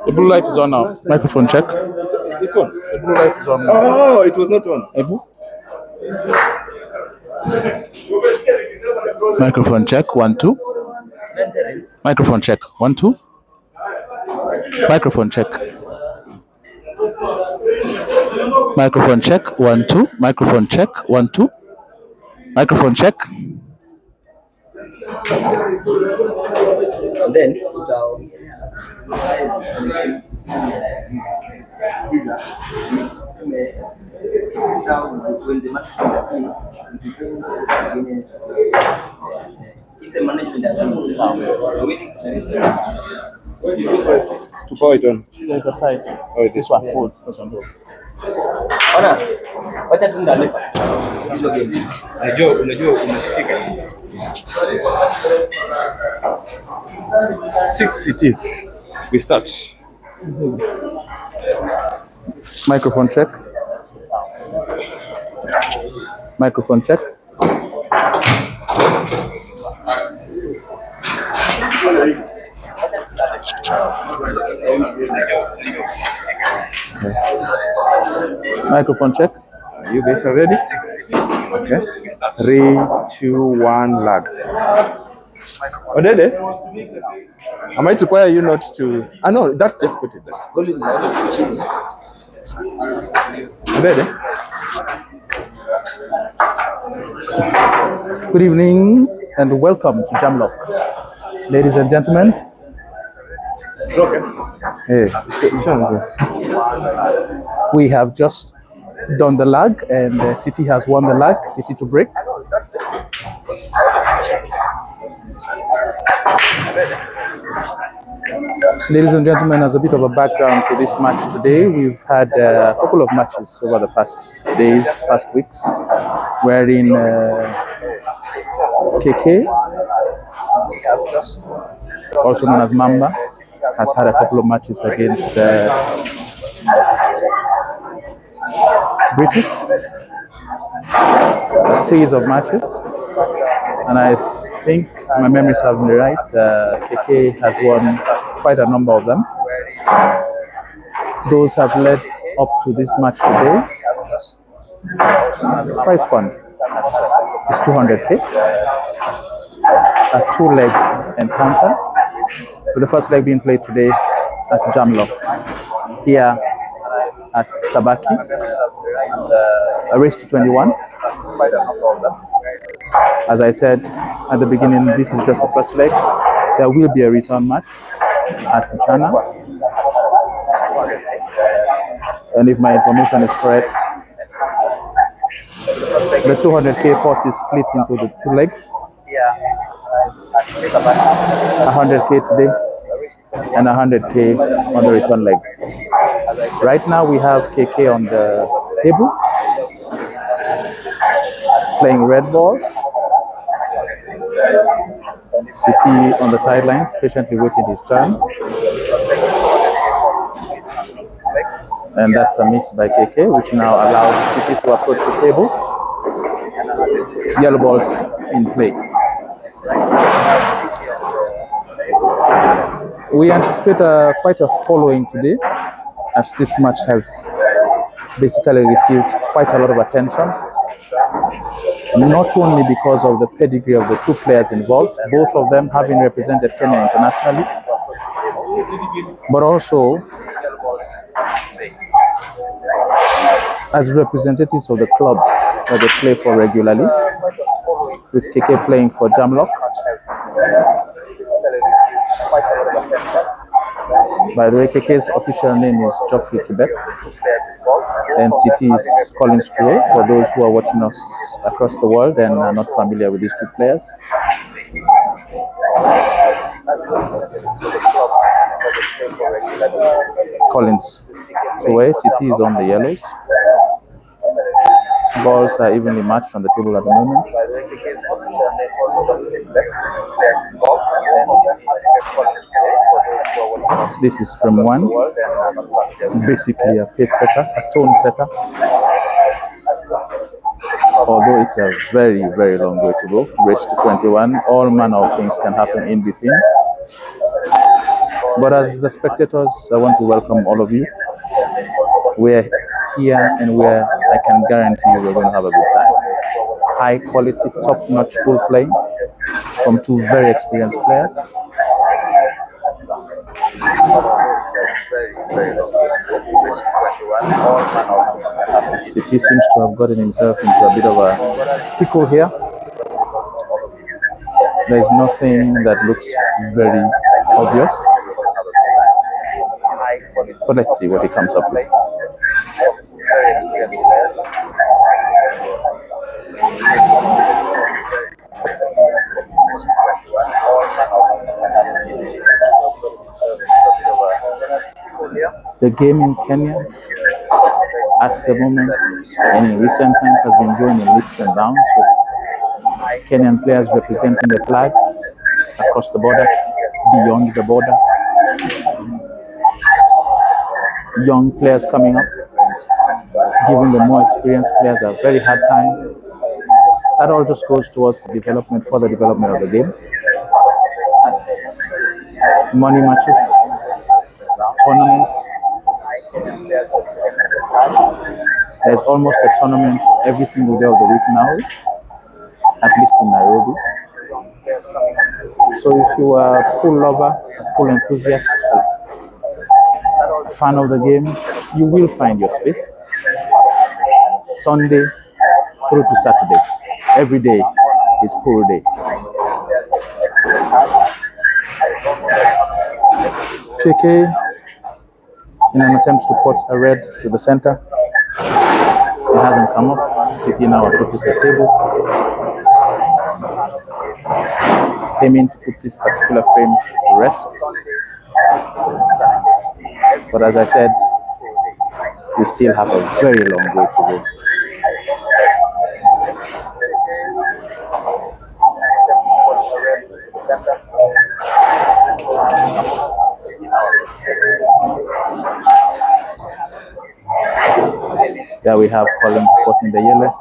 The blue light is on now. Microphone check. This one. The blue light is on now. Oh, it was not on. Ebu? Microphone check. 1 2. Microphone check. 1 2. Microphone check. Microphone check. 1 2. Microphone check. 1 2. Microphone check. And then To power it on. There's a side. Oh, This one. Hold. First one. Hold. wacha tu ndalipa hizo game. Unajua unasikika. 6 it is. We start. Microphone check. Microphone check. Microphone check. You guys are ready? Okay. 3, 2, 1, lag. Odede? I might require you not to. No, that just put it there. Odede? Good evening and welcome to Jamlok. Ladies and gentlemen, Hey, we have just done the lag and City has won the lag, City to break. Ladies and gentlemen, as a bit of a background to this match today, we've had a couple of matches over the past days, past weeks, wherein KK, also known as Mamba, has had a couple of matches against British, a series of matches, and I think my memory serves me right, KK has won quite a number of them. Those have led up to this match today. The prize fund is 200k, a 2-leg encounter, with the first leg being played today at Jamlok, here at Sabaki, a race to 21. As I said at the beginning, this is just the first leg. There will be a return match at Mchana, and if my information is correct, the 200k pot is split into the 2 legs. 100k today and 100k on the return leg. Right now we have KK on the table playing red balls. City on the sidelines patiently waiting his turn, and that's a miss by KK, which now allows City to approach the table. Yellow balls in play. We anticipate quite a following today, as this match has basically received quite a lot of attention, not only because of the pedigree of the 2 players involved, both of them having represented Kenya internationally, but also as representatives of the clubs that they play for regularly, with KK playing for Jamlok. By the way, KK's official name is Geoffrey Kibet, and City is Collins Toure, for those who are watching us across the world and are not familiar with these 2 players. Collins Toure, City is on the yellows. Balls are evenly matched on the table at the moment. This is from 1, basically a pace setter, a tone setter. Although it's a very, very long way to go, race to 21, all manner of things can happen in between. But as the spectators, I want to welcome all of you. We're here and I can guarantee you we're going to have a good time. High quality, top-notch pool playing from two very experienced players. City seems to have gotten himself into a bit of a pickle here. There's nothing that looks very obvious, but let's see what he comes up with. The game in Kenya at the moment and in recent times has been going in leaps and bounds, with Kenyan players representing the flag across the border, beyond the border. Young players coming up, giving the more experienced players a very hard time. That all just goes towards the development, further development of the game. Money matches, tournaments. There's almost a tournament every single day of the week now, at least in Nairobi. So if you are a pool lover, a pool enthusiast, a fan of the game, you will find your space. Sunday through to Saturday, every day is pool day. KK, in an attempt to put a red to the center, it hasn't come off. City now approaches the table, aiming to put this particular frame to rest. But as I said, we still have a very long way to go. There we have Colin spotting the yellow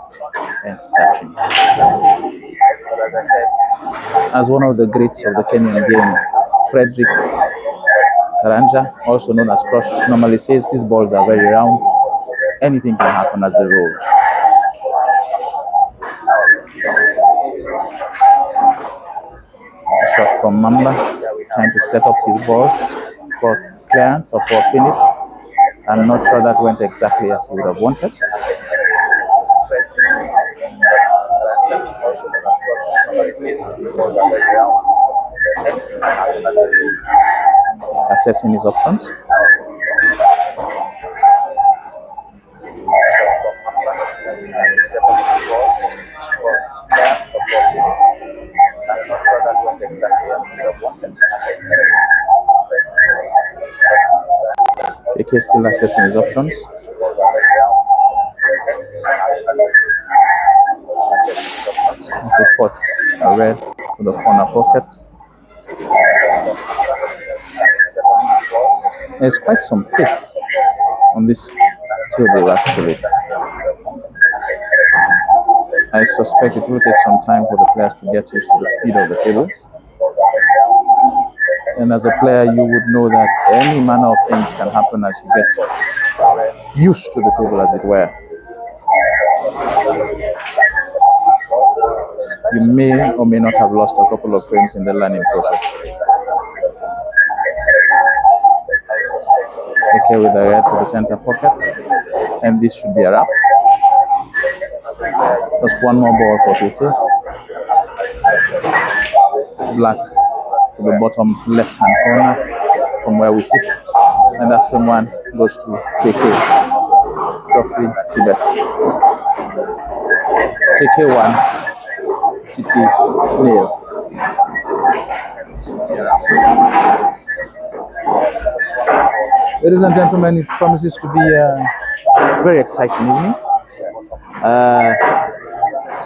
and scratching. As one of the greats of the Kenyan game, Frederick Karanja, also known as Crush, normally says these balls are very round. Anything can happen as they roll. A shot from Mamba, trying to set up his balls for clearance or for finish. I'm not sure that went exactly as he would have wanted. Assessing his options. KK still assessing his options. As he puts a red to the corner pocket. There's quite some pace on this table actually. I suspect it will take some time for the players to get used to the speed of the table. And as a player, you would know that any manner of things can happen as you get used to the table, as it were. You may or may not have lost a couple of frames in the learning process. Okay, with the red to the center pocket, and this should be a wrap. Just one more ball for KK. Black to the bottom left-hand corner from where we sit, and that's from one goes to KK. Geoffrey Kibet. KK 1, City 0. Ladies and gentlemen, it promises to be a very exciting evening.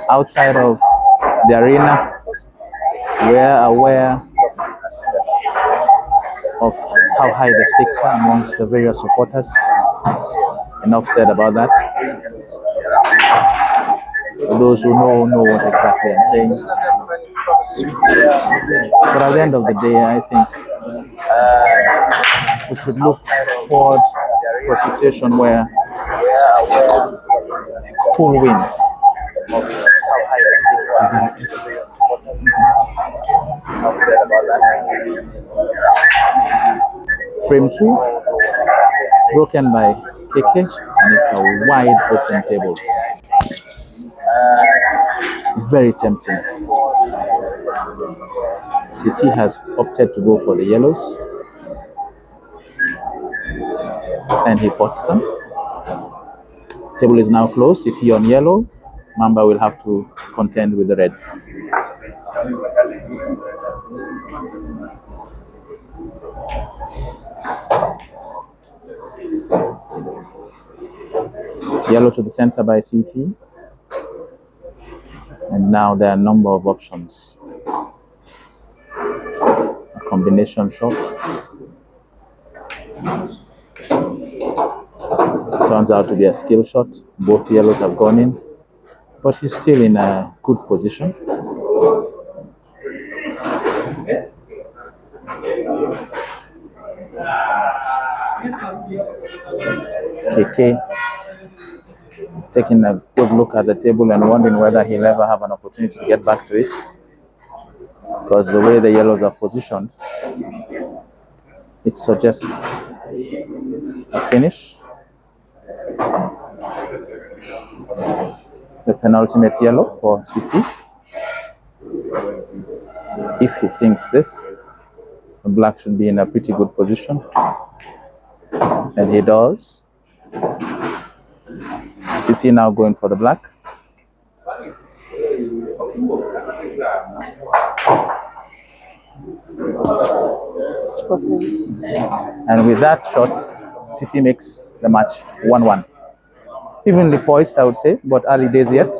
Outside of the arena, we are aware of how high the stakes are amongst the various supporters. Enough said about that. Those who know what exactly I'm saying. But at the end of the day, I think we should look forward to a situation where pool wins. Frame 2, broken by KK, and it's a wide open table. Very tempting. City has opted to go for the yellows, and he pots them. Table is now closed. City on yellow. Mamba will have to contend with the reds. Yellow to the center by CT. And now there are a number of options. A combination shot. Turns out to be a skill shot. Both yellows have gone in, but he's still in a good position. KK taking a good look at the table and wondering whether he'll ever have an opportunity to get back to it, because the way the yellows are positioned, it suggests a finish. The penultimate yellow for City. If he sinks this, the black should be in a pretty good position, and he does. City now going for the black. And with that shot, City makes the match 1-1. Evenly poised, I would say, but early days yet.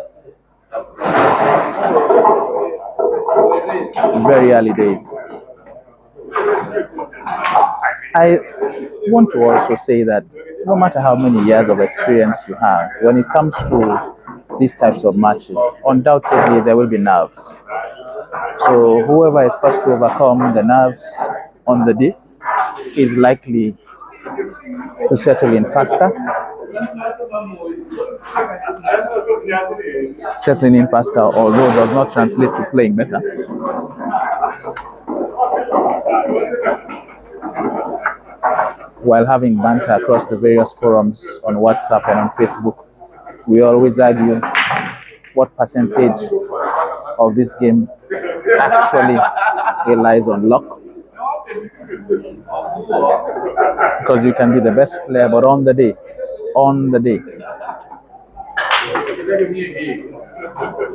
Very early days. I want to also say that no matter how many years of experience you have, when it comes to these types of matches, undoubtedly there will be nerves. So whoever is first to overcome the nerves on the day is likely to settle in faster. Settling in faster, although does not translate to playing better. While having banter across the various forums on WhatsApp and on Facebook, we always argue what percentage of this game actually relies on luck. Because you can be the best player, but on the day,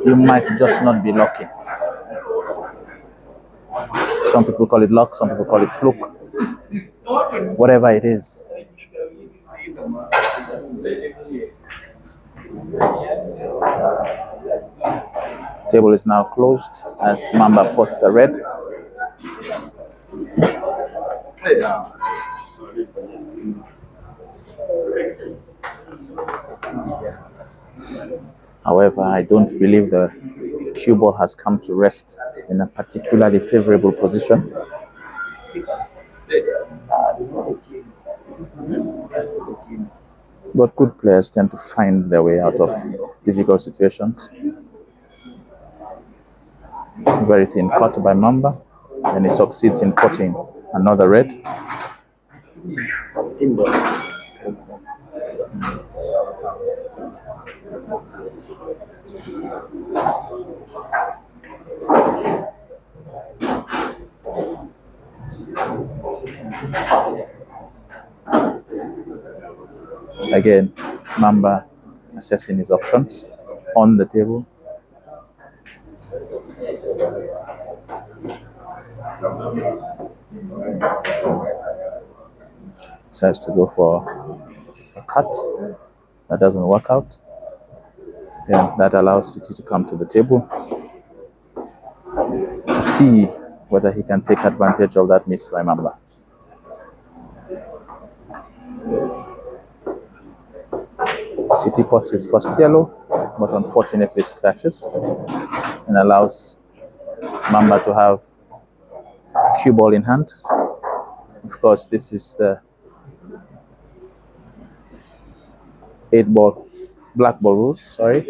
you might just not be lucky. Some people call it luck, some people call it fluke. Whatever it is. Table is now closed as Mamba pots a red. However, I don't believe the cue ball has come to rest in a particularly favorable position. But good players tend to find their way out of difficult situations. Very thin cut by Mamba, and he succeeds in potting another red. Again, Mamba assessing his options on the table. Decides to go for a cut. That doesn't work out. Yeah, that allows City to come to the table to see whether he can take advantage of that miss by Mamba. City pots his first yellow, but unfortunately scratches and allows Mamba to have cue ball in hand. Of course, this is the black ball rules, sorry.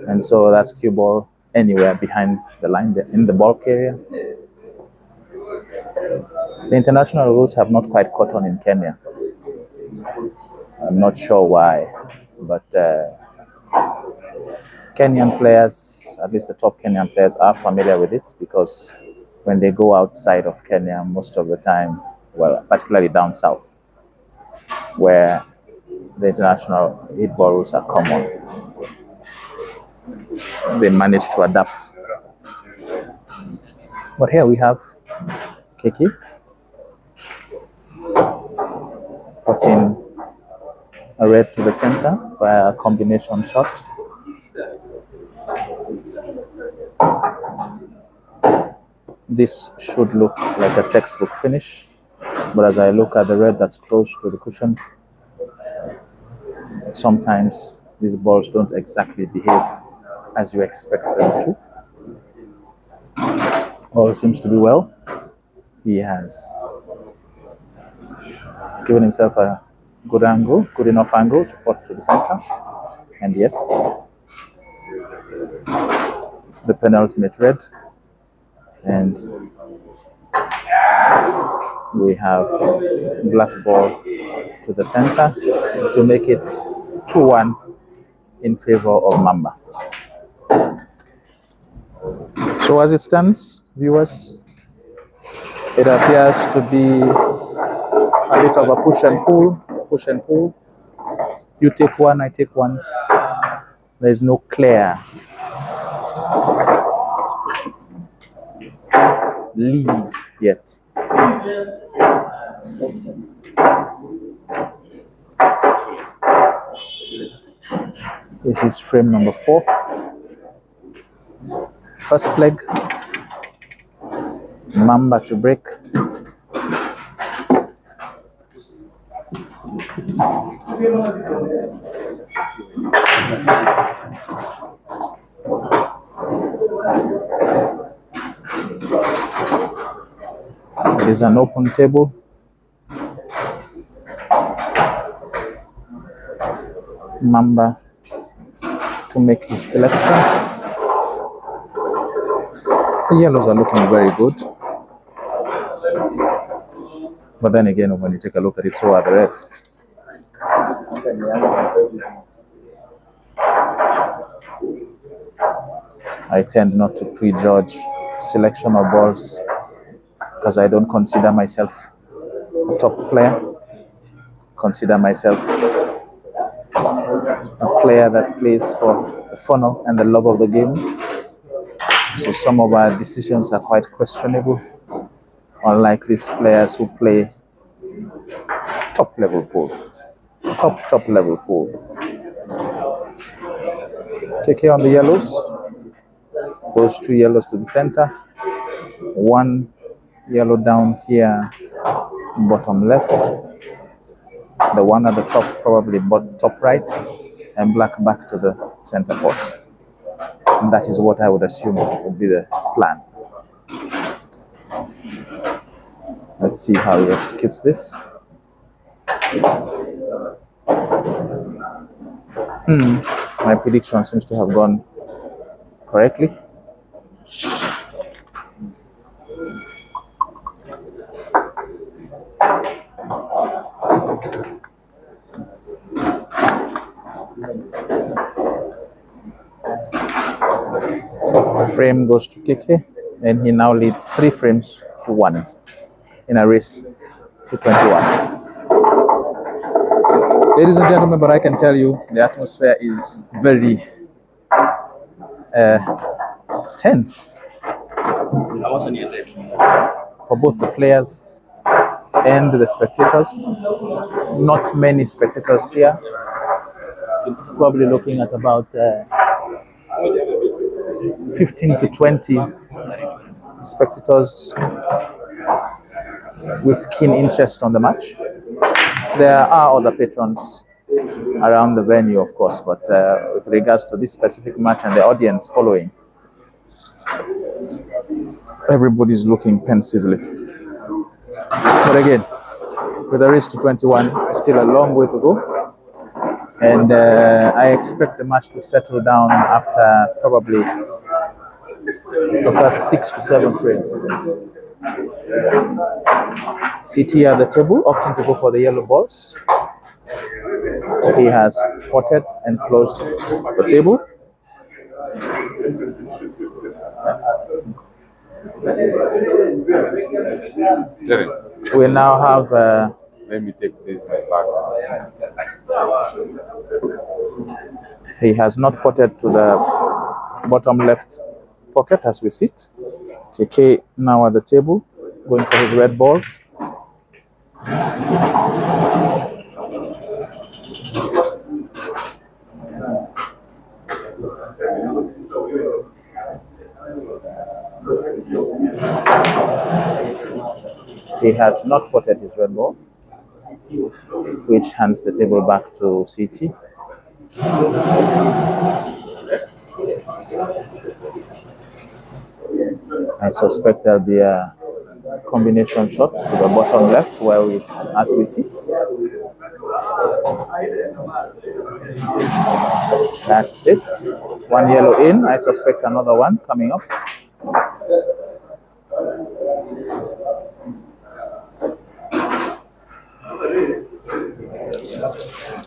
And so that's cue ball anywhere behind the line in the bulk area. The international rules have not quite caught on in Kenya. I'm not sure why, but Kenyan players, at least the top Kenyan players, are familiar with it because when they go outside of Kenya, most of the time, well, particularly down south, where the international 8-ball rules are common, they manage to adapt. But here we have KK putting a red to the center via a combination shot. This should look like a textbook finish, but as I look at the red that's close to the cushion, sometimes these balls don't exactly behave as you expect them to. All seems to be well. He has given himself a good enough angle to put to the center. And yes, the penultimate red. And we have black ball to the center to make it 2-1 in favor of Mamba. So as it stands, viewers, it appears to be a bit of a push and pull. You take one, I take one. There is no clear lead yet. This is frame number 4. First leg, Mamba to break. It is an open table. Mamba to make his selection. The yellows are looking very good. But then again, when you take a look at it, so are the reds. I tend not to prejudge selection of balls because I don't consider myself a top player. Consider myself a player that plays for the fun and the love of the game. So some of our decisions are quite questionable, unlike these players who play top level pool. Top level pool. KK on the yellows. Goes 2 yellows to the center. 1 yellow down here, bottom left. The one at the top, probably top right, and black back to the center box. And that is what I would assume would be the plan. Let's see how he executes this. My prediction seems to have gone correctly. The frame goes to KK, and he now leads 3 frames to 1 in a race to 21. Ladies and gentlemen, but I can tell you the atmosphere is very tense for both the players and the spectators. Not many spectators here. Probably looking at about 15 to 20 spectators with keen interest on the match. There are other patrons around the venue, of course, but with regards to this specific match and the audience following, everybody's looking pensively. But again, with a race to 21, still a long way to go. And I expect the match to settle down after probably the first 6 to 7 frames. CT at the table, opting to go for the yellow balls. He has potted and closed the table. We now have Let me take this back. he has not potted to the bottom left pocket as we sit. KK now at the table, going for his red balls. He has not potted his red ball, which hands the table back to CT. I suspect there'll be a combination shot to the bottom left as we sit. That's it. One yellow in. I suspect another one coming up.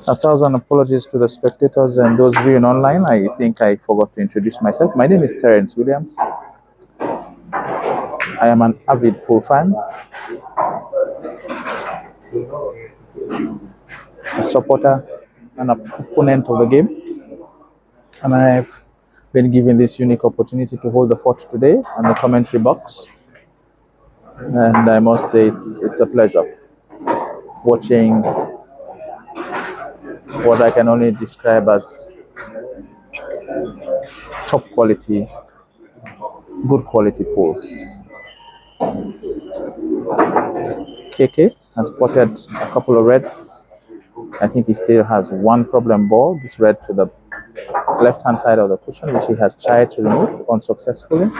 A thousand apologies to the spectators and those viewing online. I think I forgot to introduce myself. My name is Terence Williams. I am an avid pool fan, a supporter and an opponent of the game, and I've been given this unique opportunity to hold the fort today in the commentary box, and I must say it's a pleasure watching what I can only describe as top quality, good quality pool. KK has spotted a couple of reds. I think he still has one problem ball, this red to the left-hand side of the cushion, which he has tried to remove unsuccessfully.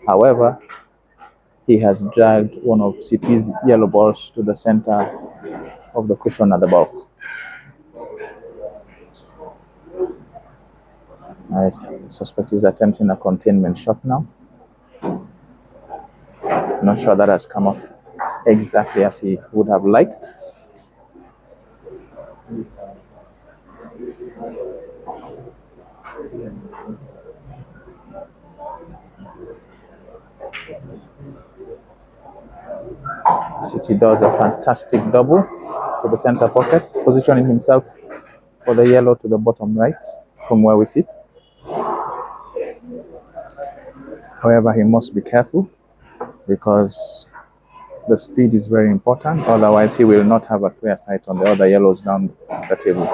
However, he has dragged one of CT's yellow balls to the center of the cushion at the back. I suspect he's attempting a containment shot now. Not sure that has come off exactly as he would have liked. City does a fantastic double to the center pocket, positioning himself for the yellow to the bottom right from where we sit. However, he must be careful because the speed is very important, otherwise he will not have a clear sight on the other yellows down the table.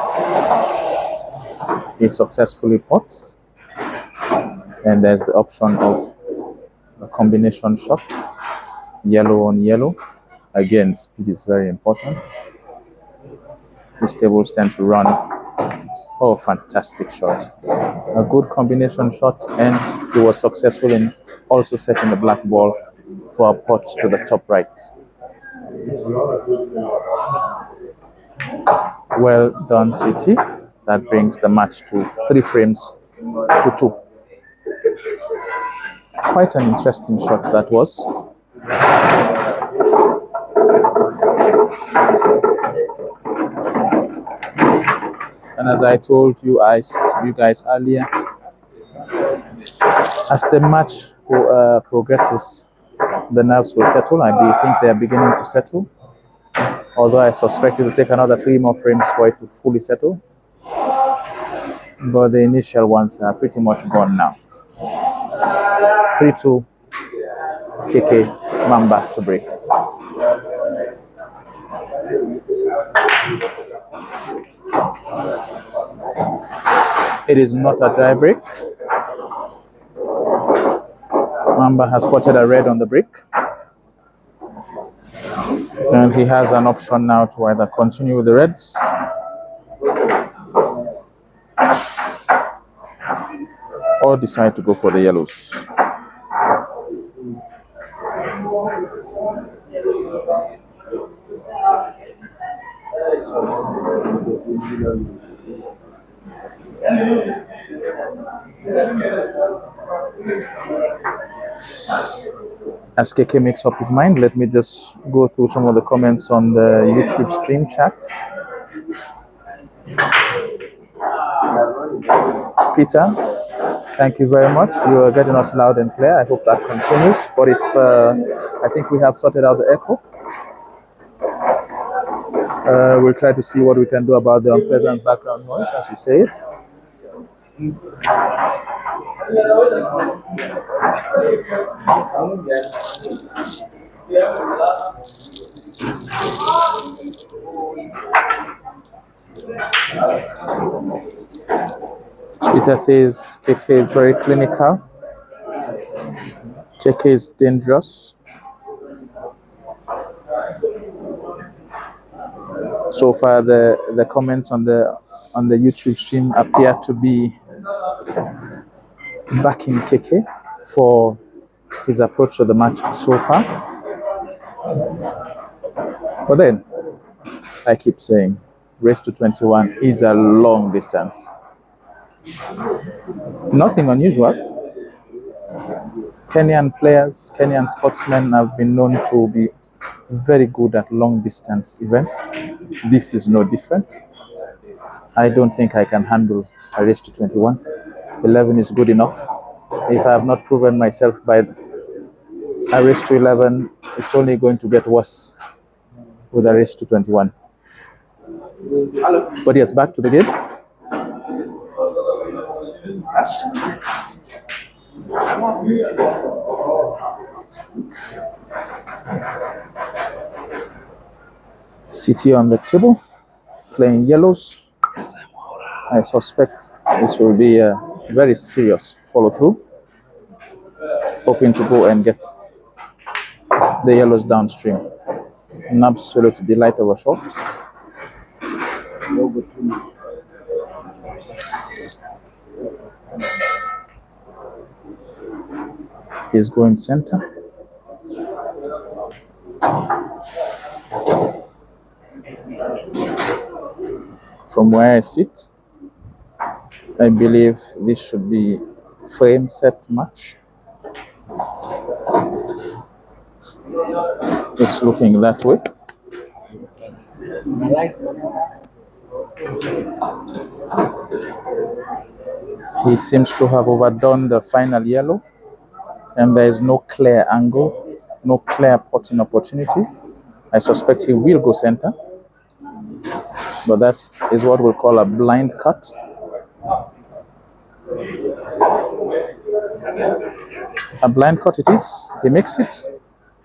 He successfully pots, and there's the option of a combination shot, yellow on yellow. Again, speed is very important. These tables tend to run. Oh, fantastic shot. A good combination shot, and he was successful in also setting the black ball for a pot to the top right. Well done, City. That brings the match to 3 frames to 2. Quite an interesting shot that was. And as I told you guys earlier, as the match progresses, the nerves will settle. I do think they are beginning to settle. Although I suspect it will take another 3 more frames for it to fully settle. But the initial ones are pretty much gone now. 3-2, KK Mamba to break. It is not a dry break. Mamba has spotted a red on the break. And he has an option now to either continue with the reds or decide to go for the yellows. As KK makes up his mind, let me just go through some of the comments on the YouTube stream chat. Peter, thank you very much. You are getting us loud and clear. I hope that continues. But if I think we have sorted out the echo, we'll try to see what we can do about the unpleasant background noise, as you say it. Peter says KK is very clinical. KK is dangerous. So far, the comments on the YouTube stream appear to be backing KK for his approach to the match so far. But then, I keep saying, race to 21 is a long distance. Nothing unusual. Kenyan players, Kenyan sportsmen have been known to be very good at long distance events. This is no different. I don't think I can handle a race to 21. 11 is good enough. If I have not proven myself by a race to 11, it's only going to get worse with a race to 21. But yes, back to the game. City on the table, playing yellows. I suspect this will be a very serious follow-through. Hoping to go and get the yellows downstream. An absolute delight of a shot. He's going center. From where I sit, I believe this should be frame set match. It's looking that way. He seems to have overdone the final yellow, and there is no clear angle, no clear potting opportunity. I suspect he will go center, but that is what we'll call a blind cut. A blind cut it is. He makes it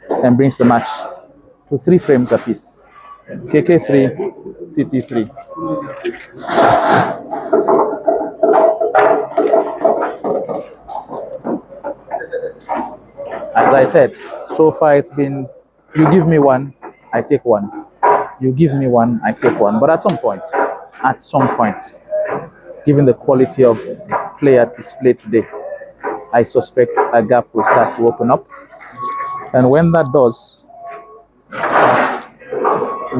and brings the match to 3 frames apiece. KK 3, CT 3. As I said, so far it's been, you give me one, I take one. You give me one, I take one. But at some point, given the quality of play at display today, I suspect a gap will start to open up. And when that does,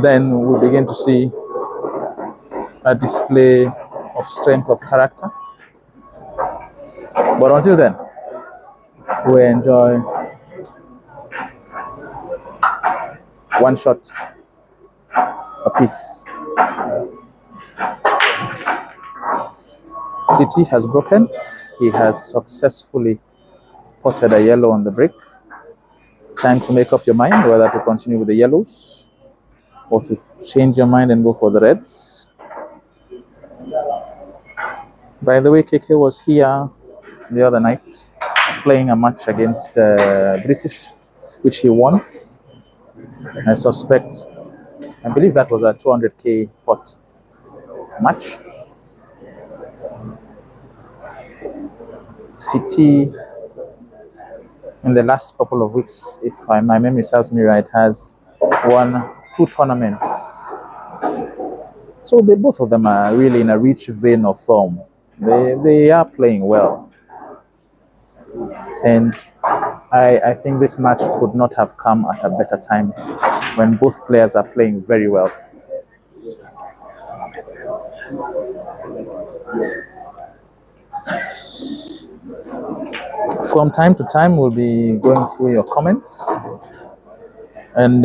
then we'll begin to see a display of strength of character. But until then, we enjoy one shot apiece. City has broken. He has successfully potted a yellow on the break. Time to make up your mind whether to continue with the yellows or to change your mind and go for the reds. By the way, KK was here the other night playing a match against British, which he won. I believe that was a 200k pot match. City, in the last couple of weeks, if my memory serves me right, has won 2 tournaments. So both of them are really in a rich vein of form. They are playing well. And I think this match could not have come at a better time when both players are playing very well. From time to time, we'll be going through your comments, and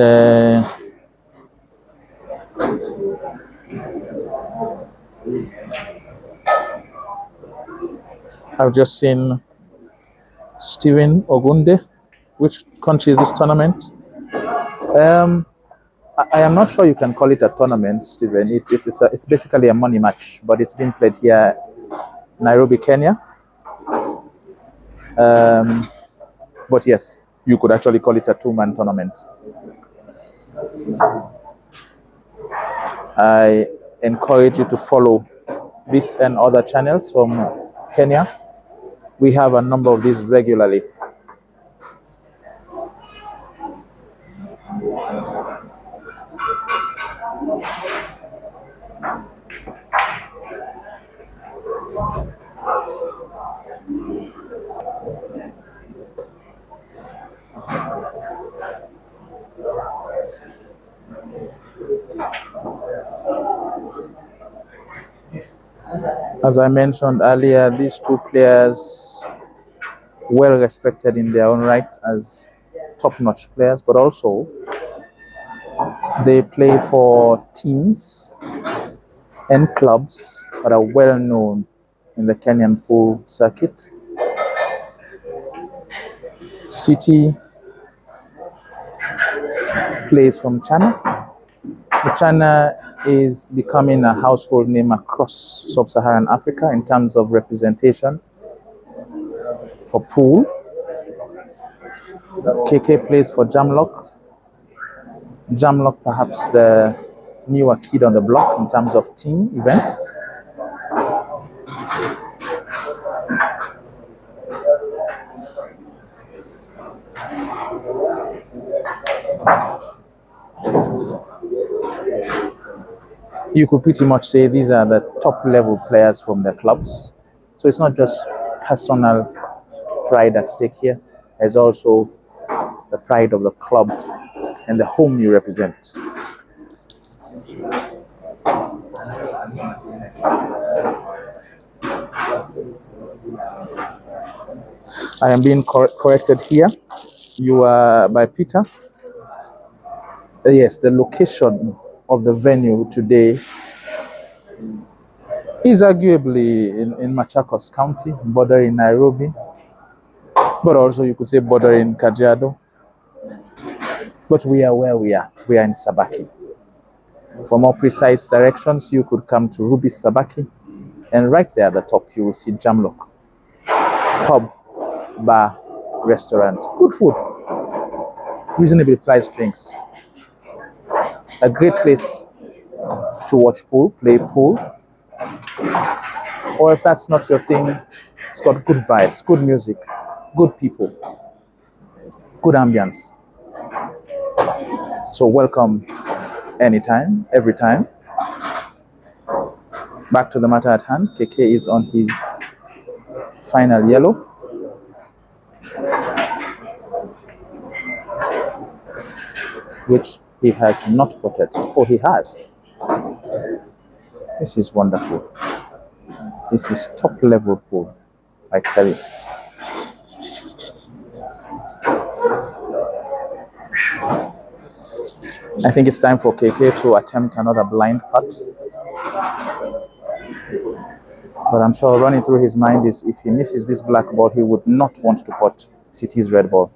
I've just seen Steven Ogunde. Which country is this tournament? I am not sure you can call it a tournament, Steven. It's basically a money match, but it's being played here, Nairobi, Kenya. But yes, you could actually call it a two-man tournament. I encourage you to follow this and other channels from Kenya. We have a number of these regularly. As I mentioned earlier, these two players, well respected in their own right as top-notch players, but also they play for teams and clubs that are well known in the Kenyan pool circuit. City plays from Mchana. Mchana is becoming a household name across sub-Saharan Africa in terms of representation for pool. KK plays for Jamlok. Jamlok, perhaps the newer kid on the block in terms of team events. You could pretty much say these are the top level players from their clubs. So it's not just personal pride at stake here. There's also the pride of the club and the home you represent. I am being corrected here. You are by Peter. Yes, the location of the venue today is arguably in Machakos County, bordering Nairobi, but also you could say bordering Kajiado. But we are where we are. We are in Sabaki. For more precise directions, you could come to Ruby's Sabaki, and right there at the top you will see Jamlok. Pub, bar, restaurant, good food, reasonably priced drinks. A great place to watch pool, play pool. Or if that's not your thing, it's got good vibes, good music, good people, good ambience. So welcome anytime, every time. Back to the matter at hand. KK is on his final yellow. Which he has not potted. Oh, he has. This is wonderful. This is top level pool, I tell you. I think it's time for KK to attempt another blind cut. But I'm sure running through his mind is if he misses this black ball, he would not want to pot City's red ball.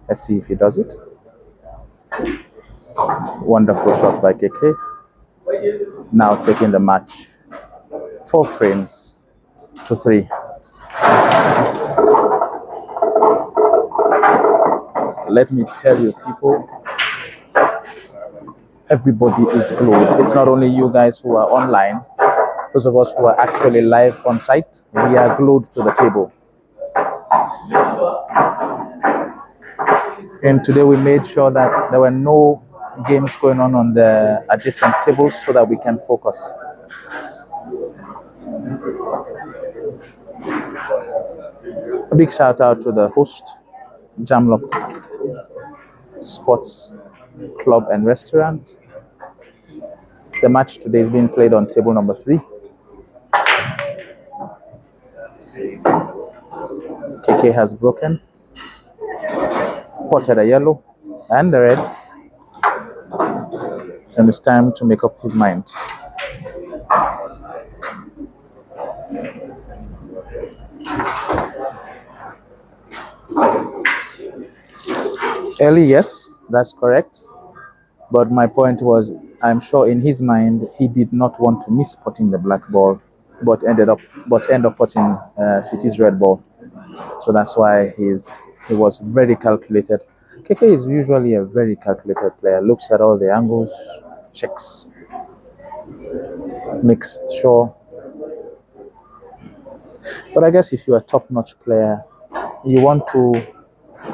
Let's see if he does it. Wonderful shot by KK. Now taking the match 4 frames to 3. Let me tell you, people, everybody is glued. It's not only you guys who are online. Those of us who are actually live on site, we are glued to the table. And today we made sure that there were no games going on the adjacent tables so that we can focus. A big shout out to the host, Jamlok Sports Club and Restaurant. The match today is being played on table number 3. KK has broken, potted a yellow and a red, and it's time to make up his mind. Early, yes, that's correct. But my point was, I'm sure in his mind he did not want to miss potting the black ball, but end up potting City's red ball. So that's why he was very calculated. KK is usually a very calculated player. Looks at all the angles, checks, makes sure. But I guess if you're a top-notch player, you want to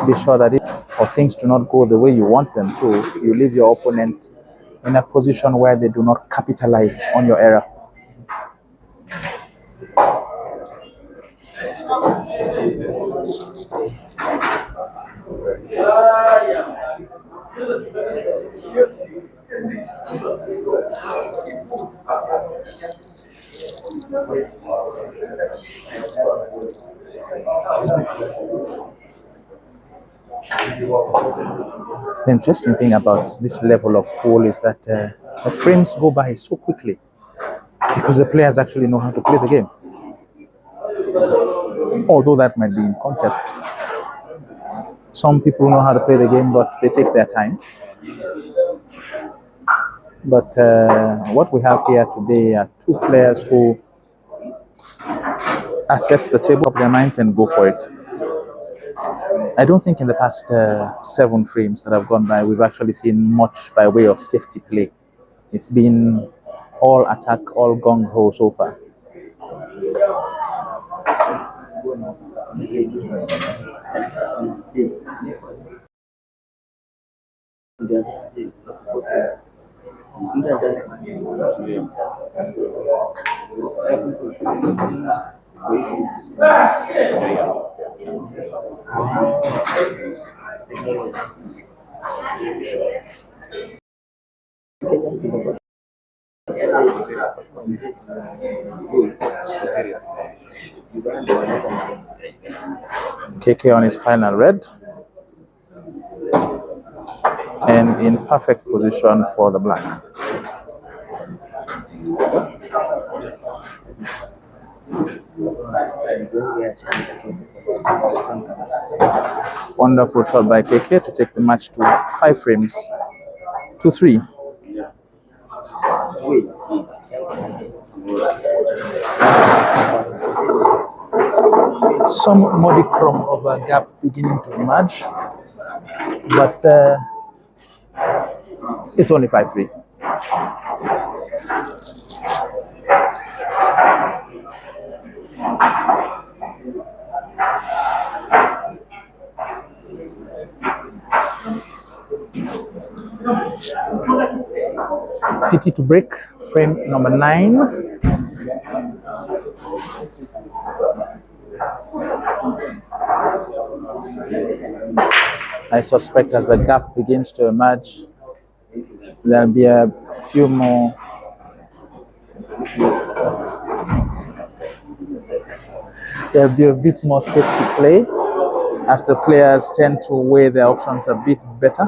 be sure that if things do not go the way you want them to, you leave your opponent in a position where they do not capitalize on your error. The interesting thing about this level of pool is that the frames go by so quickly because the players actually know how to play the game. Although that might be in contest. Some people know how to play the game, but they take their time. But what we have here today are two players who assess the table of their minds and go for it. I don't think in the past 7 frames that have gone by, we've actually seen much by way of safety play. It's been all attack, all gung-ho so far. KK on his final red and in perfect position for the black. Wonderful shot by KK to take the match to 5 frames to 3. Some modicum of a gap beginning to emerge, but it's only 5-3. City to break, frame number 9. I suspect as the gap begins to emerge, there'll be a few more. There'll be a bit more safety play as the players tend to weigh their options a bit better.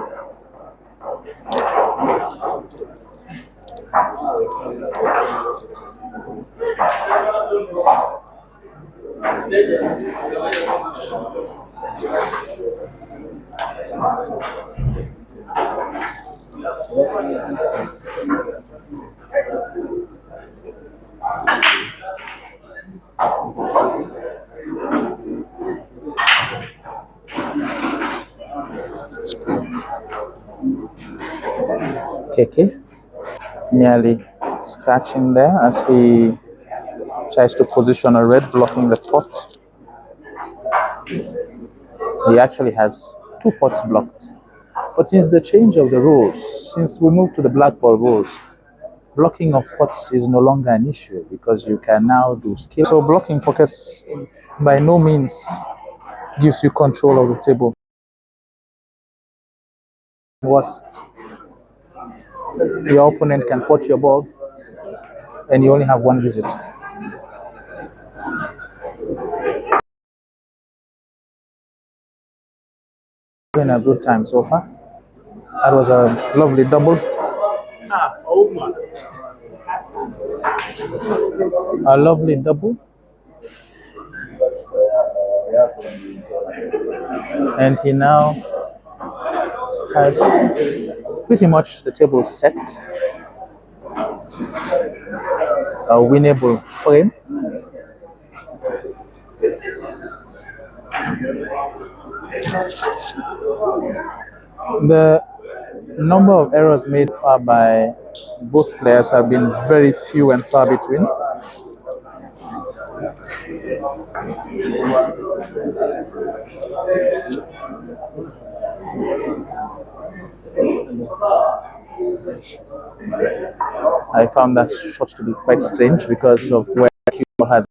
KK nearly scratching there as he tries to position a red blocking the pot. He actually has 2 pots blocked. But since the change of the rules, since we moved to the black ball rules, blocking of pots is no longer an issue because you can now do skill. So blocking pockets by no means gives you control of the table. Worse, your opponent can pot your ball and you only have 1 visit. Having a good time so far. That was a lovely double. A lovely double. And he now has pretty much the table set. A winnable frame. The number of errors made far by both players have been very few and far between. I found that shot to be quite strange because of where he has.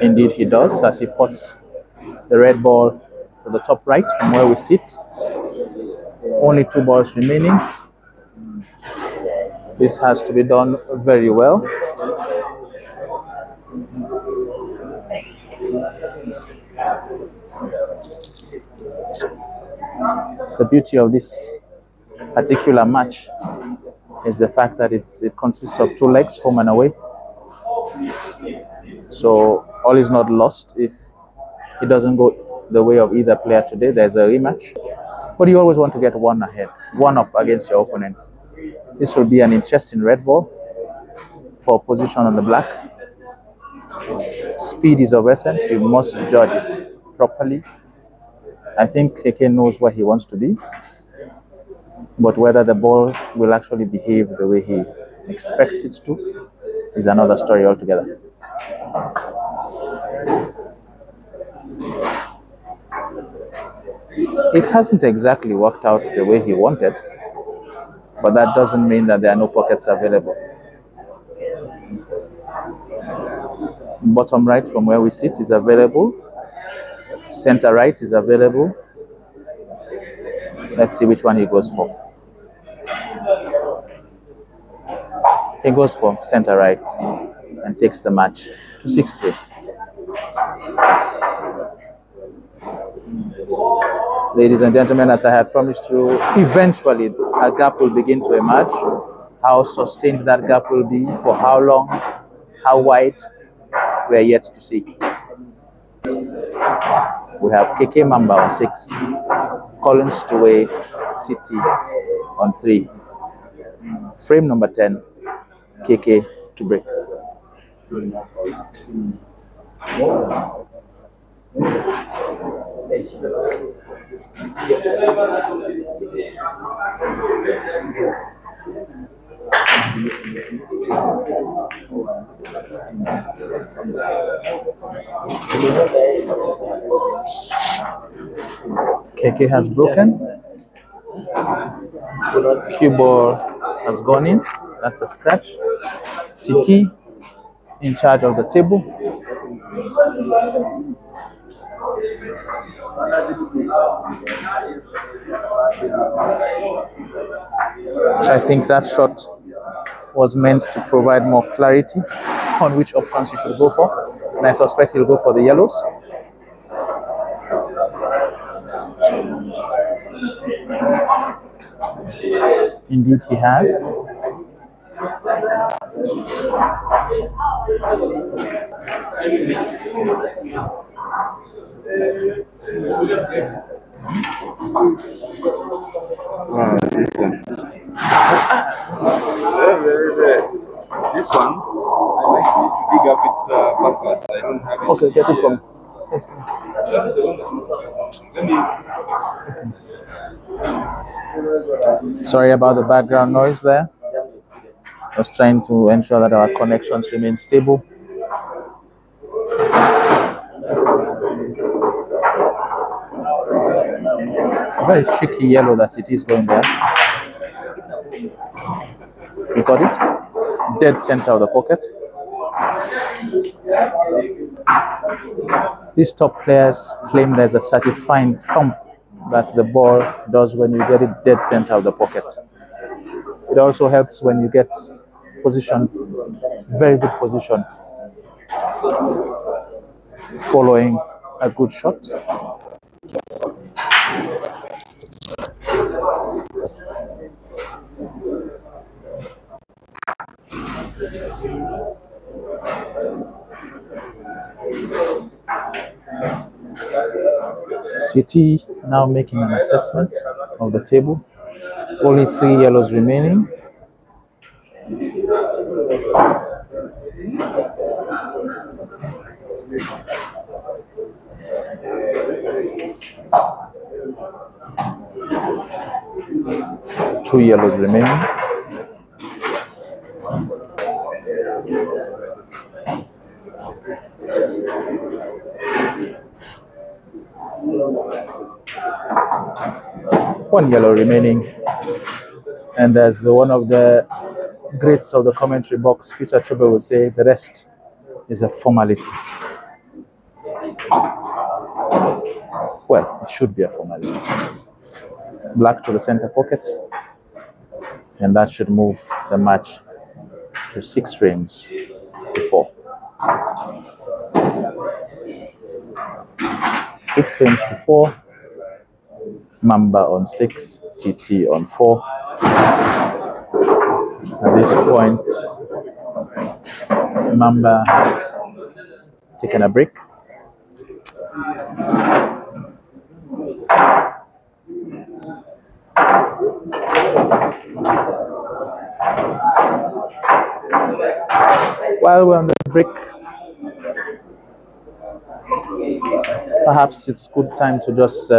Indeed, he does, as he puts the red ball to the top right from where we sit. Only 2 balls remaining. This has to be done very well. The beauty of this particular match is the fact that it consists of 2 legs, home and away. So all is not lost if it doesn't go the way of either player today. There's a rematch. But you always want to get one ahead, one up against your opponent. This will be an interesting red ball for position on the black. Speed is of essence. You must judge it properly. I think KK knows where he wants to be, but whether the ball will actually behave the way he expects it to is another story altogether. It hasn't exactly worked out the way he wanted, but that doesn't mean that there are no pockets available. Bottom right from where we sit is available. Center right is available. Let's see which one he goes for. He goes for center right and takes the match to 6-3. Ladies and gentlemen, as I had promised you, eventually a gap will begin to emerge. How sustained that gap will be, for how long, how wide, we are yet to see. We have KK Mamba on 6, Collins to Way City on 3. Frame number 10, KK to break. KK has broken. Cue ball has gone in. That's a scratch. CT in charge of the table. I think that shot was meant to provide more clarity on which options you should go for, and I suspect he'll go for the yellows. Indeed, he has. This one, I might need to dig up its password. I don't have it. Okay, get it from. That's the one that let me. Sorry about the background noise there. I was trying to ensure that our connections remain stable. A very tricky yellow that it is going there. You got it? Dead center of the pocket. These top players claim there's a satisfying thump that the ball does when you get it dead center of the pocket. It also helps when you get position, very good position. following a good shot. City now making an assessment of the table. Only 3 yellows remaining. Two yellows remaining. One yellow remaining. And as one of the greats of the commentary box, Peter Chube, would say, the rest is a formality. Well, it should be a formality. Black to the center pocket, and that should move the match to 6 frames to 4. 6 frames to 4. Mamba on 6, CT on 4. At this point, Mamba has taken a break. While we're on the break, perhaps it's good time to just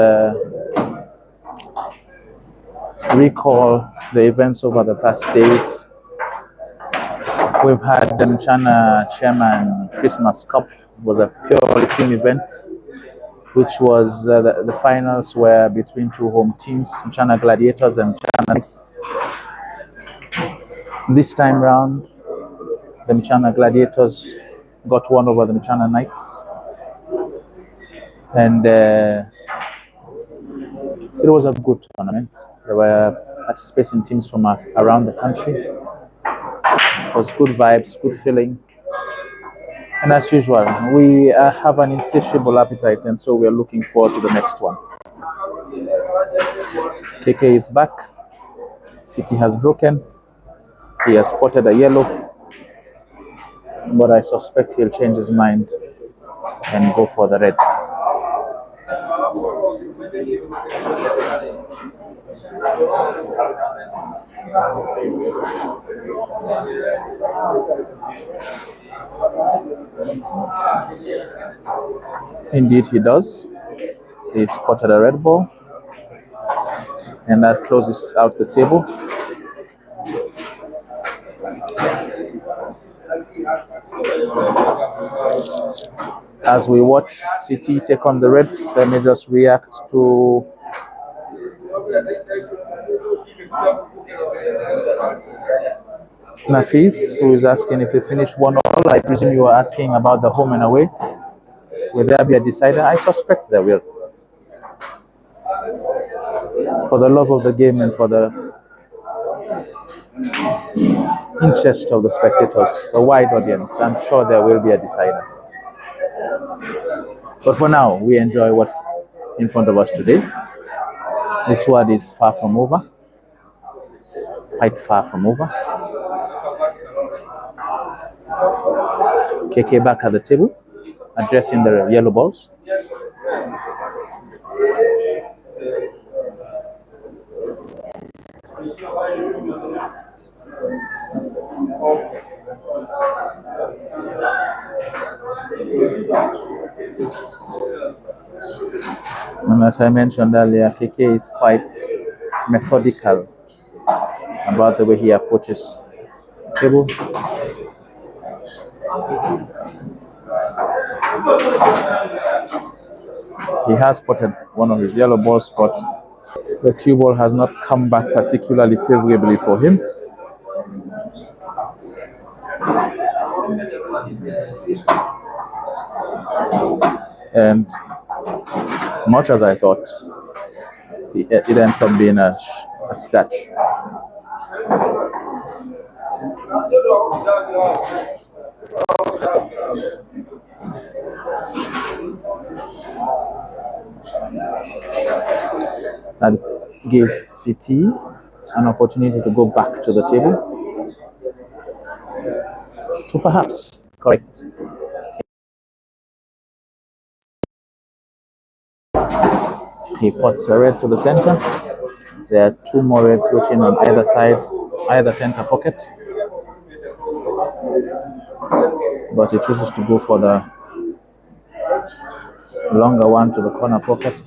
recall the events over the past days. We've had the Mchana Chairman Christmas Cup. It was a purely team event, which was the finals were between 2 home teams, Mchana Gladiators and Mchana Knights. This time round, the Mchana Gladiators got one over the Mchana Knights, and it was a good tournament. There were participating teams from around the country. It was good vibes, good feeling. And as usual, we have an insatiable appetite, and so we are looking forward to the next one. KK is back. City has broken. He has spotted a yellow, but I suspect he'll change his mind and go for the reds. Indeed, he does. He spotted a red ball, and that closes out the table. As we watch City take on the Reds, let me just react to Nafis, who is asking if they finish 1-1. I presume you are asking about the home and away. Will there be a decider? I suspect there will. For the love of the game and for the interest of the spectators, the wide audience, I'm sure there will be a decider. But for now, we enjoy what's in front of us today. This word is far from over. Quite far from over. KK back at the table, addressing the yellow balls. And as I mentioned earlier, KK is quite methodical about the way he approaches the table. He has spotted one of his yellow balls, but the cue ball has not come back particularly favorably for him. And much as I thought, it ends up being a scratch. That gives CT an opportunity to go back to the table to perhaps correct. He puts a red to the center. There are two more reds waiting on either side, either center pocket. But he chooses to go for the longer one to the corner pocket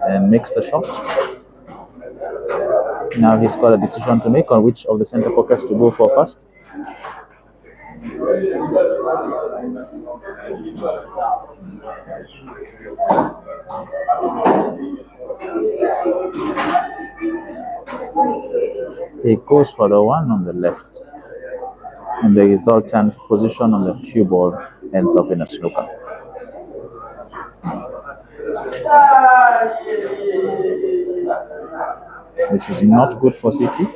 and makes the shot. Now he's got a decision to make on which of the center pockets to go for first. He goes for the one on the left, and the resultant position on the cue ball ends up in a snooker. This is not good for City.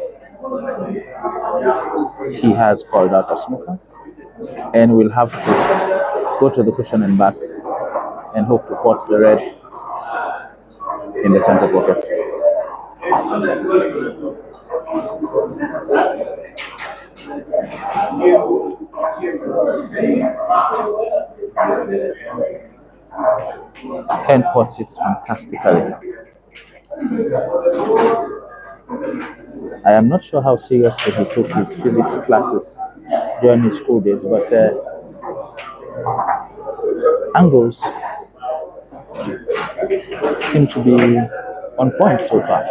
He has called out a snooker and will have to go to the cushion and back and hope to pot the red in the center pocket. And pots it fantastically. I am not sure how seriously he took his physics classes during his school days, but angles seem to be on point so far.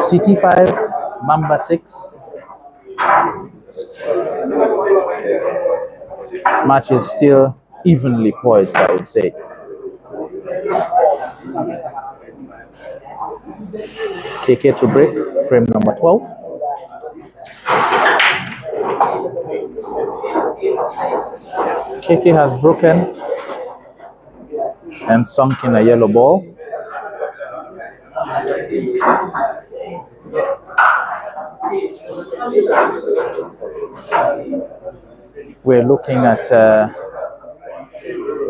City 5, Mamba 6. Match is still evenly poised, I would say. KK to break, frame number 12. KK has broken and sunk in a yellow ball. We're looking at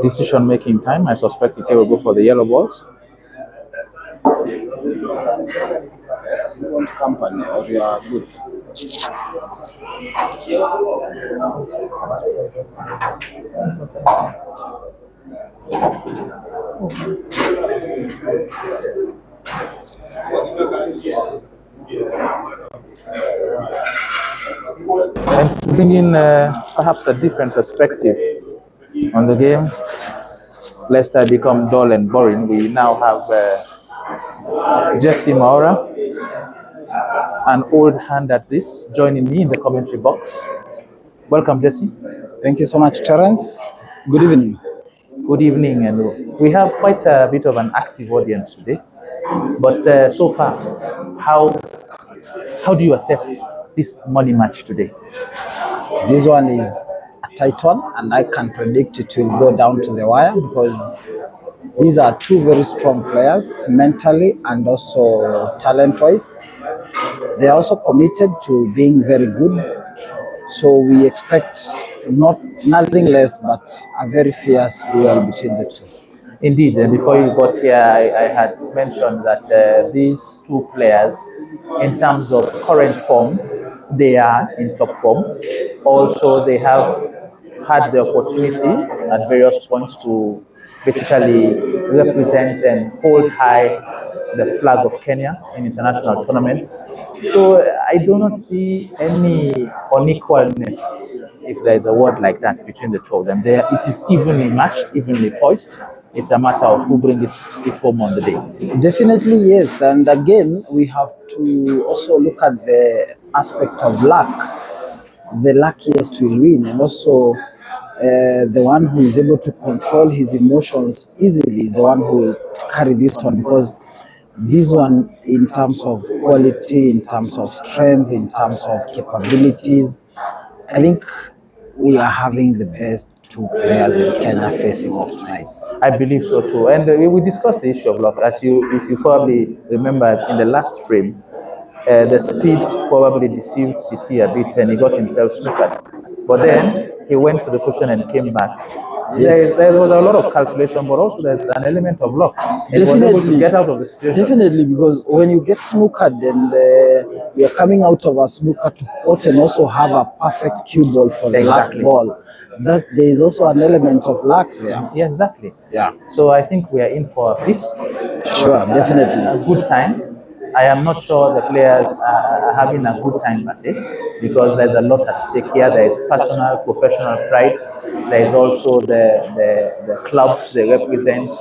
decision-making time. I suspect KK will go for the yellow balls. You want company or you are good? And to bring in perhaps a different perspective on the game, lest I become dull and boring, we now have Jesse Maura, an old hand at this, joining me in the commentary box. Welcome, Jesse. Thank you so much, Terence. Good evening. Good evening, and we have quite a bit of an active audience today. But so far, how do you assess this money match today? This one is a tight one, and I can predict it will go down to the wire because these are two very strong players, mentally and also talent-wise. They are also committed to being very good. So we expect nothing less but a very fierce duel between the two. Indeed, and before you got here, I had mentioned that these two players, in terms of current form, they are in top form. Also, they have had the opportunity at various points to basically represent and hold high the flag of Kenya in international tournaments. So I do not see any unequalness, if there is a word like that, between the two of them. It is evenly matched, evenly poised. It's a matter of who brings it home on the day. Definitely, yes. And again, we have to also look at the aspect of luck. The luckiest will win, and also the one who is able to control his emotions easily is the one who will carry this one, because this one, in terms of quality, in terms of strength, in terms of capabilities, I think we are having the best two players in Kenya facing off tonight. I believe so too. And we discussed the issue of luck. If you probably remember in the last frame, the speed probably deceived City a bit and he got himself snookered. But then he went to the cushion and came back. Yes. There was a lot of calculation, but also there's an element of luck. And he was able to get out of the situation. Definitely, because when you get snookered and you are coming out of a snooker to pot and also have a perfect cue ball for the last ball, that there is also an element of luck there. Yeah, exactly. Yeah. So I think we are in for a feast. Sure, definitely. A good time. I am not sure the players are having a good time per se, because there's a lot at stake here. There is personal, professional pride. There is also the clubs they represent.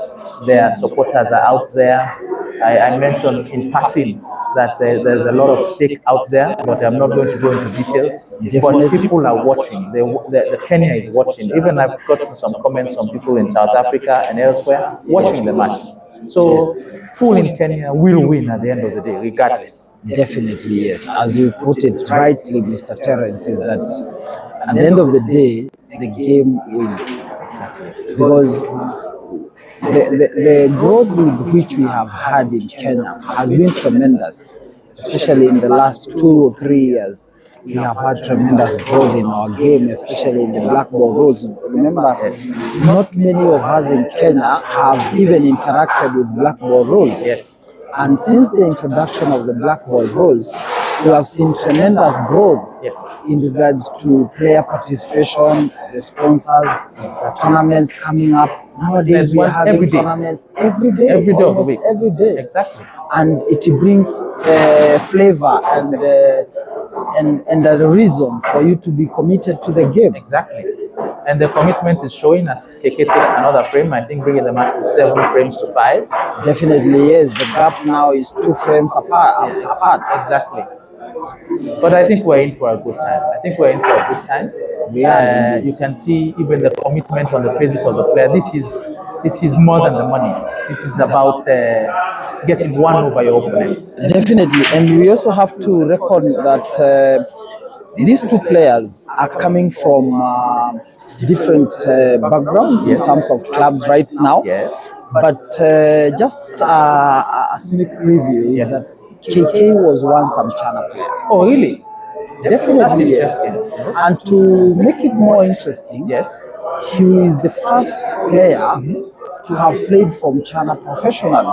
Their supporters are out there. I mentioned in passing that there's a lot of stake out there, but I'm not going to go into details. But people are watching. The Kenya is watching. Even I've gotten some comments from people in South Africa and elsewhere watching the match. So who in Kenya will win at the end of the day, regardless? Definitely, yes. As you put it rightly, Mr. Terence, is that at the end of the day, the game wins. Because the growth with which we have had in Kenya has been tremendous, especially in the last 2 or 3 years. We have had tremendous growth in our game, especially in the black ball rules. Remember, not many of us in Kenya have even interacted with black ball rules. Yes. And since the introduction of the black ball rules, we have seen tremendous growth in regards to player participation, the sponsors, tournaments coming up. Nowadays we are having tournaments every day of the week. Every day. Exactly. And it brings flavor and a reason for you to be committed to the game. Exactly. And the commitment is showing as KK takes another frame, I think bringing the match to 7 frames to 5. Definitely, yes. The gap now is 2 frames apart. Exactly. But I think we're in for a good time. You can see even the commitment on the faces of the player. This is more than the money. This is about getting one over your opponent. Definitely, and we also have to reckon that these two players are coming from different backgrounds in terms of clubs right now. Yes. But just a sneak preview is that KK was once a Mchana player. Oh, really? Definitely, yes. And to make it more interesting, yes, he is the first player to have played for Mchana professionally.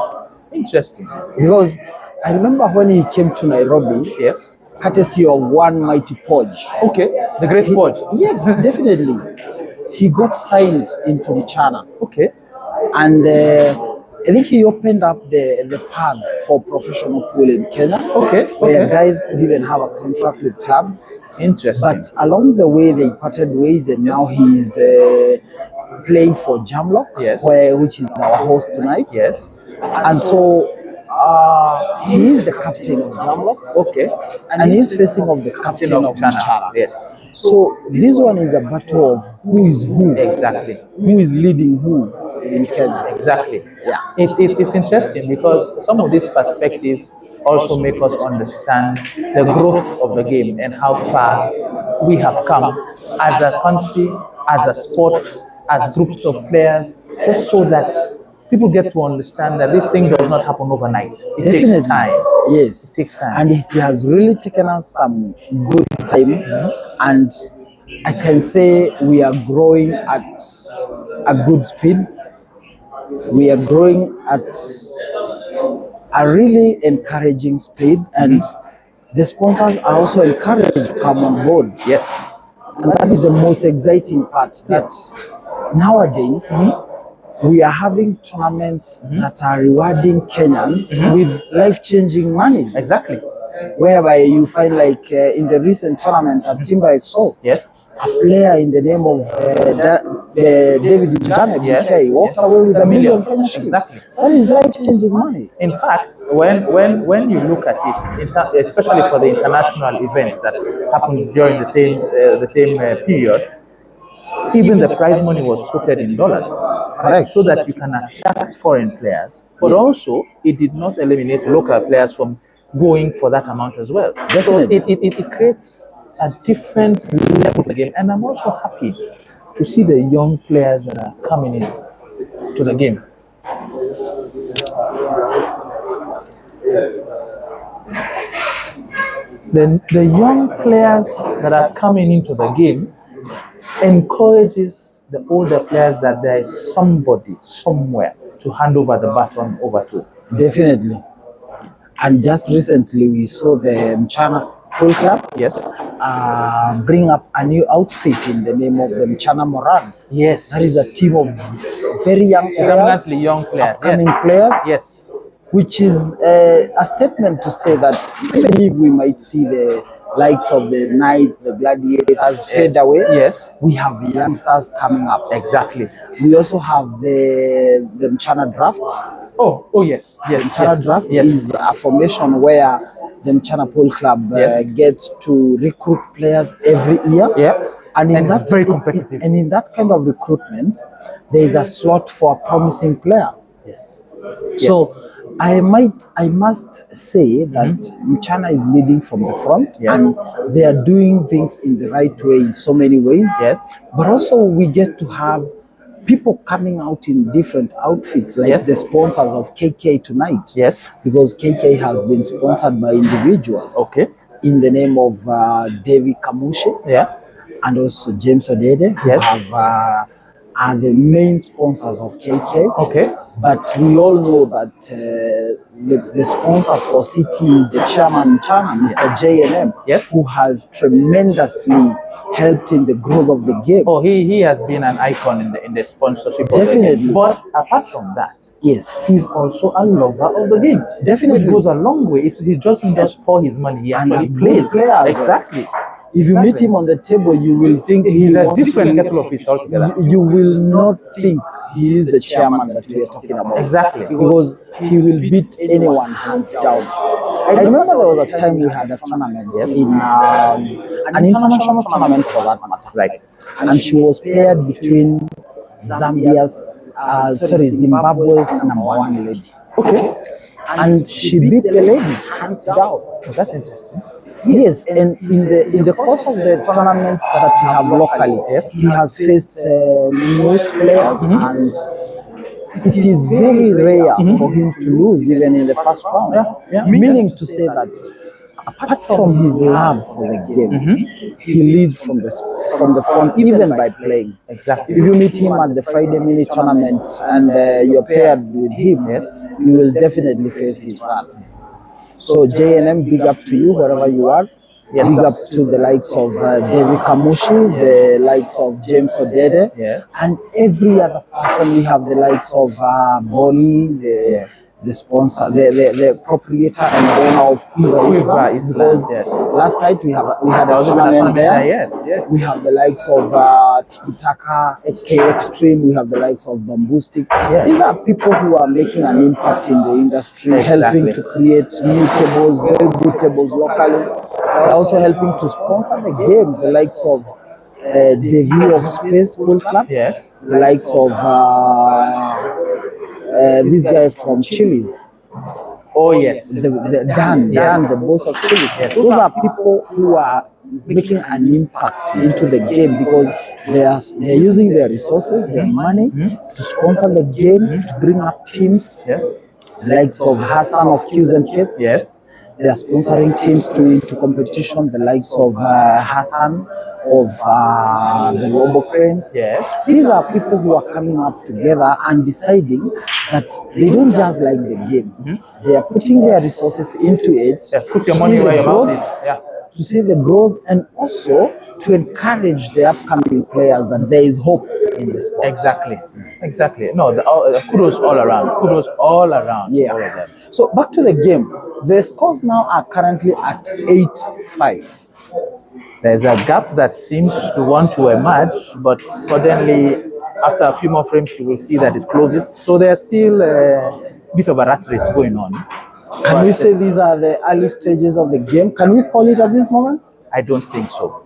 Interesting. Because I remember when he came to Nairobi, yes, courtesy of one mighty Podge. Okay, the great Podge. Yes, definitely. He got signed into Mchana. Okay. And I think he opened up the path for professional pool in Kenya. Okay. Where guys could even have a contract with clubs. Interesting. But along the way, they parted ways, and now he's playing for Jamlok, which is our host tonight. Yes. And so he is the captain of Jamlok. Okay. And he's facing off the captain of Mchana. Yes. So this one is a battle of who is who. Exactly. Who is leading who in Kenya. Exactly. Yeah. It's interesting because some of these perspectives also make us understand the growth of the game and how far we have come as a country, as a sport, as groups of players, just so that people get to understand that this thing does not happen overnight. It takes time. Yes. It takes time. And it has really taken us some good time. And I can say we are growing at a good speed. We are growing at a really encouraging speed. And the sponsors are also encouraged to come on board. Yes. And that is the most exciting part. That nowadays, we are having tournaments that are rewarding Kenyans with life-changing monies. Exactly. Whereby you find, like in the recent tournament at Timber XO, a player in the name of David Mchana BK walked away with $1 million Kenya shillings. Exactly. That is life-changing money. In fact, when you look at it, especially for the international events that happened during the same period, even the prize money was quoted in dollars. Correct. So that you can attract foreign players, but also it did not eliminate local players from going for that amount as well. Definitely. So it creates a different level of the game, and I'm also happy to see the young players that are coming in to the game. The young players that are coming into the game encourages the older players that there is somebody somewhere to hand over the baton over to. Definitely. And just recently we saw the Mchana Pool Club Yes. bring up a new outfit in the name of the Mchana Morans. Yes. That is a team of very young players, Predominantly young players. upcoming Yes. players. Yes. Which is a statement to say that even if we might see the likes of the Knights, the Gladiators fade away, Yes. we have the youngsters coming up. Exactly. We also have the Mchana Draft. Oh yes. Yes. The Mchana Draft is a formation where the Mchana Pool Club gets to recruit players every year. Yeah. And And it's very competitive. And in that kind of recruitment, there is a slot for a promising player. Yes. So I must say that Mchana is leading from the front, Yes. and they are doing things in the right way in so many ways. Yes. But also we get to have people coming out in different outfits, like Yes. the sponsors of KK tonight. Yes. Because KK has been sponsored by individuals. Okay. In the name of David Kamushi Yeah. and also James Odede, who Yes. are the main sponsors of KK. Okay. But we all know that the sponsor for City is the chairman, Mr. JNM, Yes. who has tremendously helped in the growth of the game. Oh, he has been an icon in the sponsorship. of the Definitely. game. But apart from that, Yes, he's also a lover of the game. Definitely. Which goes a long way. He doesn't just pour his money, he And actually a good plays. player as well. Exactly. if you meet him on the table, you will think He's he a wants different to- kettle of fish altogether. You will not think he is the chairman that we are talking about. Exactly. Because he will beat anyone hands down. I remember there was a time we had a tournament in an international tournament for that matter. Right. And she was paired between Zimbabwe's number one lady. Okay. And she beat the lady hands down. Oh, that's interesting. Yes, and in the course of the tournaments that we have locally, Yes. he has faced most players, and it is very rare for him to lose even in the first round. Yeah. Meaning to say that apart from his love for the game, he leads from the front even by playing. Exactly. If you meet him at the Friday mini tournament and you're paired with him, you will definitely face his wrath. So JNM, big up to you wherever you are. Yes. Big up to the likes of David Kamushi, the likes of James Odede, Yes. and every other person. We have the likes of Bonnie, the sponsor, the proprietor and owner of Quiver Island, because yes. last night we had There a was even a tournament tournament there. there, yes. We have the likes of Tiki Taka, K Extreme. We have the likes of Bamboo Stick. Yes. These are people who are making an impact in the industry, Exactly. helping to create new tables, very good tables locally. They're also helping to sponsor the game. The likes of the View of Space Pool Club. Yes. The likes of this guy from Chili's. Oh, yes. Dan, the boss of Chili's. Those are people who are making an impact into the game because they're using their resources, their money to sponsor the game, to bring up teams. Yes. The likes of Hassan of Q's and Kids. Yes. They are sponsoring teams into competition. The likes of Hassan of the Robo Cranes. Yes. These are people who are coming up together and deciding that they don't just like the game. They are putting their resources into it. Yes. Put to your see money the where your mouth growth, is. Yeah. to see the growth, and also to encourage the upcoming players that there is hope in the sport. Exactly. No, kudos all around. Kudos all around. Yeah. All of them. So back to the game. The scores now are currently at 8-5. There's a gap that seems to want to emerge, but suddenly, after a few more frames, you will see that it closes. So there's still a bit of a rat race going on. Can we say these are the early stages of the game? Can we call it at this moment? I don't think so.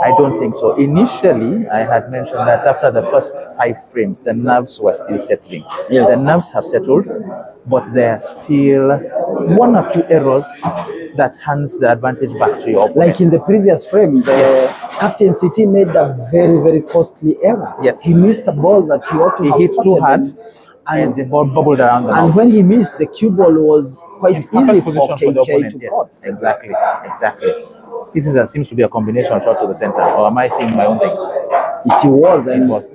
I don't think so. Initially, I had mentioned that after the first 5 frames, the nerves were still settling. Yes. The nerves have settled, but there are still 1 or 2 errors that hands the advantage back to your opponent. Like in the previous frame, the captain City made a very, very costly error. Yes. He missed a ball that he ought to have hit too potted hard, it. and the ball bubbled around the And mouth. when he missed, the cue ball was quite In perfect easy position for for the KK opponent. to Yes, pot. exactly. This seems to be a combination shot to the center, or am I seeing my own things? It was, and was.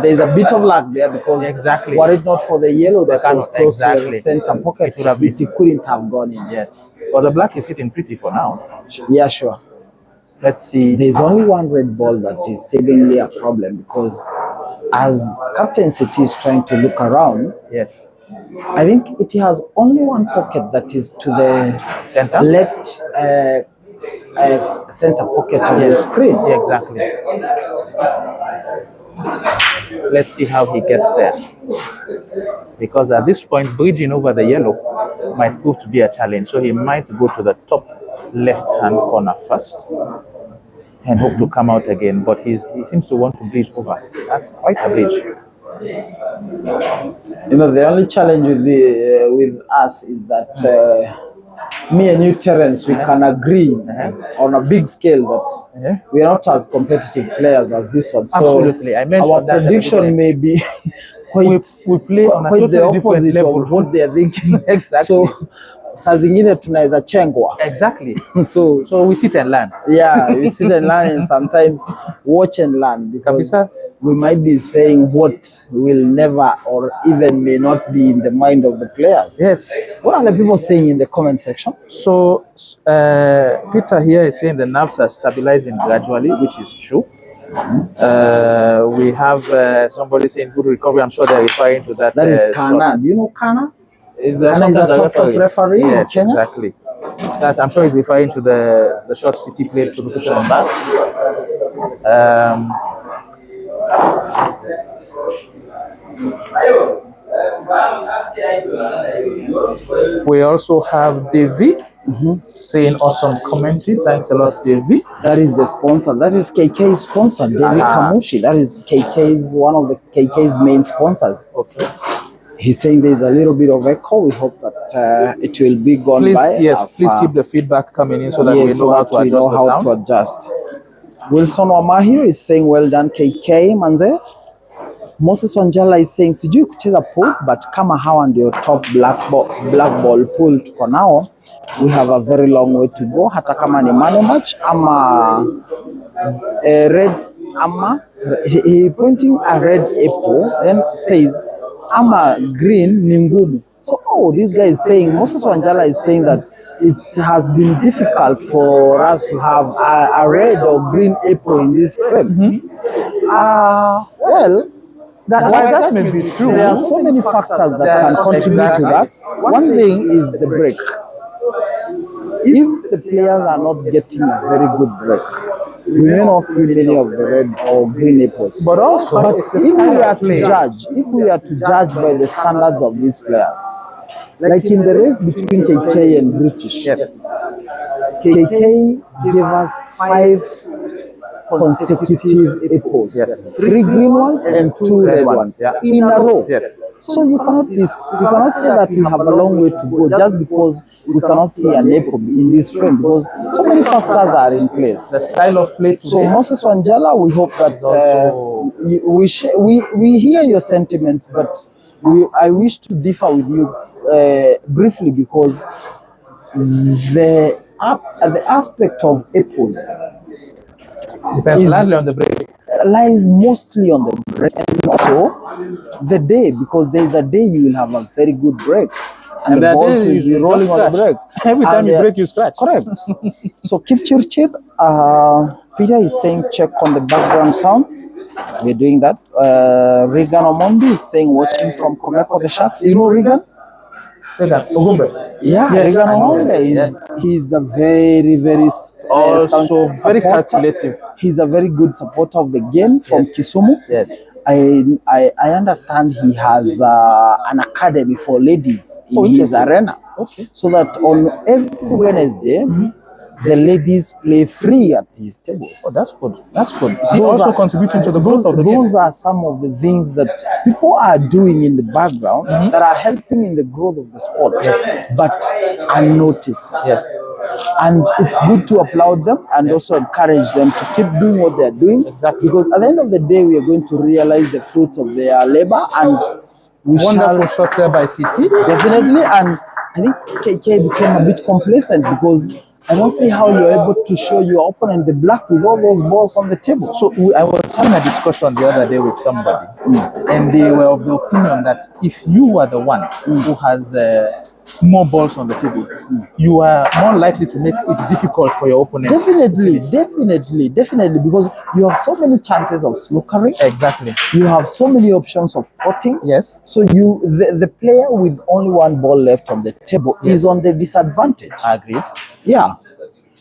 there's a bit of luck there because Exactly. were it not for the yellow that was close to exactly. the center pocket, It would have missed. it couldn't have gone in. Yes, but the black is sitting pretty for now. Yeah, sure. Let's see. There's only one red ball that is seemingly a problem because as Captain City is trying to look around, Yes, I think it has only one pocket that is to the center. left center pocket of the screen. Yeah, exactly. Let's see how he gets there. Because at this point, bridging over the yellow might prove to be a challenge. So he might go to the top left-hand corner first and hope to come out again. But he seems to want to bridge over. That's quite a bridge. You know, the only challenge with us is that me and you, Terence, we can agree on a big scale that we are not as competitive players as this one. So Absolutely. I mentioned our that prediction may be quite, we play on a quite the totally different opposite level. of what they are thinking. Exactly. So saa zingine tunaweza chengwa. Exactly. So we sit and learn. yeah, we sit and learn and sometimes watch and learn because Kabisa. we might be saying what will never or even may not be in the mind of the players. Yes. What are the people saying in the comment section? So Peter here is saying the nerves are stabilizing gradually, which is true. We have somebody saying good recovery. I'm sure they're referring to that. That is Kana. Shot. Do you know Kana? Is there Kana is a sometimes top referee in Yes, Kenya? exactly. That I'm sure he's referring to the shot City played to the Mamba. We also have Davy saying awesome commentary. Thanks a lot, Davy. That is the sponsor. That is KK's sponsor, David Kamushi. That is KK's one of the KK's main sponsors. Okay. He's saying there's a little bit of echo. We hope that it will be gone by. Yes, please keep the feedback coming in so that we know how to adjust the sound. Wilson Wamahio is saying well done KK manze. Moses Wanjala is saying sijui kucheza pool but kama hawa ndio top black ball pool tuko nao, we have a very long way to go hata kama ni money match ama red ama he pointing a red apple then says ama green ni ngumu. So this guy is saying, Moses Wanjala is saying that it has been difficult for us to have a red or green apple in this frame. Well, that may be true. There are so many factors that can contribute to that. One thing is the break. If the players are not getting a very good break, we may not see many of the red or green apples. But if we are to judge by the standards of these players, like in the race between KK and British, Yes. KK gave us 5 consecutive apples. Yes. 3 green ones and 2 red ones in a row. Yes. So you cannot say that we have a long way to go just because we cannot see an apple in this frame because so many factors are in place. The style of play today. So Moses Wanjala, we hope that we hear your sentiments, but I wish to differ with you briefly because the aspect of apples depends largely on the break. Lies mostly on the break and also the day, because there is a day you will have a very good break and the balls will be rolling on the break. Every time you break, you scratch. Correct. So keep chirchir. Peter is saying check on the background sound. We're doing that. Regan Omondi is saying watching from Komeko the Sharks. You know Regan? Yeah, Yes, Regan I know Omondi he's a very, very also very calculative. He's a very good supporter of the game from Kisumu. Yes. I understand he has an academy for ladies in his arena. Okay. So that on every Wednesday, the ladies play free at these tables. Oh, that's good. That's good. See, also contributing to the growth of the those game. are some of the things that people are doing in the background that are helping in the growth of the sport, but unnoticed. Yes. And it's good to applaud them and also encourage them to keep doing what they're doing. Exactly. Because at the end of the day, we are going to realize the fruits of their labor, and we Wonderful shall shot there by CT. definitely. And I think KK became a bit complacent because I don't see how you're able to show your opponent the black with all those balls on the table. So I was having a discussion the other day with somebody, and they were of the opinion that if you are the one who has more balls on the table, you are more likely to make it difficult for your opponent. Definitely, because you have so many chances of snookering. Exactly. You have so many options of potting. Yes. So the player with only one ball left on the table is on the disadvantage. Agreed. Yeah.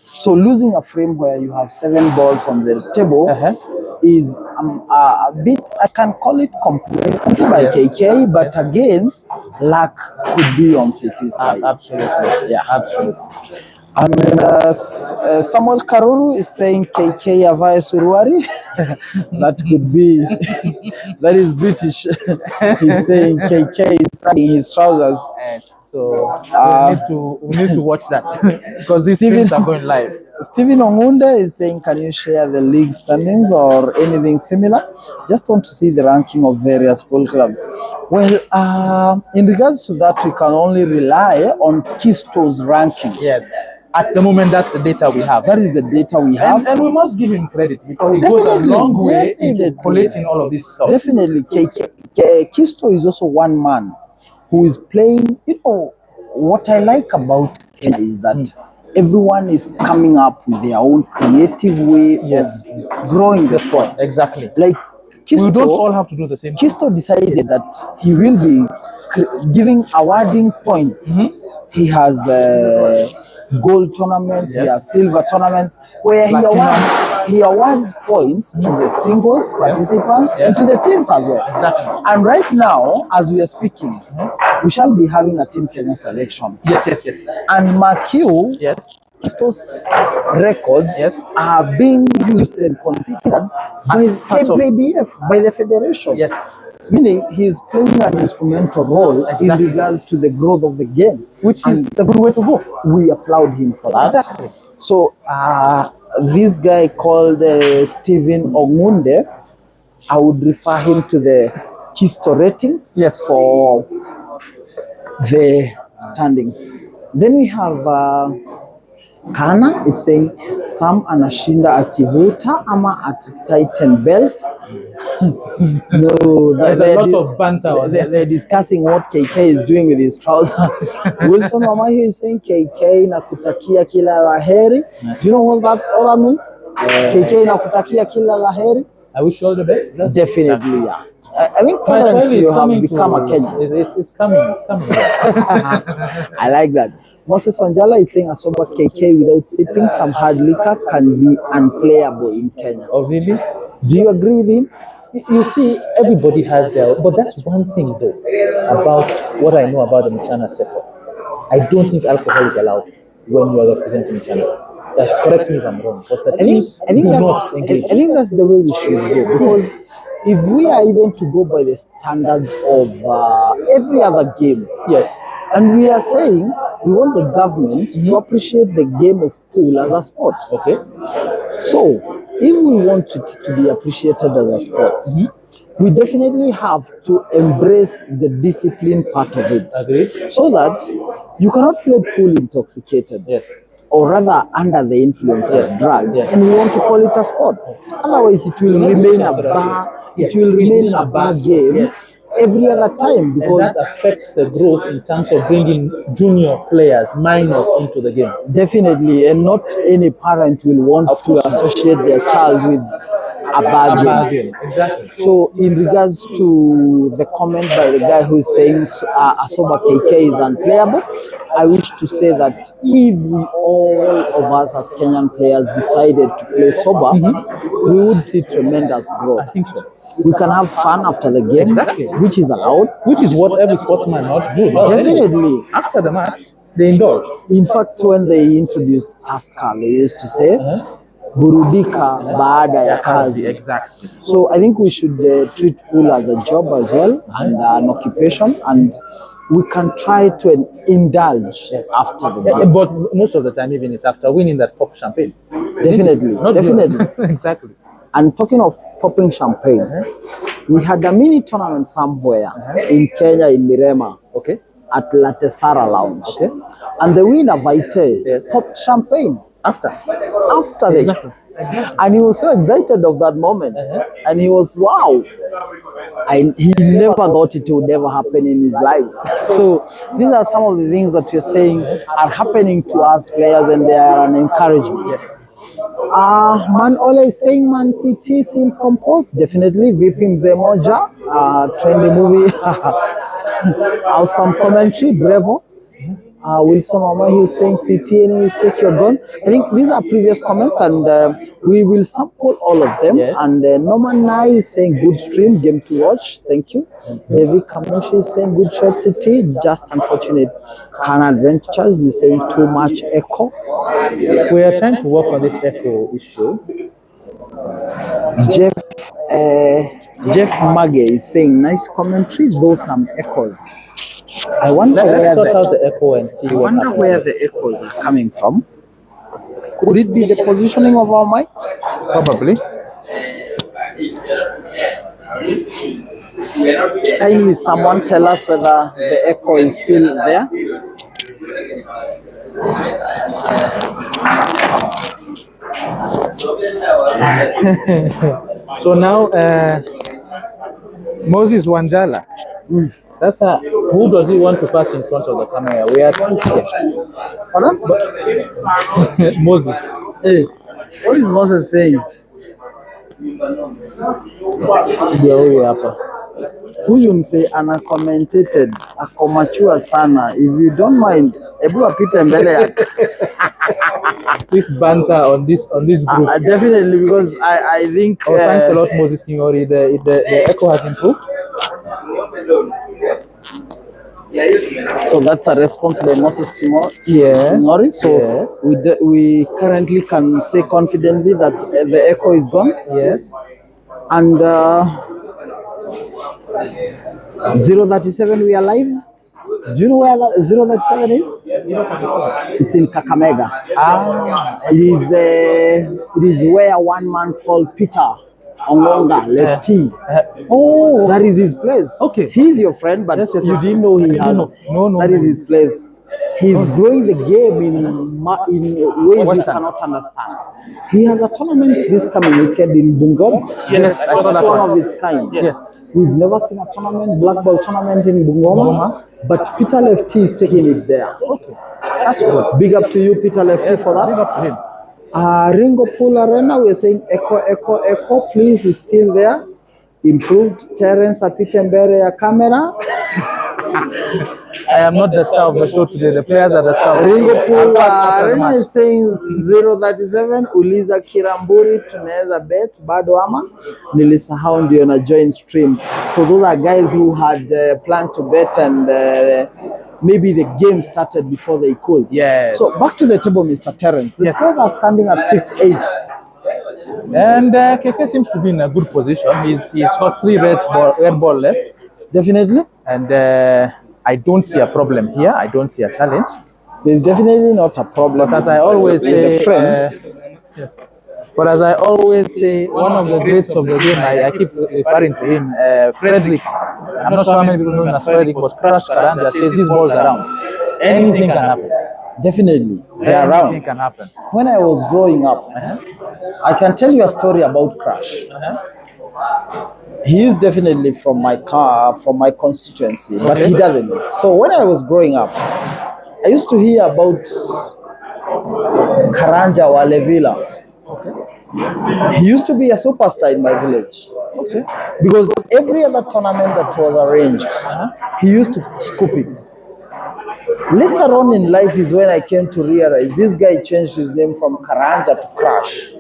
So losing a frame where you have 7 balls on the table is a bit, I can call it complacency by KK, but again, luck could be on City's side. Absolutely. Yeah. Absolutely. And Samuel Karuru is saying KK Avaya Suruari. That could be, that is British. He's saying KK is tucking his trousers. Yes. So we need to watch that because these streams are going live. Stephen Ongunde is saying, can you share the league standings or anything similar? Just want to see the ranking of various pool clubs. Well, in regards to that, we can only rely on Kisto's rankings. Yes. At the moment, that's the data we have. That is the data we have. And we must give him credit because it goes a long way into collating all of this stuff. Definitely. Kisto is also one man who is playing. You know, what I like about Kenya is that everyone is coming up with their own creative way of growing the sport. Exactly. Like Kisto, we don't all have to do the same thing. Kisto decided that he will be giving awarding points. He has gold tournaments, he has silver tournaments, where he awards points to the singles participants and to the teams as well. Exactly. And right now, as we are speaking, we shall be having a Team Kenya selection. Yes. And Marquis, Kisto's records are being used and considered by KBF, by the federation. Yes. Meaning he's playing an instrumental role in regards to the growth of the game, which is the good way to go. We applaud him for that. Exactly. So this guy called Stephen Ongunde, I would refer him to the Kisto ratings for the standings. Then we have Kana is saying Sam anashinda akivuta ama at Titan belt. No, there's a lot of banter. They're discussing what KK is doing with his trousers. Wilson Wamahi is saying KK nakutakia kila laheri. Do you know what that means? KK nakutakia kila laheri. I wish you all the best. Definitely, yeah. I think tolerance you have become a Kenyan. It's coming. I like that. Moses Wanjala is saying Asoba KK without sipping some hard liquor can be unplayable in Kenya. Oh, really? Do you agree with him? You see, everybody has their, but that's one thing though about what I know about the Mchana setup. I don't think alcohol is allowed when you are representing Mchana. Correct me if I'm wrong, but the teams do not engage. I think that's the way we should go, because if we are even to go by the standards of every other game, and we are saying we want the government to appreciate the game of pool as a sport. Okay. So, if we want it to be appreciated as a sport, we definitely have to embrace the discipline part of it. Agreed. So that you cannot play pool intoxicated. Or rather under the influence of drugs, and we want to call it a sport. Otherwise, it will remain a bar. It will remain a bar game every other time, because and that affects the growth in terms of bringing junior players, minors into the game. Definitely, and not any parent will want to associate their child with a bar game. Exactly. So, in regards to the comment by the guy who is saying Asoba KK is unplayable, I wish to say that if we all of us as Kenyan players decided to play sober, we would see tremendous growth. I think so. We can have fun after the game, which is allowed. Which is what every sportsman ought to do. Definitely. After the match, They indulge. In fact, when they introduced Tusker, they used to say, burudika baada ya kazi. Exactly. So I think we should treat pool as a job as well and an occupation, and we can try to indulge after the game. But most of the time, even it's after winning that pop champagne. Definitely, Not definitely. exactly. And talking of popping champagne, we had a mini tournament somewhere in Kenya, in Mirema, Okay. at La Tesara Lounge. Okay. And the winner, Vaite, Yes. popped champagne After. after the and he was so excited of that moment. And he was, wow. He never thought it would ever happen in his life. So these are some of the things that you're saying are happening to us players, and they are an encouragement. Yes. Man Ole is saying Man City seems composed. Definitely. Vipi Mzee Moja, trendy movie. Awesome commentary, bravo. Wilson Mama, he's saying City, any mistake, you're gone. I think these are previous comments, and we will sample all of them. Yes. And Norman Nye is saying good stream, game to watch. Thank you. David Kamoshi is saying good shot, City, just unfortunate. Can Adventures is saying too much echo. We are trying to work on this echo issue. Jeff Magge is saying nice commentary, though some echoes. I wonder Let's sort out where the echo and see I what wonder happens. where the echoes are coming from. Could it be the positioning of our mics? Probably. Kindly someone tell us whether the echo is still there. So now, Moses Wanjala. Sasa, who does he want to pass in front of the camera? We are two here. Moses. Hey, what is Moses saying? Ndio huyu hapa. Huyu mse ana commentated ako mature sana. If you don't mind, ebu apite mbele yake. This banter on this group. Definitely, because I think. Oh, thanks a lot, Moses Kingori. The echo has improved. So that's a response by Moses Yeah. Kingori. So Yes. we currently can say confidently that the echo is gone. Yes. And 037, we are live. Do you know where 037 is? It's in Kakamega. It is where one man called Peter Ongonga, lefty. Oh, That is his place. Okay. He's your friend, but Yes, you didn't know he has. No. That is his place. He's growing the game in ways we cannot understand. He has a tournament this coming weekend in Bungoma. Yes, the I saw first that one one. of its kind. Yes. We've never seen a tournament, black ball tournament in Bungoma, but Peter Lefty is taking it there. Okay. That's good. Big up to you, Peter Lefty, for that. Big up to him. Ringo Pool Arena, we're saying echo, please, is still there. Improved Terence apite mbele ya camera. I am not the star of the show today. The players are the star. Ringo Pool After the Arena match. is saying 037. Uliza Kiramburi, tunaweza bet bado ama nilisahau ndio na join stream. So those are guys who had planned to bet, and maybe the game started before they could. Yes. So back to the table, Mr. Terence. The scores are standing at 6-8. And KK seems to be in a good position. He's got 3 red ball left. Definitely. And I don't see a problem here. I don't see a challenge. There's definitely not a problem. But as I always say, yes. But as I always say, one of the greats of the game, I keep referring to him, Frederick. I'm not sure how many people know him as Frederick, but Crash Karanja says these balls around. Anything can happen. Definitely, they're Anything around. can happen. When I was growing up, I can tell you a story about Crash. He is definitely from my constituency, but he doesn't. So when I was growing up, I used to hear about Karanja Walevila. He used to be a superstar in my village. Because every other tournament that was arranged, he used to scoop it. Later on in life is when I came to realize this guy changed his name from Karanja to Crash.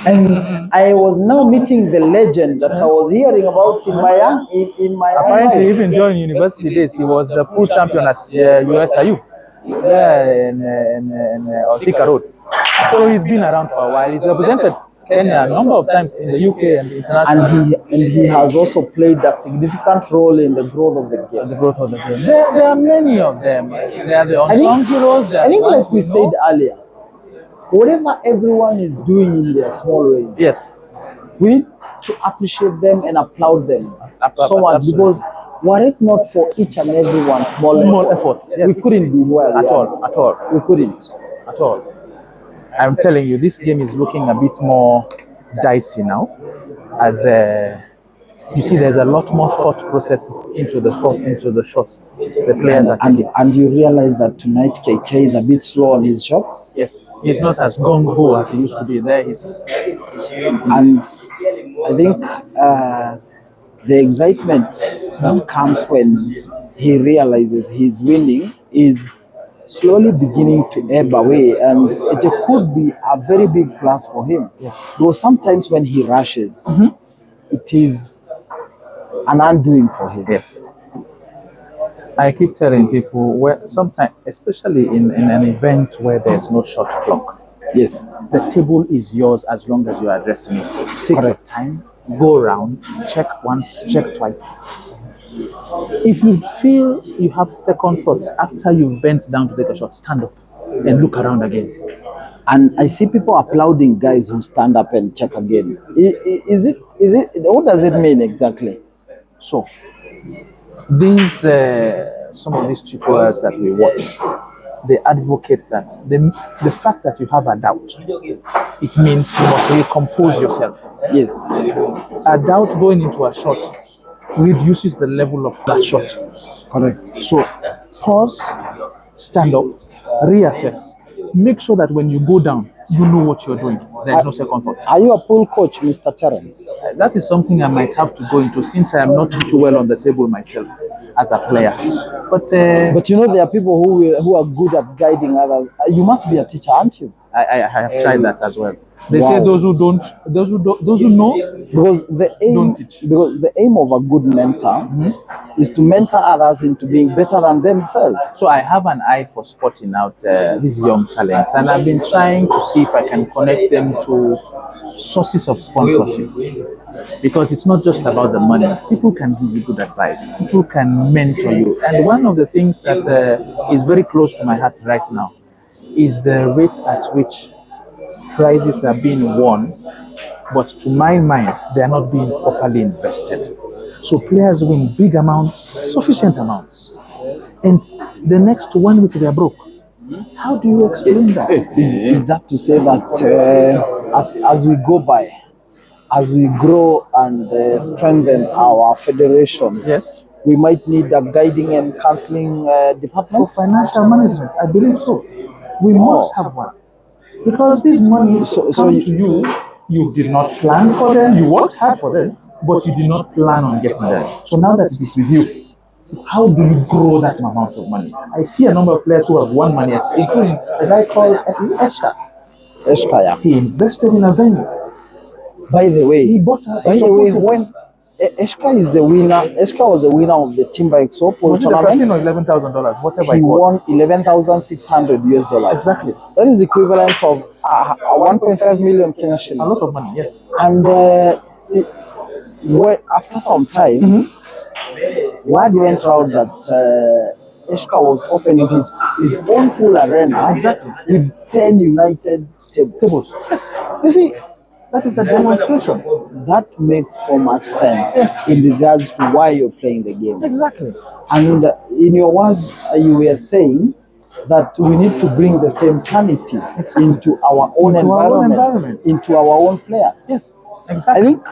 And I was now meeting the legend that I was hearing about in my Apparently, life. even during university days, he was the pool champion at USIU, there on Thika Road. So he's been around for a while. He's represented Kenya a number of times in the UK and internationally. And he has also played a significant role in the growth of the game. The growth of the game. There are many of them. There are the unsung heroes. I think like we said earlier, whatever everyone is doing in their small ways, Yes. we need to appreciate them and applaud them so much, Absolutely. because were it not for each and every one small effort, Yes. we couldn't be where we At are. all. We couldn't. At all. I'm telling you, this game is looking a bit more dicey now, as you see, there's a lot more thought processes into the shots. The players are taking. And you realize that tonight KK is a bit slow on his shots. Yes, he's not as gung ho as he used to be. There, And I think the excitement that comes when he realizes he's winning is slowly beginning to ebb away, and it could be a very big plus for him. Yes. Because sometimes when he rushes, it is an undoing for him. Yes. I keep telling people, where sometimes, especially in an event where there's no shot clock, Yes. the table is yours as long as you are addressing it. Take your time, go around, check once, check twice. If you feel you have second thoughts after you've bent down to take a shot, stand up and look around again. And I see people applauding guys who stand up and check again. Is it? What does it mean exactly? So, these some of these tutorials that we watch, they advocate that the fact that you have a doubt, it means you must recompose yourself. Yes. A doubt going into a shot reduces the level of that shot. Correct. So pause, stand up, reassess. Make sure that when you go down, you know what you're doing. There's no second thought. Are you a pool coach, Mr. Terence? That is something I might have to go into, since I am not too well on the table myself as a player. But you know, there are people who are good at guiding others. You must be a teacher, aren't you? I have tried that as well. They Wow. say those who know, Because the aim of a good mentor is to mentor others into being better than themselves. So I have an eye for spotting out these young talents, and I've been trying to see if I can connect them to sources of sponsorship. Because it's not just about the money. People can give you good advice. People can mentor you. And one of the things that is very close to my heart right now is the rate at which prizes are being won, but to my mind, they are not being properly invested. So players win big amounts, sufficient amounts, and the next 1 week they are broke. How do you explain that? Is that to say that as we go by, as we grow and strengthen our federation, Yes. we might need a guiding and counseling For department? financial management, I believe so. We must have one. Because these monies come to you, you did not plan for them, you worked hard for them, but you did not plan on getting them. So now that it is with you, how do you grow that amount of money? I see a number of players who have won money, including a guy called Eshka. Eshkaya. He invested in a venue. By the way, He bought when Eshka is the winner, Eshka was the winner of the Timber XO was it the tournament. $13,000 or $11,000, whatever He it was. won $11,600. Exactly. That is equivalent of 1.5 million Kenyan shillings. A lot of money, yes. And after some time, word went out that Eshka was opening his own full arena, Exactly. with 10 united tables. Yes. You see, That is a demonstration. that makes so much sense in regards to why you're playing the game. Exactly. And in your words, you were saying that we need to bring the same sanity into our own Into our own environment. into our own players. Yes. I Exactly. think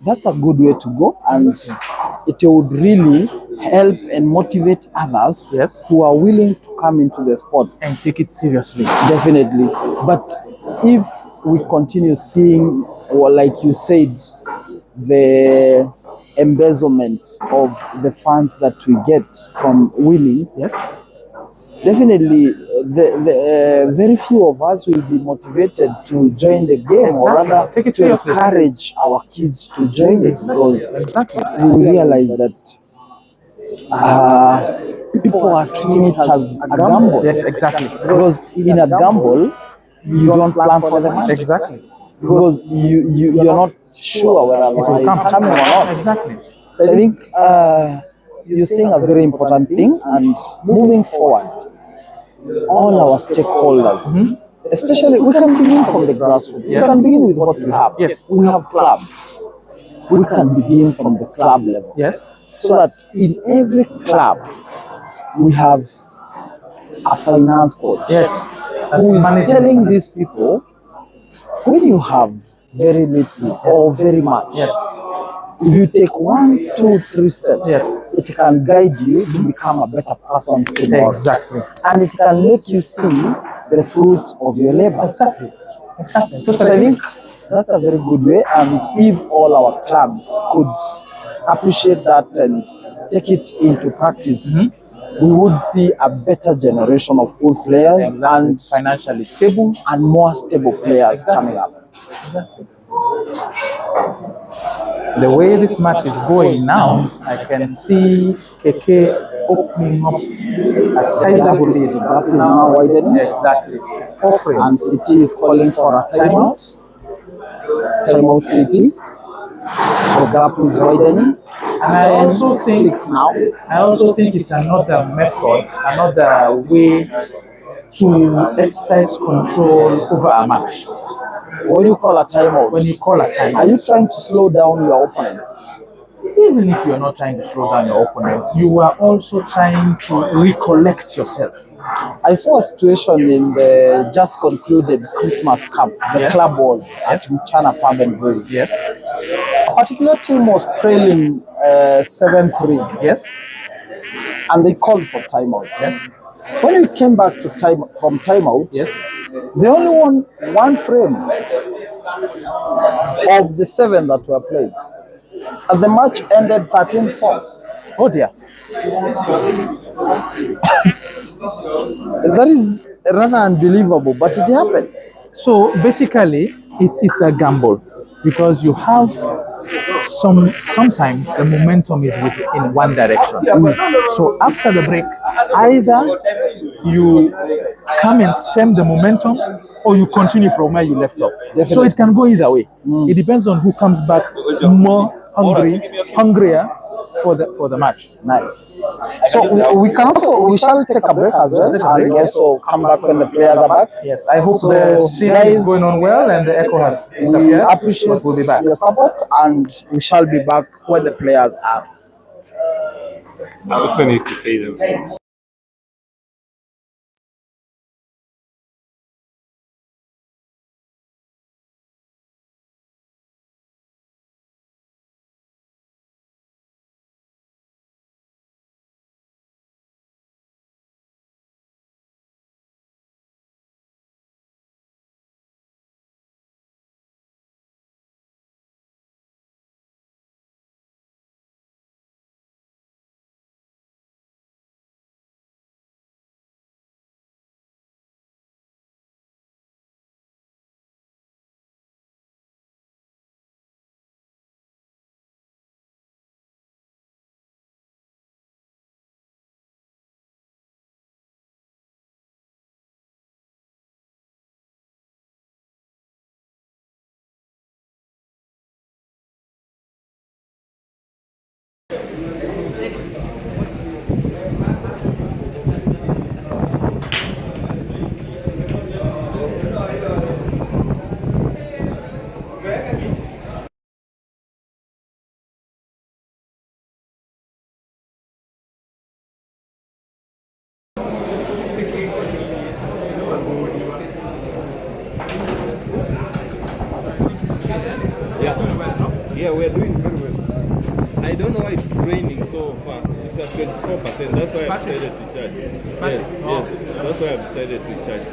that's a good way to go, and it would really help and motivate others Yes. who are willing to come into the sport. And take it seriously. Definitely. But if we continue seeing, or like you said, the embezzlement of the funds that we get from winnings, Yes. definitely very few of us will be motivated to join the game, or Exactly. rather Take it to seriously. encourage our kids to join it, because Exactly. we realize that people are treating it as a gamble. Yes, exactly. Because in a gamble, you don't plan for the money. Exactly. Because you're not sure whether the money is coming or not. Exactly. So I think you're saying a very important thing, and moving forward, all our stakeholders, especially, we can begin from the grassroots. We can begin with what we have. Yes. We have clubs. We can begin from the club level. Yes. So that in every club, we have a finance coach. Yes. Who is Management. telling these people, when you have very little or very much, if you take 1, 2, 3 steps, Yes. it can guide you to become a better person tomorrow. Exactly. And it can make you see the fruits of your labor. Exactly. Exactly. So I think that's a very good way, and if all our clubs could appreciate that and take it into practice, we would see a better generation of pool players and Financially stable. and more stable players coming up. Exactly. The way this match is going now, I can see KK opening up a sizable lead. The gap is now widening. Exactly. 4 frames. And City is calling for a timeout. Timeout City. The gap is widening. And I also think 10-6 now. I also think it's another method, another way to exercise control over a match. When you call a timeout, When you call a timeout, are you trying to slow down your opponents? even if you're not trying to slow down your opponent, you are also trying to recollect yourself. I saw a situation in the just concluded Christmas Cup. The Yes. club was at Mchana Pub and Grill. Yes. A particular team was trailing 7-3, Yes. and they called for timeout. Yes. When we came back to from timeout, Yes. they only won 1 frame of the 7 that were played. And the match ended 13-4. Oh dear. That is rather unbelievable, but it happened. So basically, it's a gamble because you have sometimes the momentum is in one direction. So after the break, either you come and stem the momentum or you continue from where you left off. So it can go either way. It depends on who comes back more hungrier for the match. Nice. So we shall take a break as well, and also come back when the players are back. Yes, I hope So, the stream guys, is going on well and the echo has We disappeared. appreciate But we'll be back. your support, and we shall be back when the players are. I also need to say them. Yeah, we're doing very well. I don't know why it's raining so fast. It's at 24%. That's why I decided to charge. Yes. That's why I decided to charge.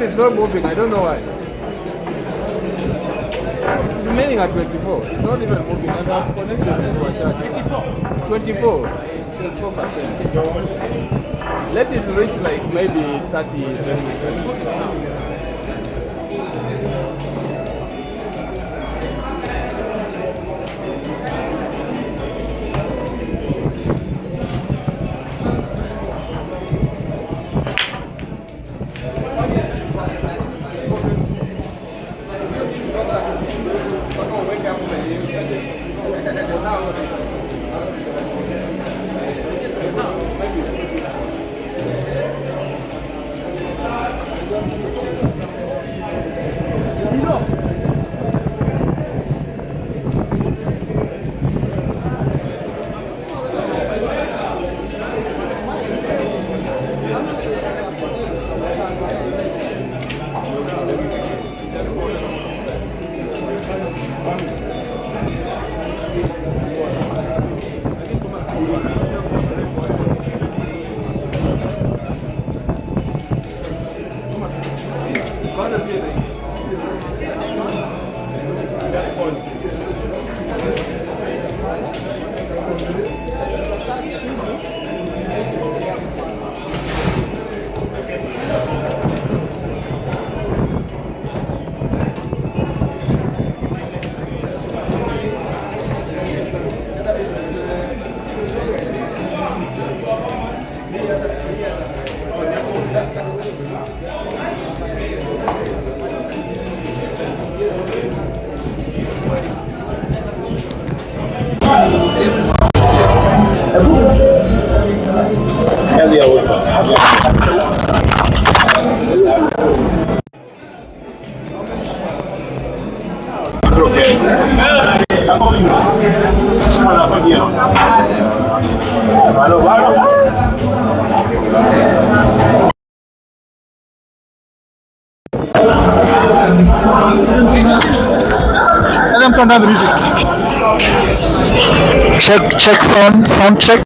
It's not moving. I don't know why. Remaining at 24. It's not even moving. And I'm connected to a charger. 24. 24%. Let it reach like maybe 30. Let them turn down the music. Check sound check.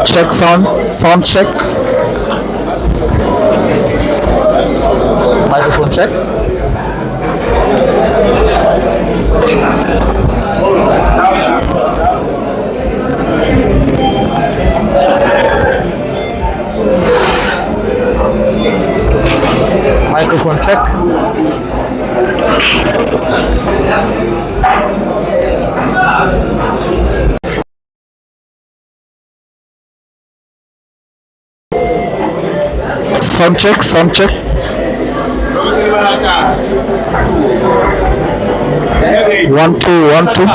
Check sound check. Microphone check. Microphone check. Sound check, sound check. 1 2 1 2.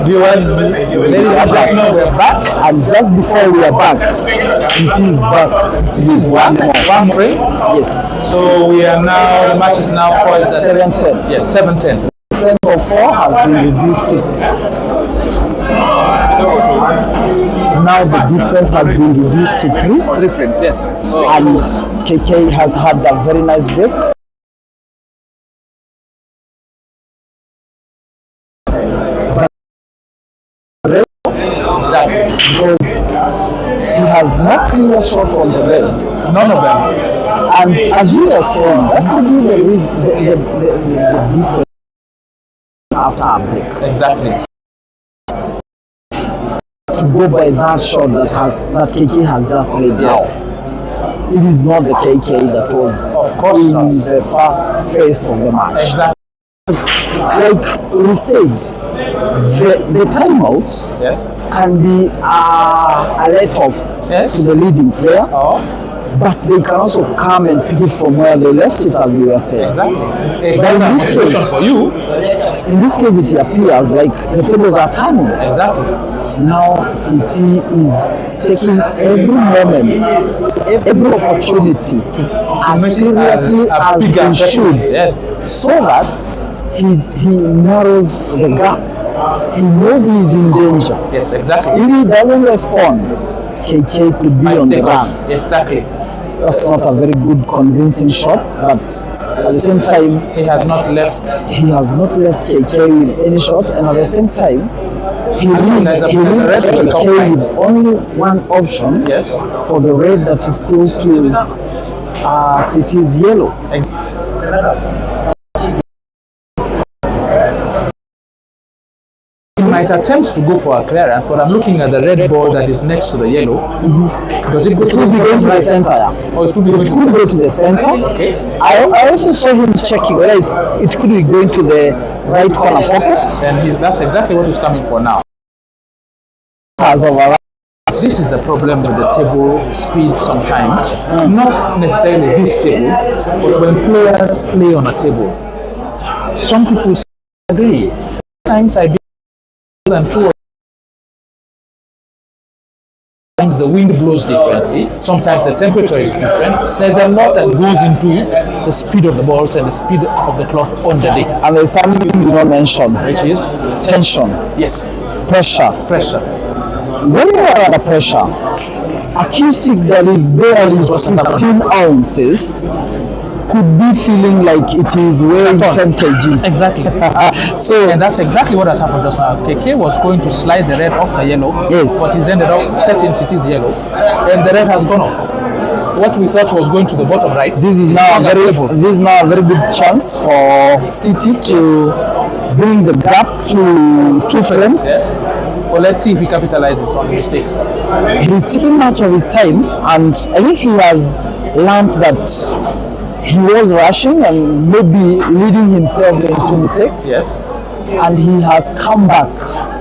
Viewers, ladies and gentlemen, we're back. And just before we are back, it is back. It is one more. Yes. So we are now, the match is now called 7-10. Yes, 7-10. The difference of 4 has been reduced to. Now the difference has been reduced to 3. 3 frames, yes. And KK has had a very nice break. Exactly. Because he has no clear shot on the legs. None of them. And as you are saying, that could be the reason, the difference after a break. Exactly. To go by that shot that KK has just played Yes. now. It is not the KK that was Of course in not. the first phase of the match. Exactly. Like we said, the timeout Yes. can be a let-off Yes. to the leading player, Oh, but they can also come and pick it from where they left it, as you were saying. exactly. It's But exactly in a this motivation case- for you. In this case, it appears like the tables are turning. Exactly. Now CT is taking every moment, every opportunity as make it seriously a as bigger he should, yes. so that he narrows the gap. He knows he is in danger. Yes, exactly. If he doesn't respond, KK could be on the Take run. off. Exactly. That's not a very good convincing shot, but at the same time, He has not left. he has not left KK with any shot, and at the same time, he leaves there's a red KK on the top right. with only one option Yes. for the red that is close to City's yellow. He might attempt to go for a clearance, but I'm looking at the red ball that is next to the yellow. Does it go It could be going to the center, yeah. Or it could be going It to could go to the center. Okay. I also saw him checking whether it could be going to the right corner pocket. And that's exactly what he's coming for now. Has overrun. This is the problem with the table speed sometimes. Not necessarily this table, but when players play on a table. Some people agree. Sometimes I do and two. Sometimes the wind blows differently. Sometimes the temperature is different. There's a lot that goes into the speed of the balls and the speed of the cloth on the day. And there's something you don't mention, Which is tension, yes, pressure. pressure. When you are under pressure, acoustic that is barely 15 ounces could be feeling like it is weighing 10 kg. Exactly. So And that's exactly what has happened just now. KK was going to slide the red off the yellow, Yes. but he's ended up setting City's yellow, and the red has gone off. What we thought was going to the bottom right. this is now a very good chance for City to bring the gap to 2 frames. Yes. Well, let's see if he capitalizes on the mistakes. He's taking much of his time, and I think he has learned that he was rushing and maybe leading himself into mistakes. Yes. And he has come back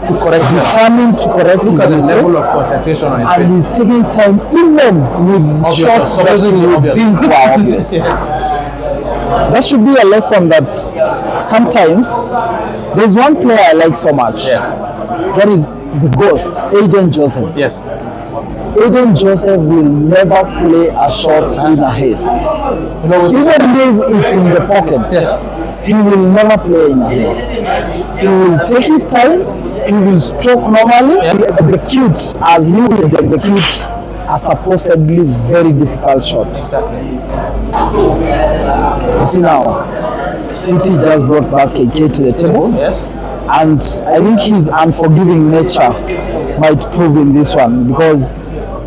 To correct them. determined to correct his Look at the level of mistakes, concentration on his and face. he's taking time even with Obvious, shots that supposedly you would obvious. think were obvious. Yes. That should be a lesson that sometimes there's one player I like so much. Yes. That is the ghost, Aiden Joseph. Yes. Aiden Joseph will never play a shot in a haste. You know, Even if it's in the pocket, Yes. he will never play in a haste. He will take his time, he will stroke normally, he will execute as he would execute a supposedly very difficult shot. exactly. You see now, City just brought back KK to the table, Yes. and I think his unforgiving nature might prove in this one, because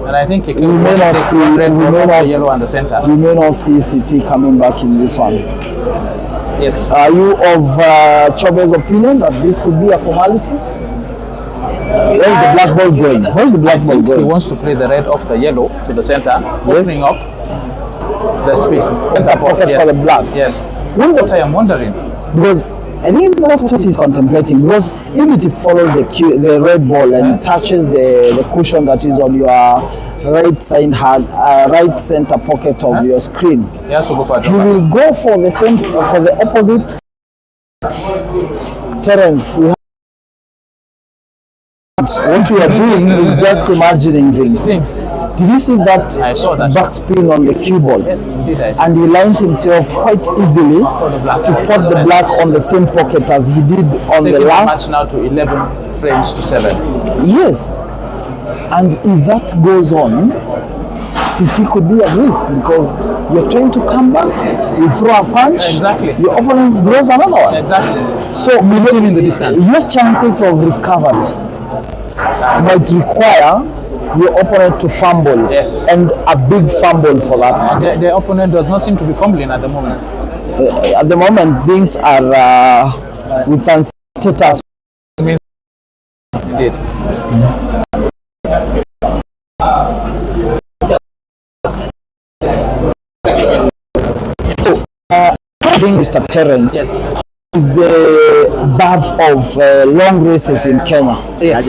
And I think KK we will may not take see one red we ball may off not the yellow and the center. we may not see City coming back in this one. Yes. Are you of Chobe's opinion that this could be a formality? Where's the black ball going? Where's the black ball He going? wants to play the red off the yellow to the center, Yes. opening up the space. Center pocket for the black. Yes. Wonder- What I am wondering, Because I think that's what he's contemplating. Because if it follows the red ball and touches the cushion that is on your right side right center pocket of your screen, he has to go for a he drop. will go for the same for the opposite Terence. What we are doing is just imagining things. Things. Did you see that I saw that. backspin on the cue ball? Yes, he did. And he lines himself quite easily black. to put the black on the same pocket as he did on the Taking the match last. now to 11 frames to 7. Yes. And if that goes on, City could be at risk because you're trying to come back, you throw a punch, Exactly. your opponent throws another one. Exactly. So in the distance. your chances of recovery might require your opponent to fumble. Yes. And a big fumble for that. The opponent does not seem to be fumbling at the moment. At the moment, things are, we can state as Indeed. I think Mr. Terence is the birth of long races in Kenya. Yes.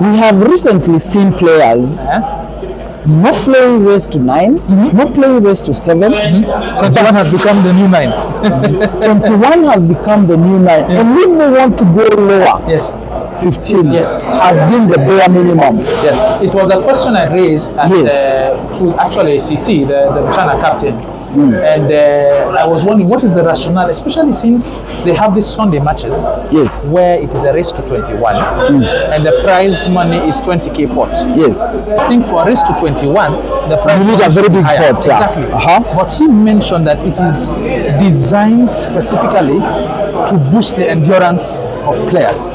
We have recently seen players not playing race to 9, not playing race to 7. 21 has become the new 9. 21 has become the new 9. And if they want to go lower, Yes. 15 Yes. has been the bare minimum. Yes. It was a question I raised at to actually CT, the Mchana captain. And I was wondering what is the rationale, especially since they have these Sunday matches Yes. where it is a race to 21 and the prize money is 20k pot. Yes. I think for a race to 21, the prize You need money a very should be big higher. pot, yeah. Exactly. But he mentioned that it is designed specifically to boost the endurance of players.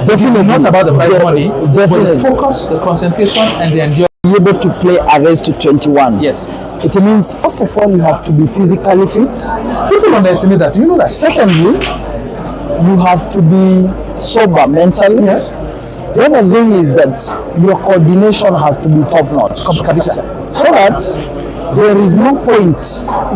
Definitely Not about the prize money, Definitely. but the focus, the concentration, and the endurance. Be able to play a race to 21. Yes. It means, first of all, you have to be physically fit. People underestimate that. You know that. Secondly, you have to be sober mentally. Yes. The other thing is that your coordination has to be top notch. So that there is no point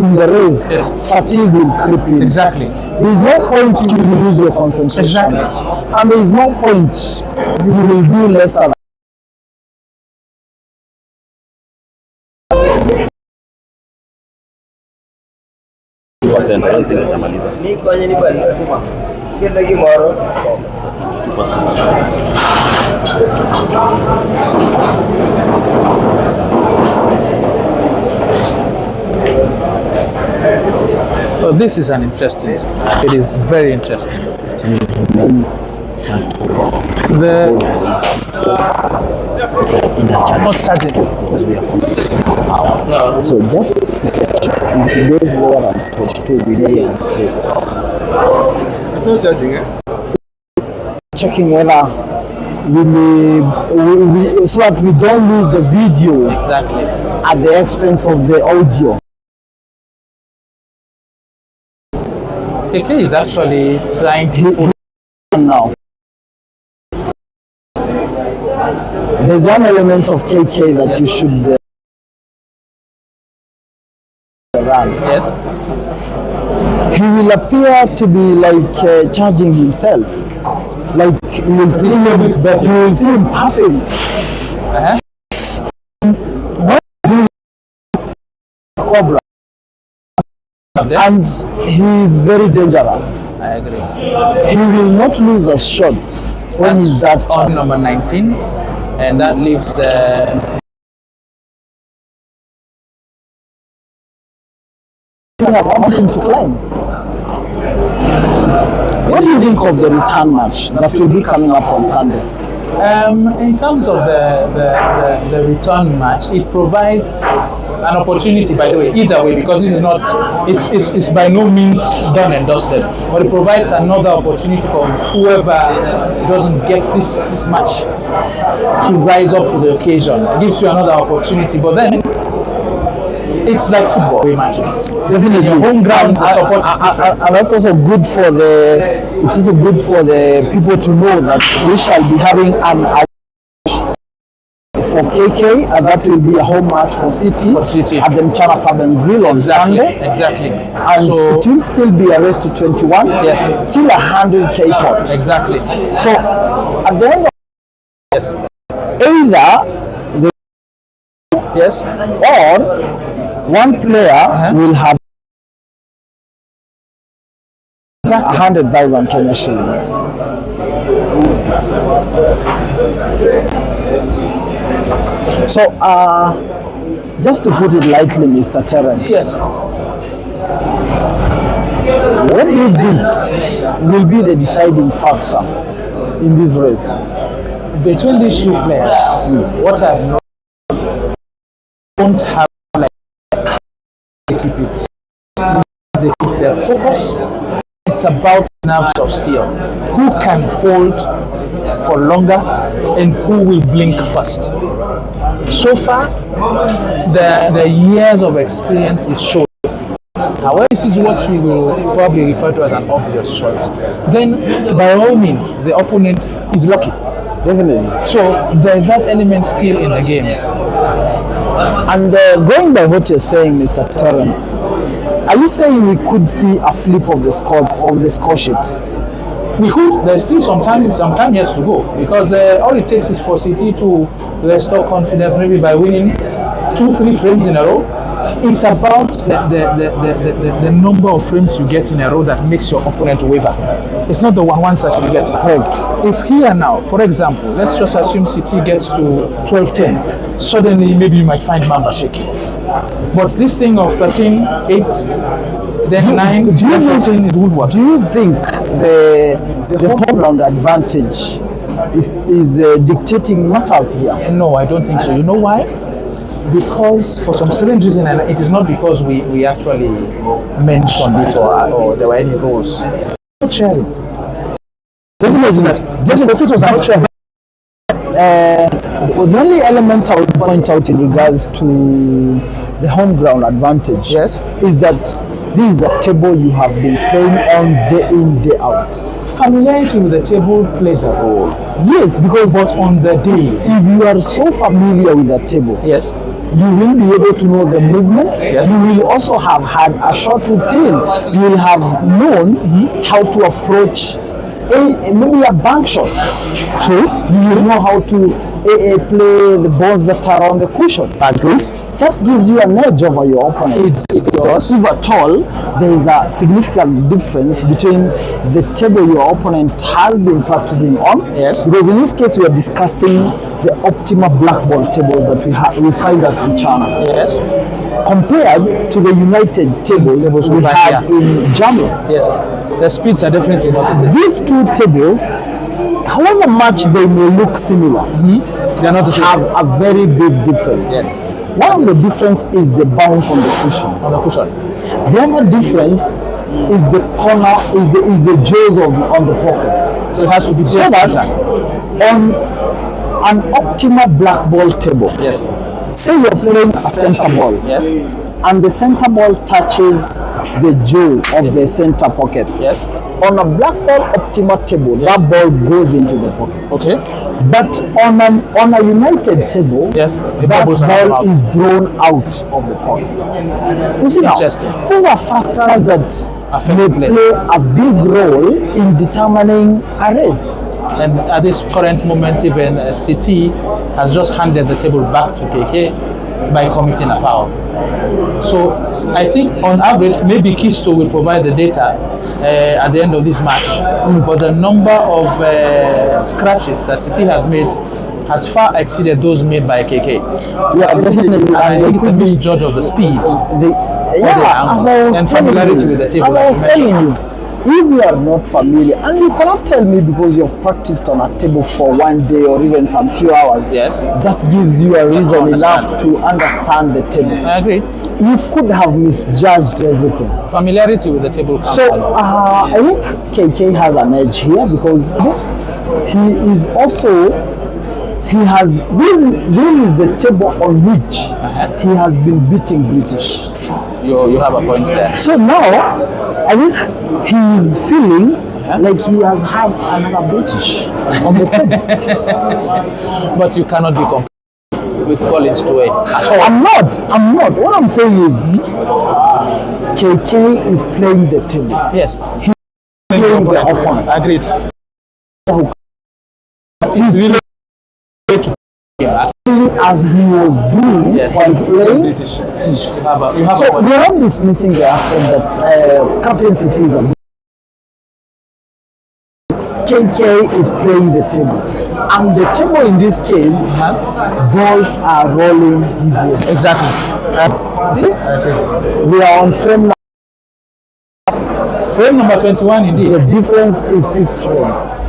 in the race fatigue will creep in. Exactly. There is no point you will lose your concentration. Exactly. And there is no point you will do lesser. So this is an interesting sport. It is very interesting. The not charging. So just if it goes lower than 22, we need an interest. It's not charging, eh? Checking whether we may, so that we don't lose the video Exactly. at the expense of the audio. KK is actually trying to Now, there's one element of KK that you should run. yes. He will appear to be like charging himself. Like you will see him puffing. Uh-huh. Cobra. And he is very dangerous. I agree. He will not lose a shot when he's that That's on number 19, and that leaves the He have a mountain to climb. What do you think of the return match that will be coming up on Sunday? in terms of the return match, it provides an opportunity, by the way, either way, because this is not, it's by no means done and dusted, but it provides another opportunity for whoever doesn't get this match to rise up to the occasion. It gives you another opportunity, but then it's like football matches. Definitely, your home ground the support is different. And that's also good for it's also good for the people to know that we shall be having an award for KK, and that will be a home match for City, at the Mchana Pub and Grill on Sunday. Exactly. And so, it will still be a race to 21. Yes. Still 100k pot. Exactly. So at the end of yes, either the yes, or one player will have 100,000 Kenya shillings. So, just to put it lightly, Mr. Terence, yes. What do you think will be the deciding factor in this race? Between these two players, what I've noticed, don't have like they keep it. They keep their focus. It's about nerves of steel. Who can hold for longer and who will blink first? So far, the years of experience is showing. However, this is what we will probably refer to as an obvious choice. Then, by all means, the opponent is lucky. Definitely. So, there's that element still in the game. And going by what you're saying, Mr. Terence, are you saying we could see a flip of the score sheets? We could. There's still some time yet to go, because all it takes is for City to restore confidence, maybe by winning 2-3 frames in a row. It's about the number of frames you get in a row that makes your opponent waver. It's not the ones that you get. Correct. If here now, for example, let's just assume City gets to 12-10, suddenly maybe you might find Mamba shaking. But this thing of 13-8, then 9, 14, it would work. Do you think the home ground advantage is dictating matters here? No, I don't think so. You know why? Because for some strange reason, and it is not because we actually mentioned it or there were any rules. Not sharing. Definitely that. Definitely it was not sharing. The only element I would point out in regards to the home ground advantage is that this is a table you have been playing on day in, day out. Familiarity with the table plays a role. Yes, because but on the day, if you are so familiar with the table, you will be able to know the movement. You will also have had a short routine. You will have known how to approach maybe a bank shot. So you will know how to play the balls that are on the cushion. That gives you an edge over your opponent. It does. If at all, there is a significant difference between the table your opponent has been practicing on. Because in this case, we are discussing the optimal black ball tables that we find at Mchana. Compared to the United tables we have in Jamlok. The speeds are definitely not the same. These two tables, however much they may look similar, they are not the same. Have a very big difference. One of the difference is the bounce on the cushion. The other difference is the corner, is the jaws on the pockets. So it has to be so that on an optimal black ball table. Say you're playing a center ball. And the center ball touches the jaw of the center pocket. On a black ball optimal table, that ball goes into the pocket. But on a United table, that ball is thrown out of the pocket. You see now, those are factors that may play a big role in determining a race. And at this current moment, even City has just handed the table back to KK by committing a foul. So I think on average, maybe Kisto will provide the data at the end of this match, but the number of scratches that City has made has far exceeded those made by KK. Yeah, definitely. And I think it's a misjudge of the speed. As I was telling you, if you are not familiar, and you cannot tell me because you have practiced on a table for one day or even some few hours, that gives you a reason enough to understand the table. I agree. You could have misjudged everything. Familiarity with the table. So I think KK has an edge here because he is also he has this is the table on which he has been beating British. You have a point there. So now I think he is feeling like he has had another British on the table. But you cannot be compared with Collins to it at all. I'm not. What I'm saying is KK is playing the table. Yes. He's playing the opponent. Agreed. He's really as he was doing while playing. You have So we are not dismissing the aspect that captaincy is a KK is playing the table. And the table in this case, balls are rolling his way. Exactly. See? We are on frame number 21 indeed. The difference is 6 frames.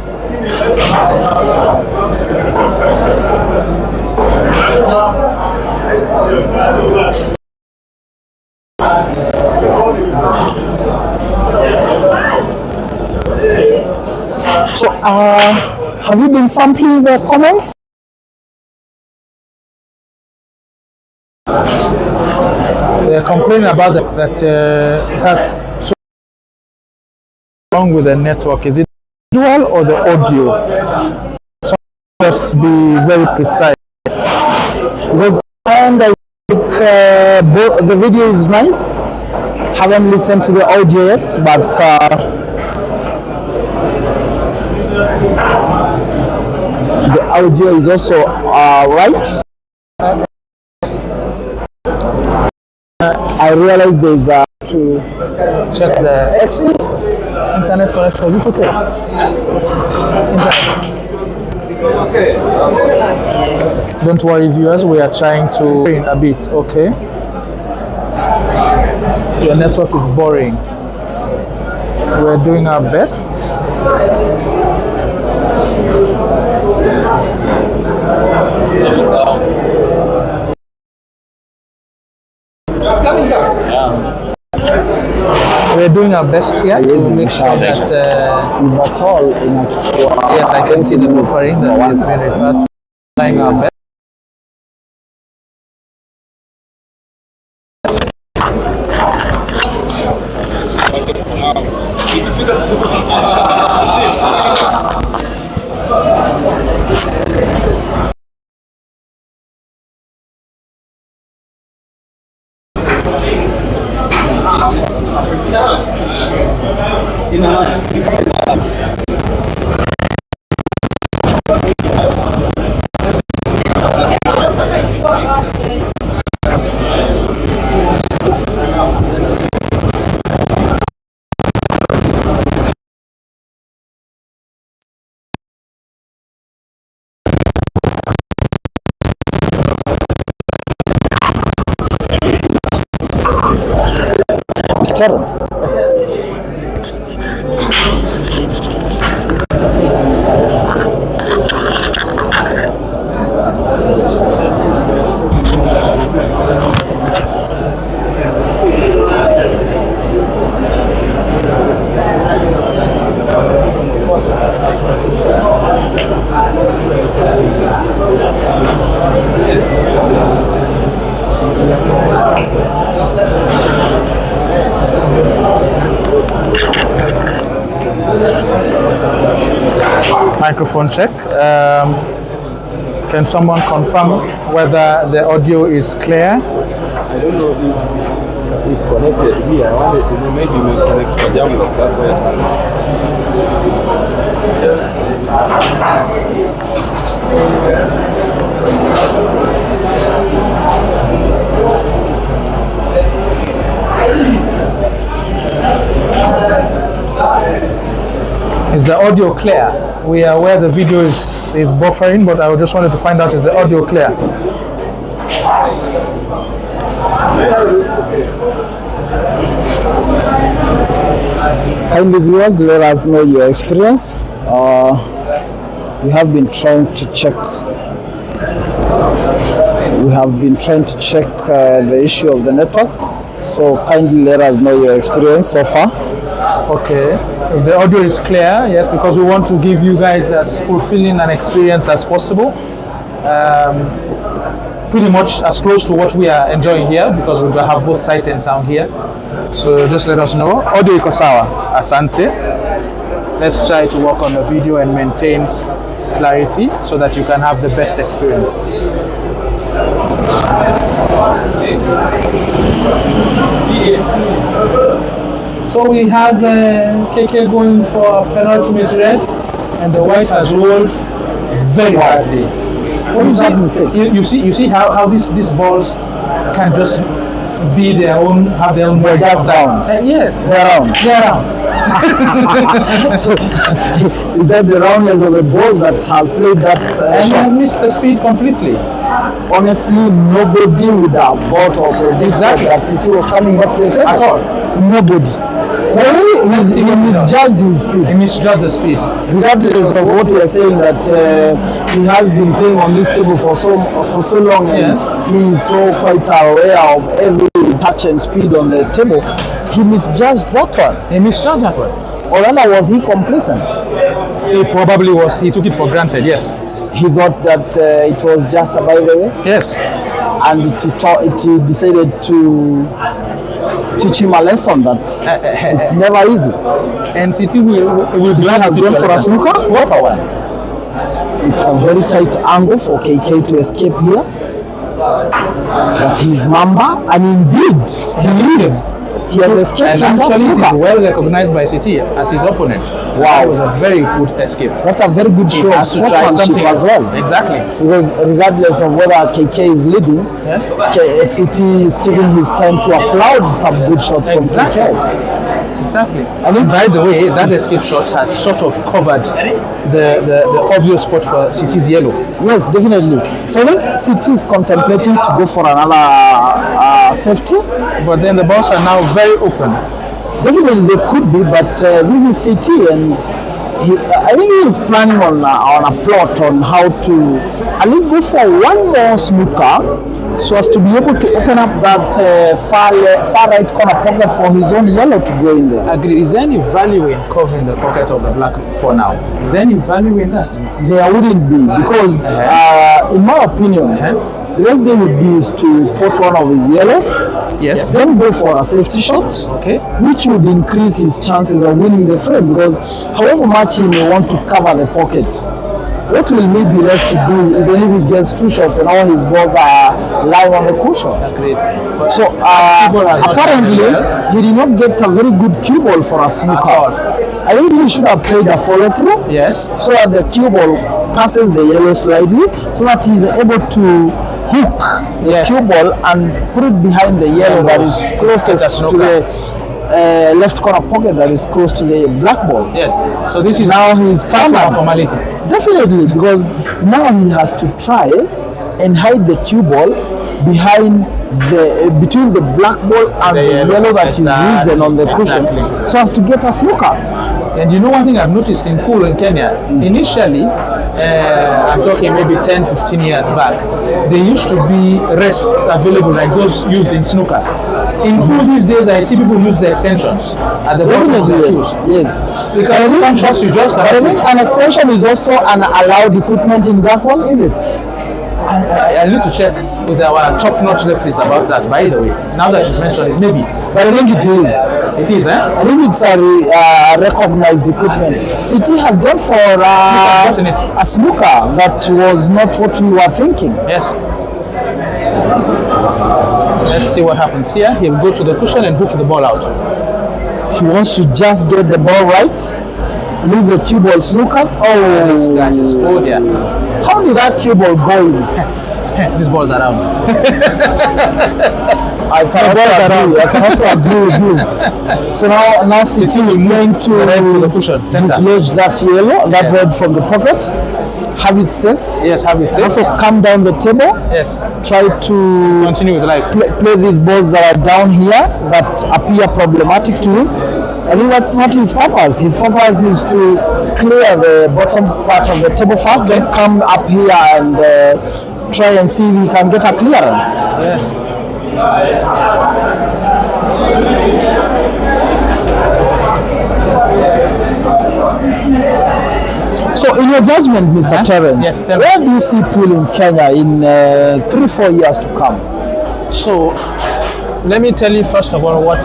So, have you been sampling the comments? They're complaining about that it has so wrong with the network. Is it visual or the audio? So just be very precise. Because and I think the video is nice. Haven't listened to the audio yet, but the audio is also right. I realize there's to Check the internet connection. Is it okay? Don't worry, viewers. We are trying to in a bit. Okay. Your network is boring. We're doing our best. We're doing our best here to make sure that if at all yes, I can see the buffering that is very fast. Trying our best. Terrence. Microphone check. Can someone confirm whether the audio is clear? I don't know if it's connected here. I wanted to know, maybe we connect to Jamlok. That's why it Is the audio clear? We are aware the video is buffering, but I just wanted to find out, is the audio clear? Kindly viewers, let us know your experience. We have been trying to check. The issue of the network. So kindly let us know your experience so far. Okay. If the audio is clear, yes, because we want to give you guys as fulfilling an experience as possible. pretty much as close to what we are enjoying here because we have both sight and sound here. So just let us know. Audio iko sawa. Asante. Let's try to work on the video and maintain clarity so that you can have the best experience. So we have KK going for penultimate red, and the white has rolled very badly. What is that mistake? You see how these balls can just be their own, have their own. They're just down. Yes, They're round. they're round. So, is that the roundness of the balls that has played that And he shot? has missed the speed completely. Honestly, nobody would have thought or predicted that City was coming back to the table. At all. Nobody. Well, he misjudged his speed. He misjudged the speed. Regardless of what we are saying, that he has been playing on this table for so long, and Yes. he is so quite aware of every touch and speed on the table. He misjudged that one, He misjudged that one. or rather, was he complacent? He probably was. He took it for granted. Yes. He thought that it was just a by the way, Yes. and it decided to teach him a lesson that it's never easy. And City will City gladly has teach gone you a for a lesson. snooker. What a one. It's a very tight angle for KK to escape here. But he's Mamba, and indeed he lives. He has escaped And from that actually, it is snooker. well recognized by City as his opponent. Wow. That was a very good escape. That's a very good He show of has to try sportsmanship something as well. Exactly. Because regardless of whether KK is leading, Yes. City is taking his time to applaud some good shots from Exactly. KK. Exactly. I mean, by the way, that escape shot has sort of covered the obvious spot for City's yellow. Yes, definitely. So I think City is contemplating to go for another safety. But then the balls are now very open. Definitely they could be, but this is City, and I think he is planning on a plot on how to at least go for one more snooker so as to be able to open up that far right corner pocket for his own yellow to go in there. Agree. Is there any value in covering the pocket of the black for now? Is there any value in that? There wouldn't be, because in my opinion, the best thing would be is to put one of his yellows, Yes. then go for a safety shot, Okay. which would increase his chances of winning the frame, because however much he may want to cover the pocket, what will he be left to do even if he gets two shots and all his balls are lying on the cushion? Great. So ball has not apparently done well. he did not get a very good cue ball for a snooker. I think he should have played a follow through, Yes. so that the cue ball passes the yellow slightly, so that he is able to hook the Yes. cue ball and put it behind the yellow that is closest That's to the left corner pocket that is close to the black ball. Yes. So this is Now he's far from a covered. formality. Definitely, because now he has to try and hide the cue ball behind between the black ball and The the yellow. yellow that is Exactly. risen on the cushion, Exactly. so as to get a snooker. And you know one thing I've noticed in pool in Kenya, initially, I'm talking maybe 10, 15 years back, there used to be rests available like those used in snooker. In pool these days, I see people use the extensions at the bottom of the Definitely, cues. yes. Because some shots you just But I think have an extension is also an allowed equipment in black ball, is it? I need to check with our top-notch referees about that, by the way. Now that you mentioned it, maybe. But I think it is. It is, eh? I think it's a recognized equipment. City has gone for gotten it. a snooker that was not what we were thinking. Yes. Let's see what happens here. He'll go to the cushion and hook the ball out. He wants to just get the ball right, leave the cue ball snooker. This guy just Oh, yeah. how did that cue ball go in? This ball's around. I can also agree with you. So now City is going to the to cushion, center. dislodge that yellow, that red from the pocket, have it safe, Yes, have it and also safe. come down the table, Yes. try to Continue with life. play these balls that are down here that appear problematic to him. I think that's not his purpose. His purpose is to clear the bottom part of the table first, then come up here and try and see if he can get a clearance. Yes. So So, in your judgment, Mr. Terence, Yes, tell me. where do you see pool in Kenya in 3-4 years to come? So let me tell you first of all what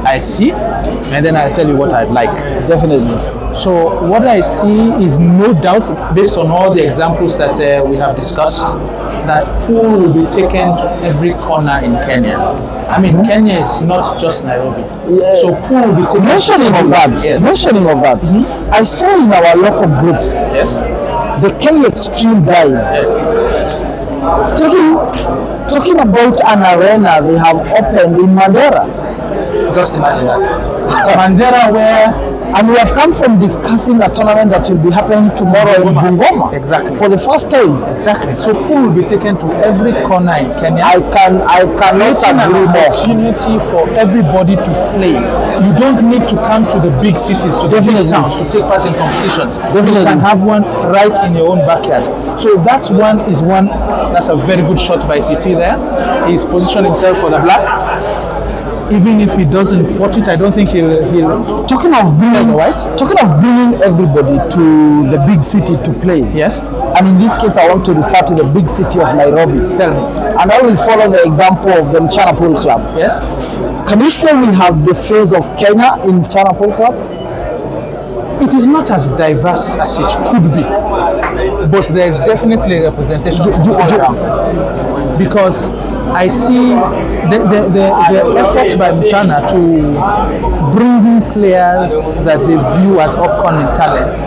I see, and then I'll tell you what I'd like. Definitely. So what I see is no doubt, based on all the examples that we have discussed, that pool will be taken to every corner in Kenya. I mean, Kenya is not just Nairobi. Yeah. So pool will be taken. Mentioning of that, Yes. mentioning of that, I saw in our local groups, Yes. the Kenya Extreme guys, talking about an arena they have opened in Mandera. Just imagine that. Mandera, where And we have come from discussing a tournament that will be happening tomorrow in Bungoma. Exactly. For the first time. exactly. So pool will be taken to every corner in Kenya. I cannot Creating an agree more. opportunity for everybody to play. You don't need to come to the big cities, to the big towns, to take part in competitions. You can have one right in your own backyard. So that's a very good shot by CT there. He's positioned himself for the black. Even if he doesn't watch it, I don't think he'll Talking of bringing everybody to the big city to play. Yes. And in this case, I want to refer to the big city of Nairobi. Tell me. And I will follow the example of the Mchana Pool Club. Yes. Can you say we have the face of Kenya in Mchana Pool Club? It is not as diverse as it could be, but there is definitely representation from all around. Because I see the efforts by Mchana to bring in players that they view as upcoming talent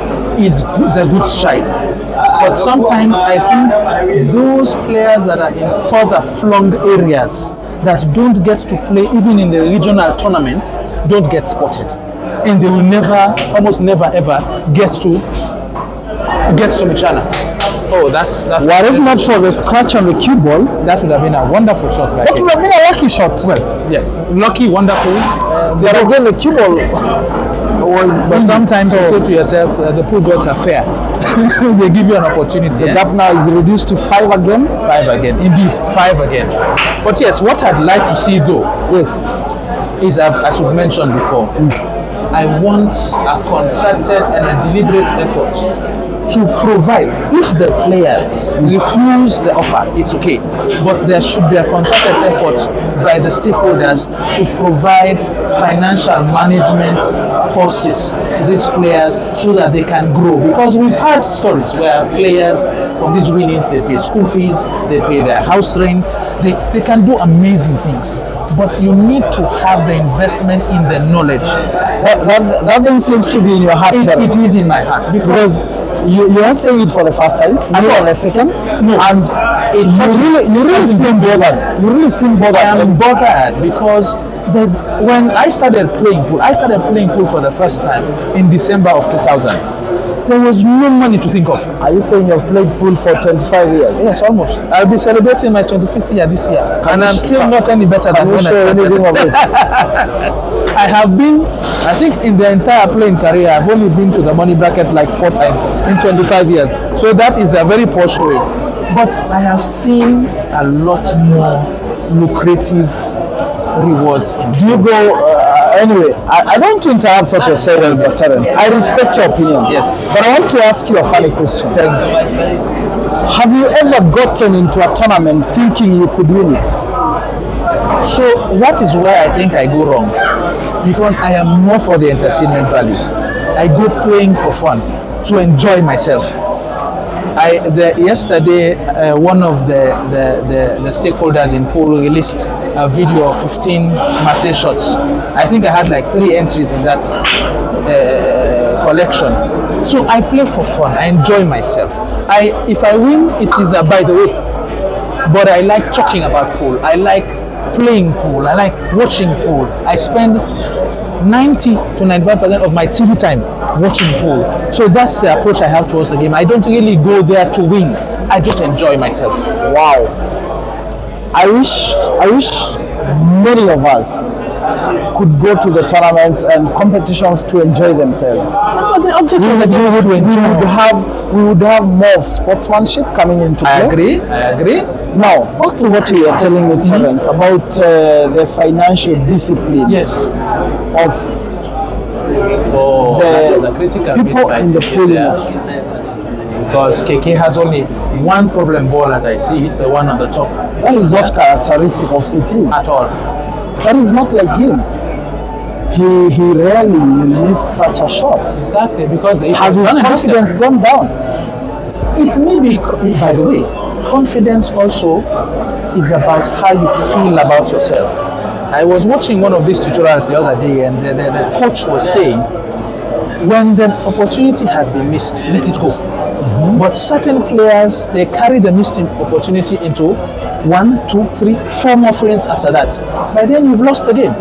is a good stride. But sometimes I think those players that are in further flung areas that don't get to play even in the regional tournaments don't get spotted. And they will almost never ever get to Mchana. Oh, that's Were it not for the scratch on the cue ball, that would have been a wonderful shot by that him. would have been a lucky shot. Well, yes, lucky, wonderful. But again, the cue ball was. But sometimes you say to yourself, the pool gods are fair. They give you an opportunity. The gap now is reduced to 5 again. 5 again, indeed, 5 again. But yes, what I'd like to see though, Yes. is as we've mentioned before, I want a concerted and a deliberate effort to provide. If the players refuse the offer, it's okay, but there should be a concerted effort by the stakeholders to provide financial management courses to these players so that they can grow. Because we've had stories where players from these winnings, they pay school fees, they pay their house rent, they can do amazing things. But you need to have the investment in the knowledge. That then seems to be in your heart. It is in my heart because you're not saying it for the first time, not for the second, and you really seem bothered. You really seem bothered. I am bothered because when I started playing pool for the first time in December of 2000. There was no money to think of. Are you saying you've played pool for 25 years? Yes, almost. I'll be celebrating my 25th year this year, and I'm still not any better than when I started. Anything of it? I have been, I think in the entire playing career, I've only been to the money bracket like 4 times in 25 years. So that is a very poor showing. But I have seen a lot more lucrative rewards. Do you go, anyway, I don't want to interrupt what you're saying, Mr. Terence. I respect your opinion. Yes. But I want to ask you a funny question. Tell me. Have you ever gotten into a tournament thinking you could win it? So that is where I think I go wrong, because I am more for the entertainment value. I go playing for fun, to enjoy myself. Yesterday, one of the stakeholders in pool released a video of 15 Marseille shots. I think I had like 3 entries in that collection. So I play for fun. I enjoy myself. If I win, it is a by the way. But I like talking about pool. I like playing pool. I like watching pool. I spend 90 to 95% of my TV time watching pool. So that's the approach I have towards the game. I don't really go there to win. I just enjoy myself. Wow. I wish many of us could go to the tournaments and competitions to enjoy themselves. But the object of the game is to enjoy. We would have more of sportsmanship coming into play. I agree. Now, back to what you were telling me, Terence, about the financial discipline Yes. of that is a critical people in the pool industry. because KK has only one problem ball as I see it, the one on the top. That is not characteristic of CT. At all. That is not like him. He rarely will miss such a shot. Exactly, because it Has his done and confidence dusted. gone down? It may be, by the way, confidence also is about how you feel about yourself. I was watching one of these tutorials the other day, and the coach was saying, when the opportunity has been missed, let it go. But certain players, they carry the missed opportunity into 1, 2, 3, 4 more frames after that. By then you've lost the game.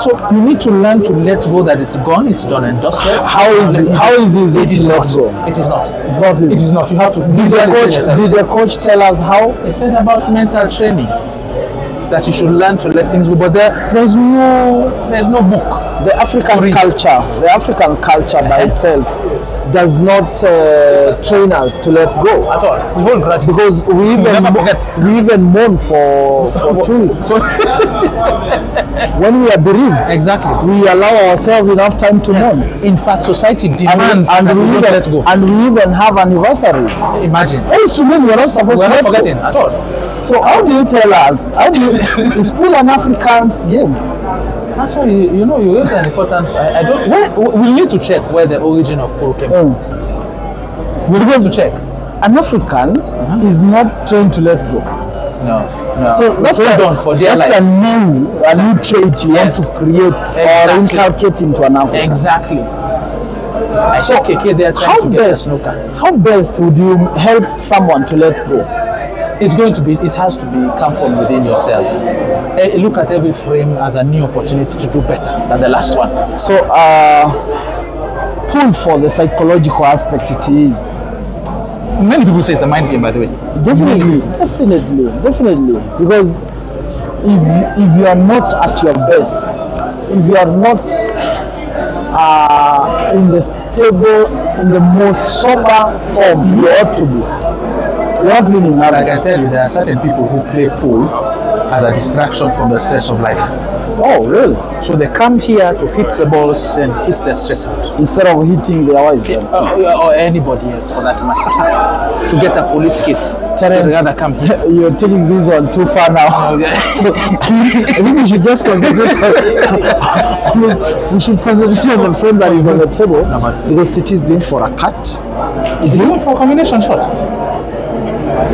So you need to learn to let go, that it's gone, it's done and dusted. How is it? How is it? It is to not. let go? It is not. It's not easy. It is not. You have to. Did the coach tell us how? He said about mental training, that you should learn to let things go. But there's no book. The African culture by itself does not train us to let go At all. We hold grudges. because we never forget. even mourn for two weeks. When we are bereaved, Exactly. we allow ourselves enough time to mourn. In fact, society demands And that we we don't let go. even have anniversaries. Imagine. That is to mean we are not supposed We're to not let go. forgetting at all. So how do you tell us? How do you, it's still an African's game? Actually, you know, you raised an important. I don't. We need to check where the origin of pool came from. We need to check. An African is not trained to let go. No. So that's hold on for dear life. a new trait you Yes. want to create or Exactly. inculcate into an African. Exactly. I So saw KK there trying how to get the best? snooker. How best would you help someone to let go? It's going to be. It has to be come from within yourself. Look at every frame as a new opportunity to do better than the last one. So pull for the psychological aspect it is. Many people say it's a mind game, by the way. Definitely. Because if you are not at your best, if you are not in the stable, in the most sober form you ought to be, you're not winning I now. can tell you there are certain people who play pool as a distraction from the stress of life. Oh, really? So they come here to hit the balls and hit the stress out. Instead of hitting their wives. Or anybody else for that matter. To get a police case. Terence, They'd rather come here. you're taking this one too far now. So I think we should just concentrate on this. We should concentrate on the frame that is on the table because City is going for a cut. Is he going for a combination shot?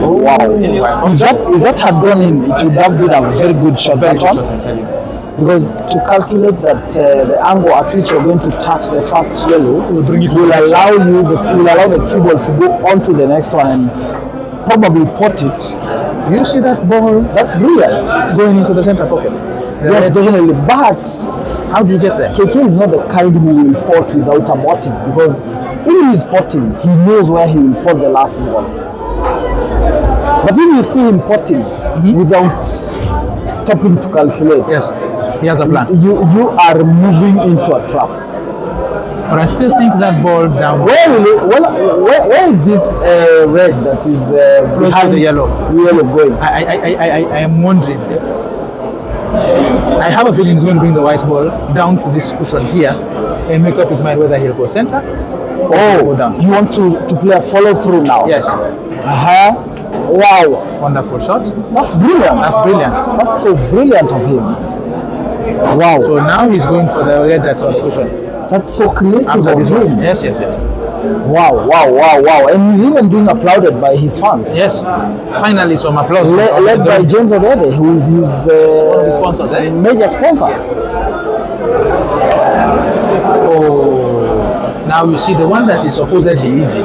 Wow. If that had gone in, it would have been a very good shot. That one. Because to calculate that the angle at which you're going to touch the first yellow will allow the cue ball to go on to the next one and probably pot it. You see that ball? That's brilliant. Going into the center pocket. Yes, definitely. But how do you get there? KK is not the kind who will pot without a potting, because if he is potting, he knows where he will pot the last ball. But if you see him potting without stopping to calculate, Yes, he has a plan. you are moving into a trap. But I still think that ball down. Where is this red that is Close to behind the yellow. going? I am wondering. I have a feeling he's going to bring the white ball down to this cushion here and make up his mind whether he'll go center or go down. You want to play a follow through now? Yes. Wow. Wonderful shot. That's brilliant. That's brilliant. That's so brilliant of him. Wow. So now he's going for the red that's on the cushion. That's so creative After of this him. one. Yes. Wow. And he's even being applauded by his fans. Yes. Finally some applause. Led by James Ogede, who is one of his sponsors, eh? major sponsor. Oh. Now you see the one that is supposedly easy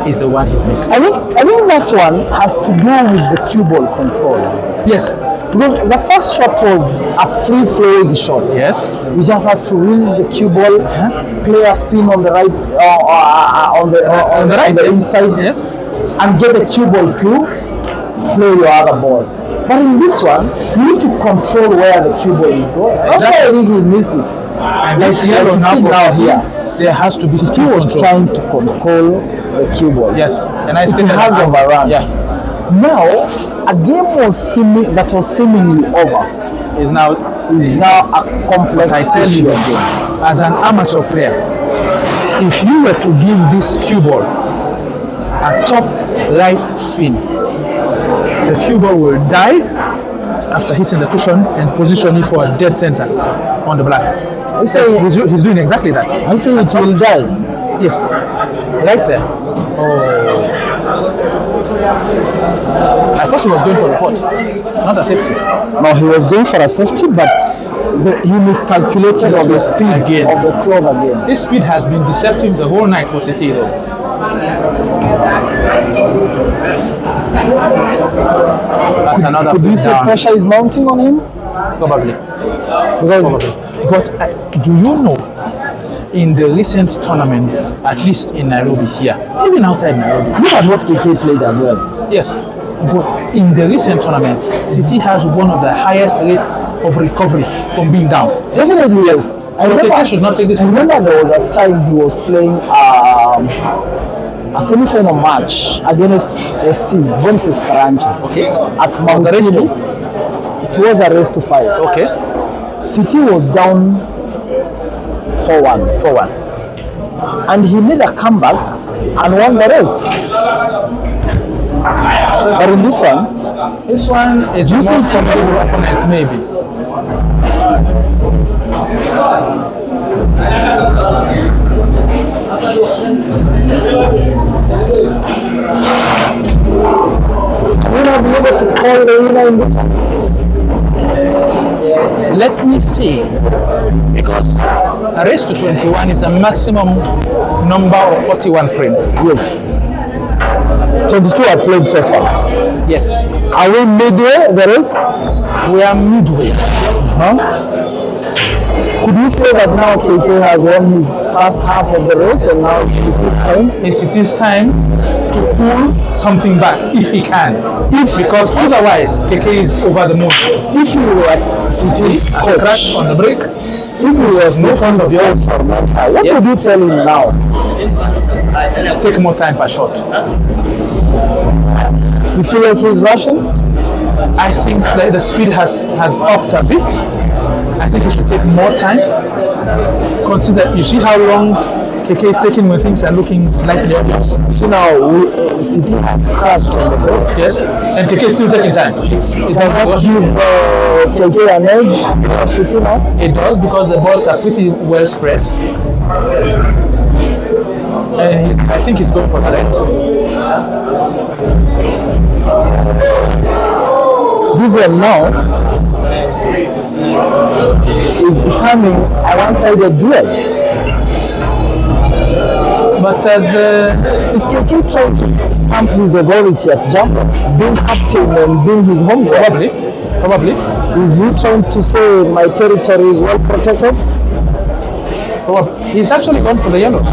is the one he's missing. I think that one has to do with the cue ball control. Yes. Because the first shot was a free-flowing shot. Yes. He just has to release the cue ball, play a spin on the right, on the inside, Yes. and get the cue ball to play your other ball. But in this one, you need to control where the cue ball is going. That's why I think he missed it. And Like this yellow you now see now here. there has to be City speed was control. trying to control the cue ball. Yes. And I It expected has that. overrun. Yeah. Now, a game was seemingly over Is now is now a complex I tell issue you, again. as an amateur player, if you were to give this cue ball at top right spin. The cue ball will die after hitting the cushion and position it for a dead center on the black. So He's doing exactly that. I'm saying it will die. Yes, right there. Oh, I thought he was going for the pot, not a safety. No, he was going for a safety, but he miscalculated on the speed Again. of the club again. This speed has been deceptive the whole night for City, though. That's another Could we flip say down. pressure is mounting on him? Probably. Because But do you know, in the recent tournaments, at least in Nairobi here, even outside Nairobi, look at what KK played as well. yes, but in the recent tournaments, City has one of the highest rates of recovery from being down. Definitely, yes. So KK should not take this I for remember there was a time he was playing a semi-final match against Steve Boniface Karanji. Okay. At Mount Was the race Kilo. It was a race to 5. Okay. City was down 4-1. 4-1. And he made a comeback and won the race. But in this one is You more say from the opponents, maybe. will not be able to call the winner in this one. Let me see, because a race to 21 is a maximum number of 41 frames. Yes. 22 are played so far. Yes, Are we midway the race? we are midway. Could we say that now KK has won his first half of the race and now it's his time? It is time to pull something back if he can. Because otherwise, KK is over the moon. If you were City's A scratch coach, on the break. if you were no front City's of yours. coach, what Yes. would you tell him now? Take more time per shot. You feel like he's rushing? I think that the speed has upped a bit. I think he should take more time. Consider, you see how long KK is taking when things are looking slightly obvious. See now, City has scratched on the break. Yes, and KK is still taking time. It's Does that give KK an edge for City now? It does, because the balls are pretty well spread. And I think he's going for the lens. This one now is becoming a one-sided duel. But as Is KK trying to stamp his authority at Jamlok, being captain and being his home ground? probably, Is he trying to say my territory is well protected? he's actually gone for the yellows.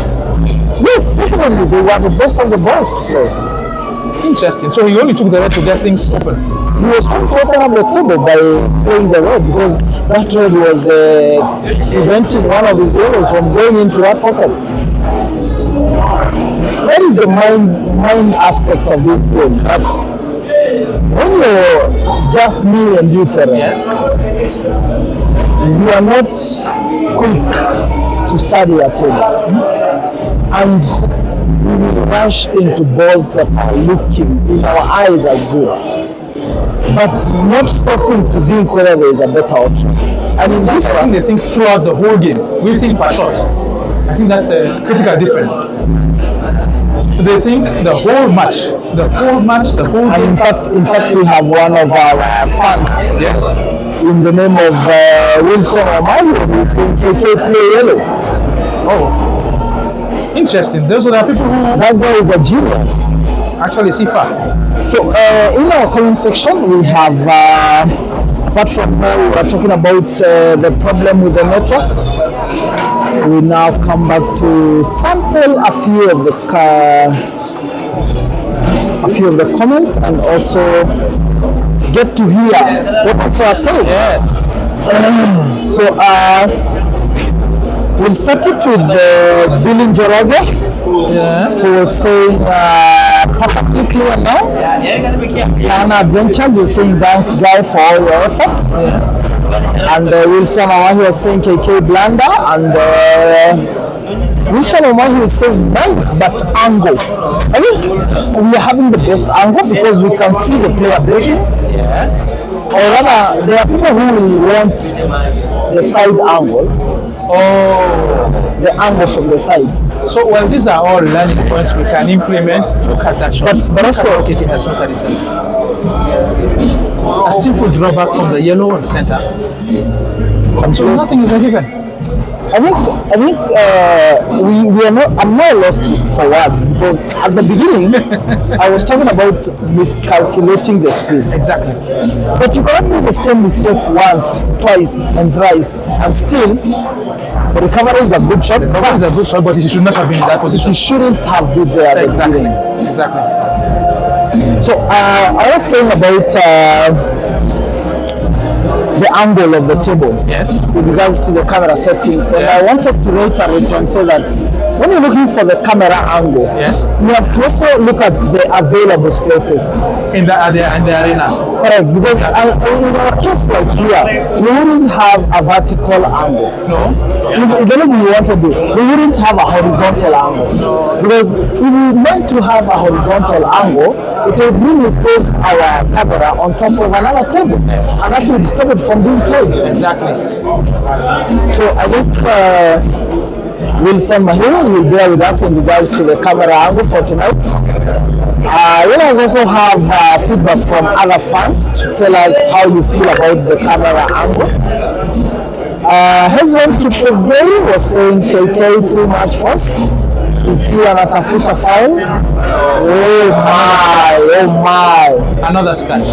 Yes, definitely. They were the best of the balls to play. Interesting. So he only took the red to get things open. He was trying to open up the table by playing the red because that red was preventing one of his yellows from going into that pocket. That is the mind aspect of this game. But when you're just me and you, Terence, you are not quick to study a table. And we will rush into balls that are looking in our eyes as good, but not stopping to think whether there is a better option. And in this I think they think throughout the whole game. We think per shot. I think that's a critical difference. They think the whole match, the whole and game. in fact, we have one of our fans Yes. in the name of Wilson Amayo who is saying KK play yellow. Oh, interesting. Those are the people who That guy is a genius. actually see far. So in our comment section, we have, apart from where we were talking about the problem with the network, we now come back to sample a few of the comments and also get to hear what people are saying. Yes. So we'll start it with Billy Njoroge, who was saying perfectly clear now. Kana Adventures was saying thanks guy for all your efforts. And Wilson Awahi was saying KK Blanda, and Wilson Omahi is saying nice, but angle. I think we are having the best angle because we can see the player breaking. Yes. Or rather, there are people who will want the side angle. The angle from the side. So, well, these are all learning points we can implement to cut that short. But also, KK has looked at himself. A simple drawback from the yellow on the center. So nothing is a given. I think we are not. I'm not lost for words because at the beginning I was talking about miscalculating the speed. Exactly. But you cannot make the same mistake once, twice, and thrice, and still the recovery is a good shot. Recovery is a good shot, but it should not have been in that position. It shouldn't have been there. At Exactly. the beginning. Exactly. So I was saying about the angle of the table. Yes. With regards to the camera settings, and I wanted to reiterate and say that when you're looking for the camera angle, Yes. you have to also look at the available spaces. In the arena. Correct, because in a case like here, we wouldn't have a vertical angle. No. Even if we wanted to, we wouldn't have a horizontal angle. Because if we meant to have a horizontal angle, it would really place our camera on top of another table, and that would stop it from being played. Exactly. So I think Wilson Mahira will bear with us in regards to the camera angle for tonight. Let us also have feedback from other fans to tell us how you feel about the camera angle. Hezron Kipes Day was saying KK too much force. CT anatafuta foul. Oh my. Another scratch.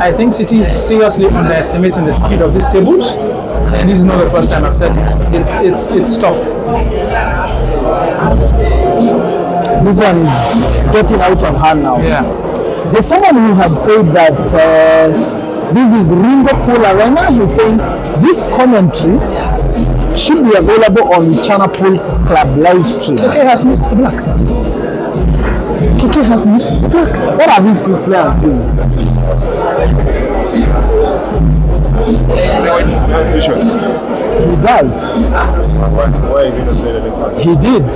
I think City is seriously underestimating the speed of these tables, and this is not the first time I've said it. It's tough. This one is getting out of hand now. Yeah. There's someone who had said that this is Ringo Pool Arena. He's saying this commentary should be available on Mchana Pool Club live stream. KK has missed the black. KK has missed the black. What are these players doing? Has visions. He does. Why is he not playing the next one? He did.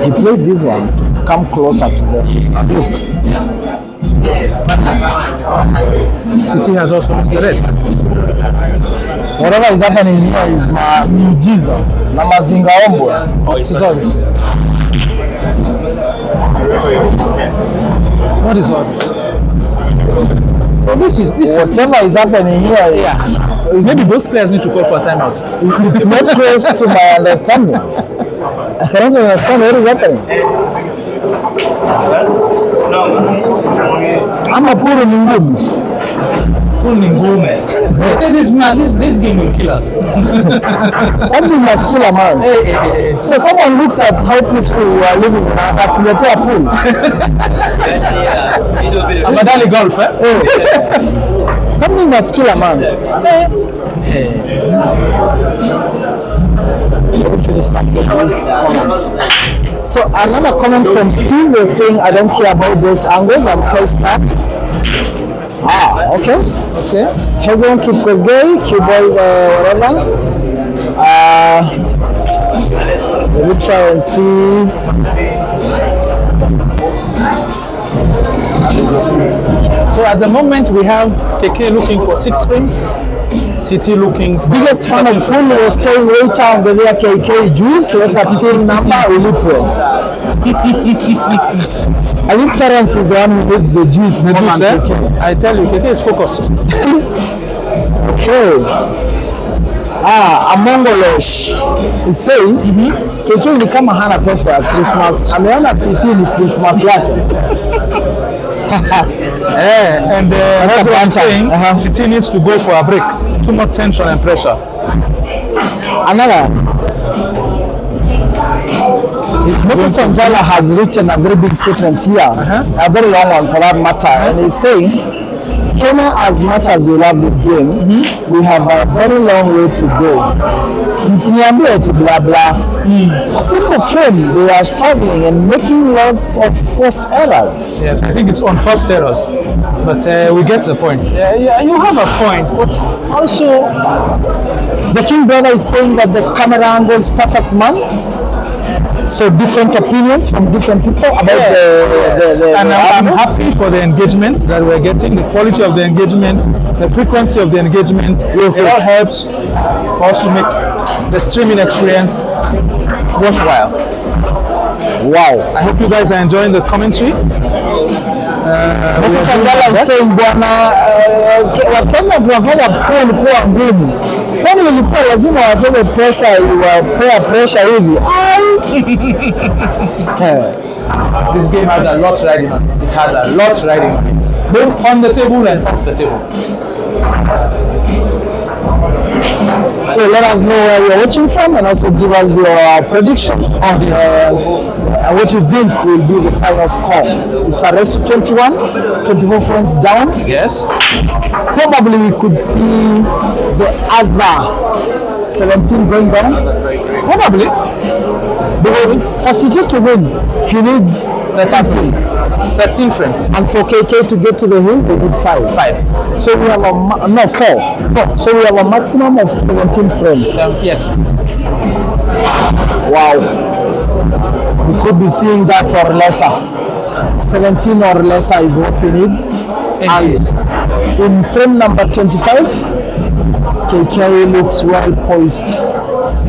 He played this one to come closer to the look. City has also missed the red. Whatever is happening here is my miujiza na mazinga ombwe. Sorry. What is all this? So this is Whatever is happening here is, maybe both players need to call for a timeout. it's not close to my understanding. I cannot understand what is happening. Ama puro ni ngumu. They say this game will kill us. Something must kill a man. So someone looked at how peaceful we are living at Kuletea Pool. Abadali golf, eh? Something must kill a man. Let me finish that. So another comment from Steve was saying, I don't care about those angles, I'm toy stuff. Ah, okay. Okay. Hezron Kipkosgei, Q-ball, whatever. Let me try and see. So at the moment we have KK looking for 6 frames, City looking for Biggest fan of pool was saying later on the KK juice, weka team number, ulipwe. I think Terence is the one who needs the juice more than KK. I tell you, KK is focused. Okay. Amongolosh is saying KK ni kama hana pesa ya Christmas. Ameona CT ni Christmas yake. And that's what I'm saying. City needs to go for a break. Too much tension and pressure. Another. Moses Wanjala has written a very big statement here, a very long one for that matter, and he's saying Kenya, as much as we love this game, we have a very long way to go. Msiniambie eti blah blah. A simple frame, they are struggling and making lots of forced errors. Yes, I think it's on first errors, but we get the point. Yeah, you have a point, but also The King brother is saying that the camera angle is perfect, man. So different opinions from different people about the and I'm happy for the engagement that we're getting, the quality of the engagement, the frequency of the engagement. Yes, it all yes. helps for us to make the streaming experience worthwhile. Wow. I hope you guys are enjoying the commentary. Sasa Ngala is saying bwana Wakenya tunafanya pool kuwa ngumu. Kwani ilikuwa lazima watoe pesa iwapea pressure hivi? This game has a lot riding on it. It has a lot riding on it, both on the table and off the table. So let us know where you're watching from and also give us your predictions on what you think will be the final score. It's a race to 21, 24 frames down. Yes. Probably we could see the other 17 going down. Probably. Because for City to win, he needs 13 frames. and for KK to get to the hill, they need 5. So we have a 4. So we have a maximum of 17 frames. Yes. Wow. We could be seeing that or lesser. 17 or lesser is what we need. And in frame number 25, KK looks well poised.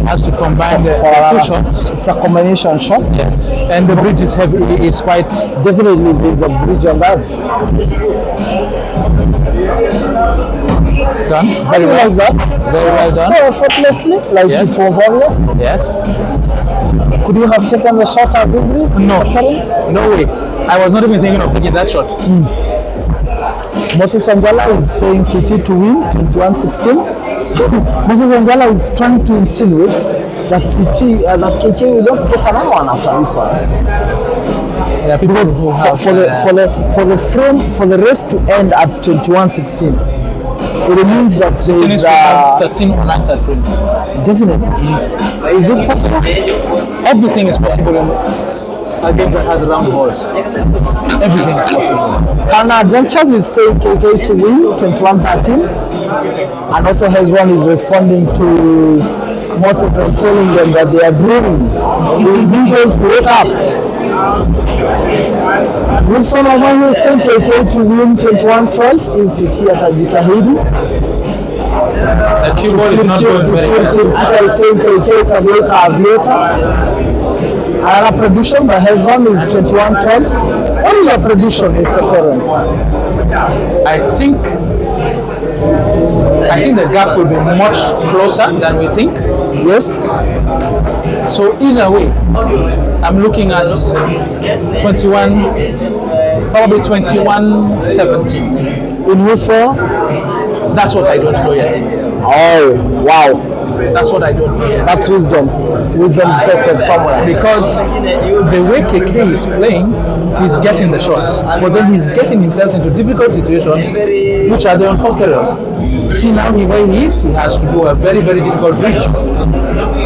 Has to combine the two shots. It's a combination shot. Yes. And the bridge is heavy. It's quite. Definitely there's a bridge on that. Done. How Very do you well. like that? Very well done. So effortlessly, like Yes. it was obvious. Yes. Could you have taken the shot as easily? No. No way. I was not even thinking of taking that shot. Moses Wanjala is saying City to win 21-16. Moses Wanjala is trying to insinuate that City, that KK will not get another one after this one. Yeah, Because for the race to end at 21-16, it means that there finish is with 13 unanswered frames. definitely. Is it possible? Everything is possible in a game that has round balls. Everything is possible. Kana Adventures is saying KK to win 21-13, and also Hezron is responding to Moses and telling them that they are dreaming. They need them to wake up. Wilson Omani is saying KK to win 21-12 in City atajitahidi. The keyboard is not going very well. Peter is saying KK kageuka aviator. Another prediction by Hezron is 21-12. What is your prediction, Mr. Foreign? I think the gap will be much closer than we think. Yes. So either way, I'm looking at 21, probably 21-17. In whose favor? That's what I don't know yet. Oh, wow. That's what I don't know yet. That's wisdom. Wisdom detected somewhere. Because the way KK is playing, he's getting the shots, but then he's getting himself into difficult situations, which are the unforced errors. See now where he is, he has to do a very, very difficult bridge.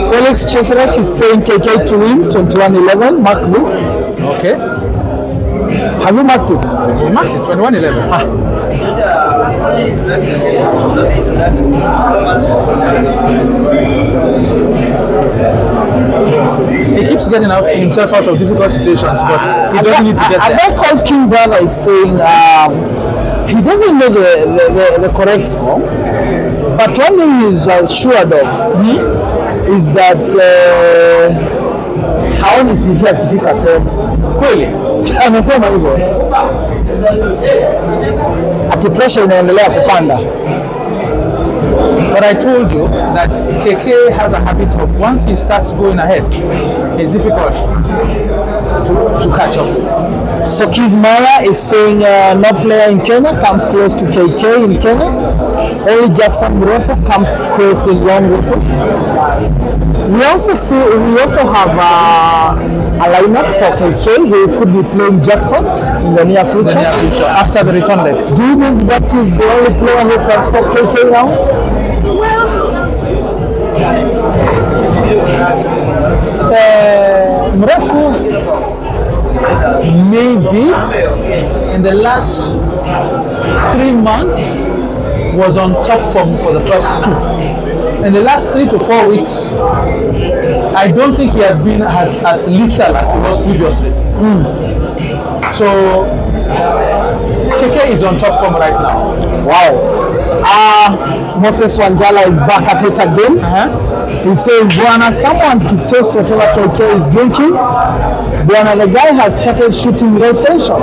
Felix Cheserek is saying KK to win 21-11. Mark this. Okay. Have you marked it? We marked it, 21-11. He keeps getting himself out of difficult situations, but he doesn't need to get A there. guy called King Brother is saying he doesn't know the correct score, but one thing he's assured of is that haoni City akifika 10. Kweli. Amesema hivyo. Ati pressure inaendelea kupanda. But I told you that KK has a habit of once he starts going ahead, it's difficult to catch up with. So Kizmaya is saying no player in Kenya comes close to KK in Kenya. Only Jackson Murofo comes close in long races. We also have a lineup for KK. He could be playing Jackson in the near future. After the return leg. Do you think that is the only player who can stop KK now? Mrefu, maybe in the last 3 months was on top form for the first 2. In the last 3 to 4 weeks, I don't think he has been as lethal as he was previously. So KK is on top form right now. Wow. Moses Wanjala is back at it again. He's saying, Buana, someone to taste whatever KK is drinking. Buana, the guy has started shooting rotation.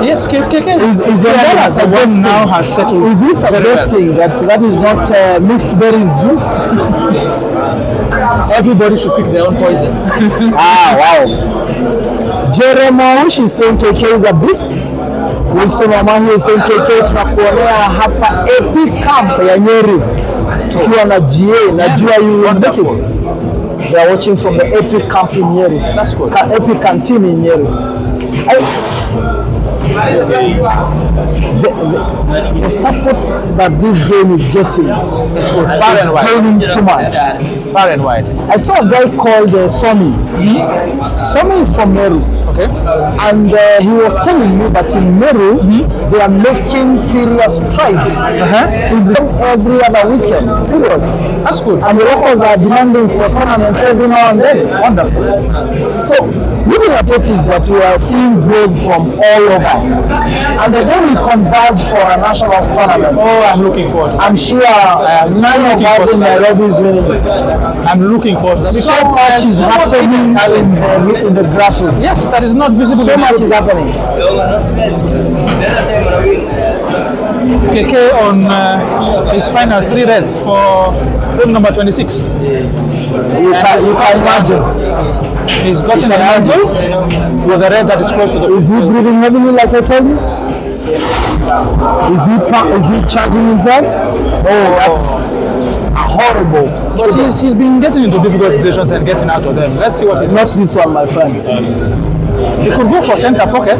Yes, KK is Wanjala suggesting, now has settled. is he suggesting that is not mixed berries juice? Everybody should pick their own poison. Wow. Jeremiah is saying KK is a beast. Wilson Wamahi is saying KK tunakuonea hapa epic camp ya Nyeri tukiwa na GA. Najua you will make it. They are watching from the epic camp in Nyeri. That's good. Epic canteen in Nyeri. The support that this game is getting is far and wide. Too much. Far and wide. I saw a guy called Somi. Somi is from Meru. Okay. And he was telling me that in Meru, they are making serious strides every other weekend. Serious. That's good. And the locals are demanding for tournaments every now and then. Wonderful. So, looking at it is that we are seeing growth from all over. And the day we converge for a national tournament, I'm looking forward to that. I'm sure none of us in Nairobi is winning it. I'm looking forward to that. So much is happening in the grassroots. Yes, that is not visible. So much is happening. KK on his final 3 reds for room number 26. You can imagine. He's gotten a red with a red that is close to the. Is he breathing heavily like I told you? Is he charging himself? Oh, that's horrible. But he's been getting into difficult situations and getting out of them. Let's see what he Not this one, my friend. He could go for center pocket.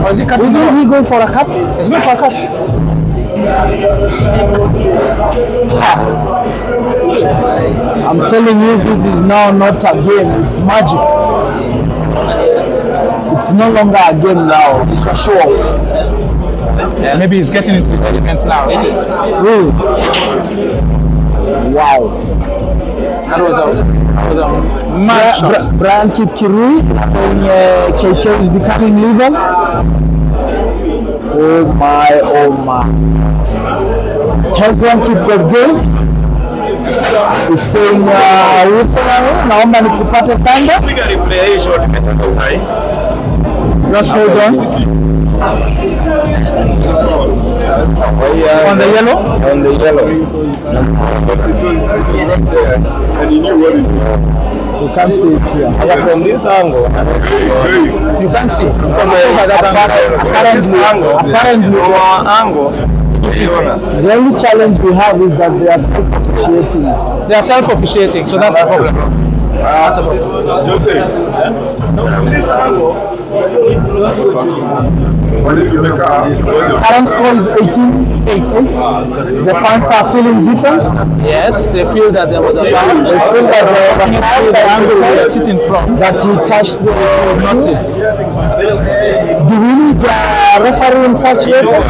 Or is he cutting? Isn't he going for a cut? He's going for a cut. I'm telling you, this is now not a game, it's magic. It's no longer a game now, it's a show off. Yeah, maybe he's getting into his elements now, is it? Really? Wow. That was a mad shot. Brian Kipkirui is saying KK is becoming legal. Oh my. Hezron Kipkosgei is saying naomba nikupate Sanda. Just hold on. On the yellow? On the yellow. And you knew what it was. You can't see it here. From this angle, You can't see. Apparently, the only challenge we have is that they are self-officiating. They are self-officiating, so that's the problem. That's the problem. Joseph, from this angle, Current score is 18-8. The fans are feeling different. Yes, they feel that there was a foul. They feel that The angle we are sitting from. that he touched the Not it. Do we need a referee in such cases?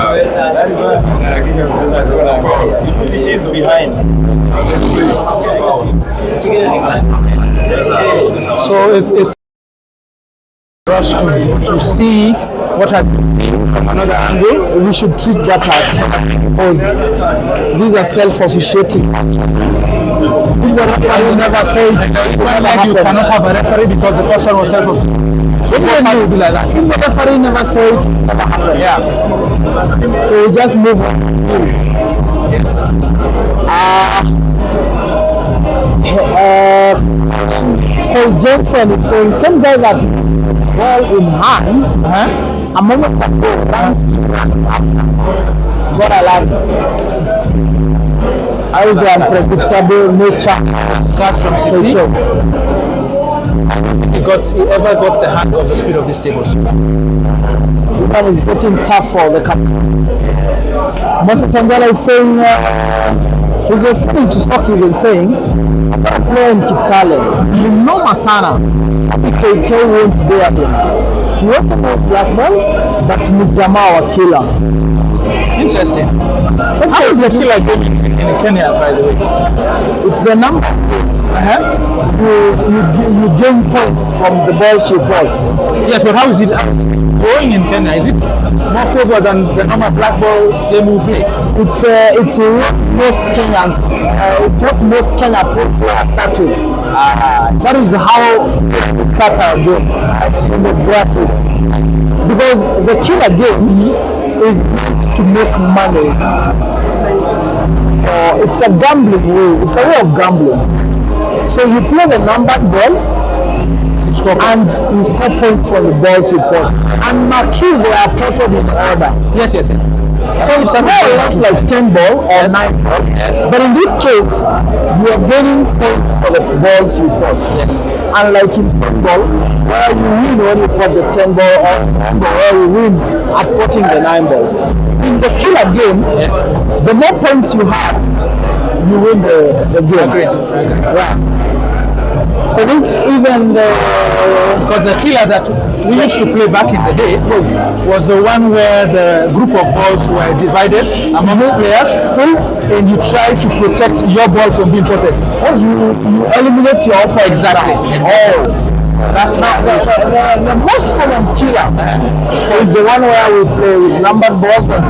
he's behind. So it's rush to see what has been seen from another angle. We should treat that as because these are self-officiating. If the referee never saw it, it never Like you happened. cannot have a referee because the first one was self-officiating. So it will be like that. If the referee never saw it, it never happened. Yeah. So we just move on. Yes. Paul Jensen is saying some guy that ball in hand a moment ago runs 2 runs after. God allowed it. How is the unpredictable nature Start from City. he ever got the hang of the speed of these tables. This one is getting tough for the captain. Moses Tangala is saying he's responding to Stocky and saying, I got a player in Kitale. You know Masana. KK won't bear him. He also knows black ball, but Mujama or killer. Interesting. How is the killer game in Kenya, by the way? It's the number. You gain points from the balls you caught. Yes, but how is it going in Kenya? Is it more favored than the normal black ball game we play? It's what most Kenyans, it's what most Kenya players start with. That is how we start our game in the grassroots. Because the killer game is meant to make money. So it's a gambling way. It's a way of gambling. So you play the numbered balls and you score points for the balls you play. And marquee, they are plotted in order. Yes. So it's more or less like 10 ball or 9 ball. Yes. But in this case, you are gaining points for the balls you plot. Yes. Unlike in 10 ball, where you win when you plot the 10 ball or where you win at plotting the 9 ball. In the killer game, Yes. the more points you have, you win the game. Agreed. Yeah. So I think even because the killer that we used to play back in the day was the one where the group of balls were divided amongst players, and you try to protect your ball from being plotted. oh, you eliminate your opponent. Exactly. Oh. That's not The most common killer is the one where we play with numbered balls and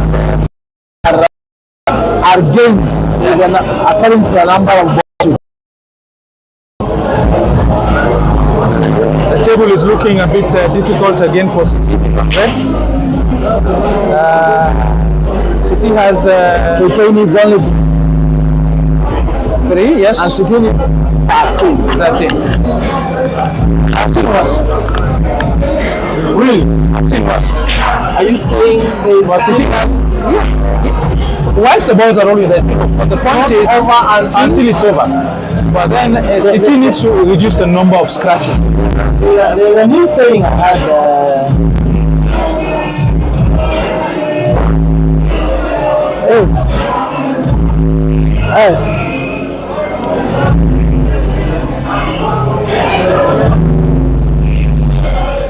our games according to the number of balls. The table is looking a bit difficult again for City Reds. City has KK needs only 3, yes, and City needs 13. I've seen worse. Really, I've seen worse. Are you saying there's But City has, once the balls are rolling, there's no. But the point is over until it's over. But then City needs to reduce the number of scratches. there's a new saying I had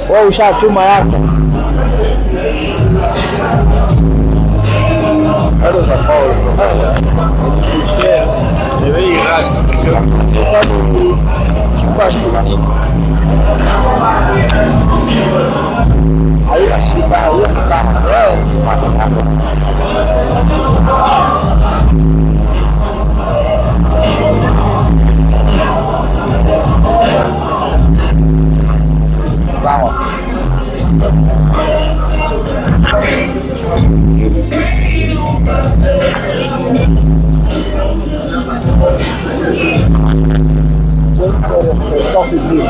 wewe ushatuma yako. That was a foul. The way you asked. Haina shida, hiyo ni sawa. Sawa. Talk with you.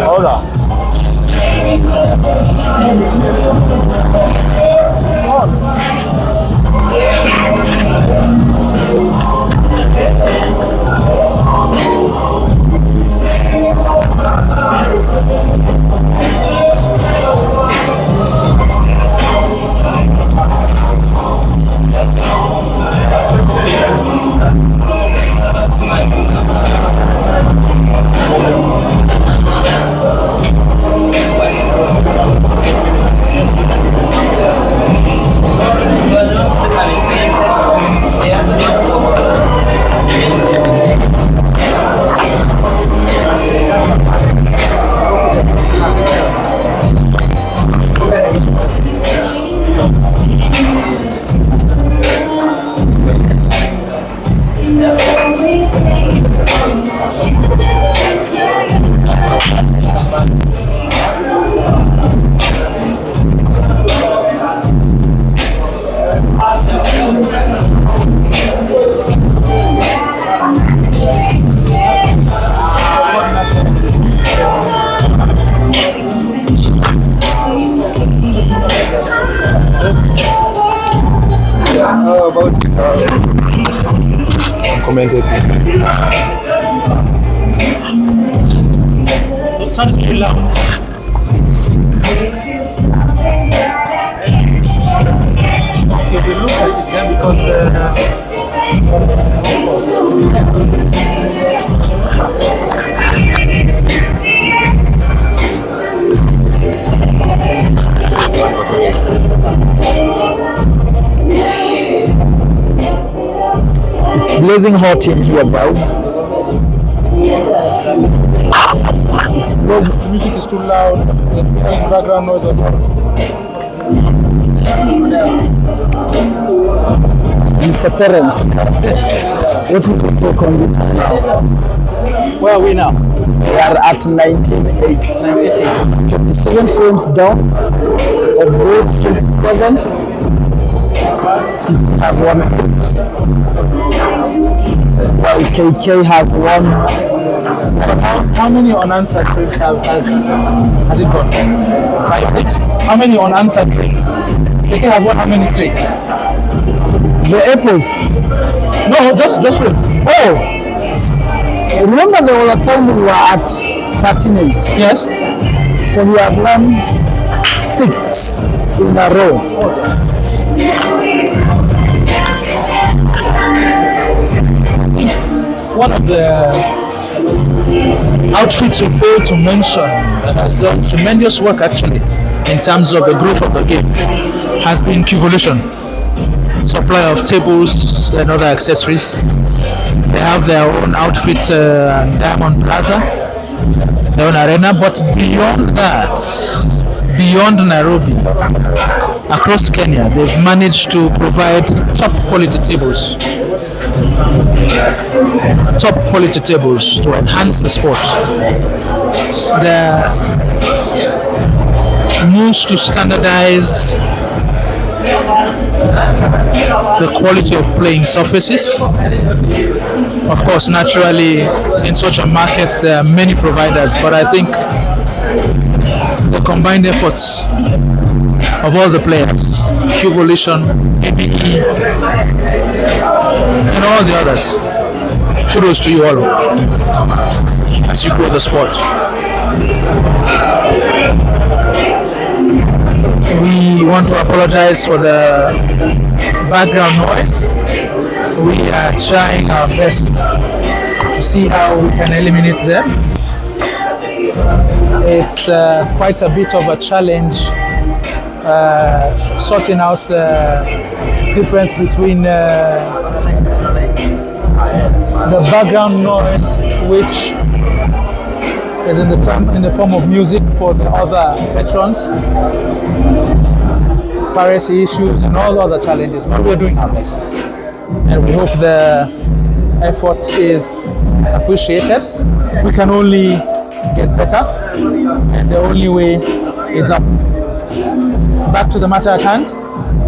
Hold on. It's on. commented. The sound is very loud. Okay, we look at it there because It's blazing hot in here, guys. the music is too loud, the background noise is loud. Mr. Terence, Yes. what is your take on this one now? Where are we now? We are at 19.8. 27 frames down. Of those 27, City has 1 hit. While KK has 1. How many unanswered frames has it got? 5, 6? How many unanswered frames? They can have won how many straight? The apples. No, just frames. Oh! Remember there was a time we were at 13.8. Yes. So he has won 6 in a row. One of the outfits you failed to mention that has done tremendous work actually in terms of the growth of the game has been Qvolution. Supply of tables and other accessories. They have their own outfit Diamond Plaza, their own arena, but beyond that, beyond Nairobi, across Kenya, they've managed to provide top quality tables. Top quality tables to enhance the sport. There moves to standardize the quality of playing surfaces. Of course, naturally, in such a market, there are many providers, but I think the combined efforts of all the players, Qvolution, ABE, and all the others, kudos to you all as you grow the sport. We want to apologize for the background noise. We are trying our best to see how we can eliminate them. It's quite a bit of a challenge sorting out the difference between the background noise, which is in the form of music for the other patrons, piracy issues, and all other challenges. But we're doing our best, and we hope the effort is appreciated. We can only get better, and the only way is up. Back to the matter at hand.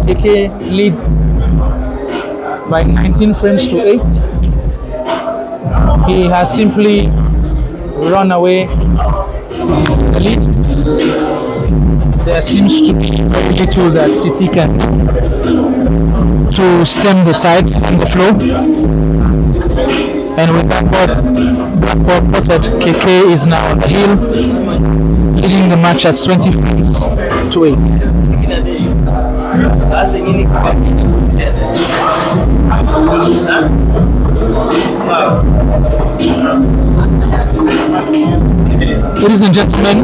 KK leads by 19 frames to 8. He has simply run away the lead. There seems to be very little that City can do to stem the tide, stem the flow. And with that ball potted, KK is now on the hill, leading the match at 20 frames to 8. Ladies and gentlemen,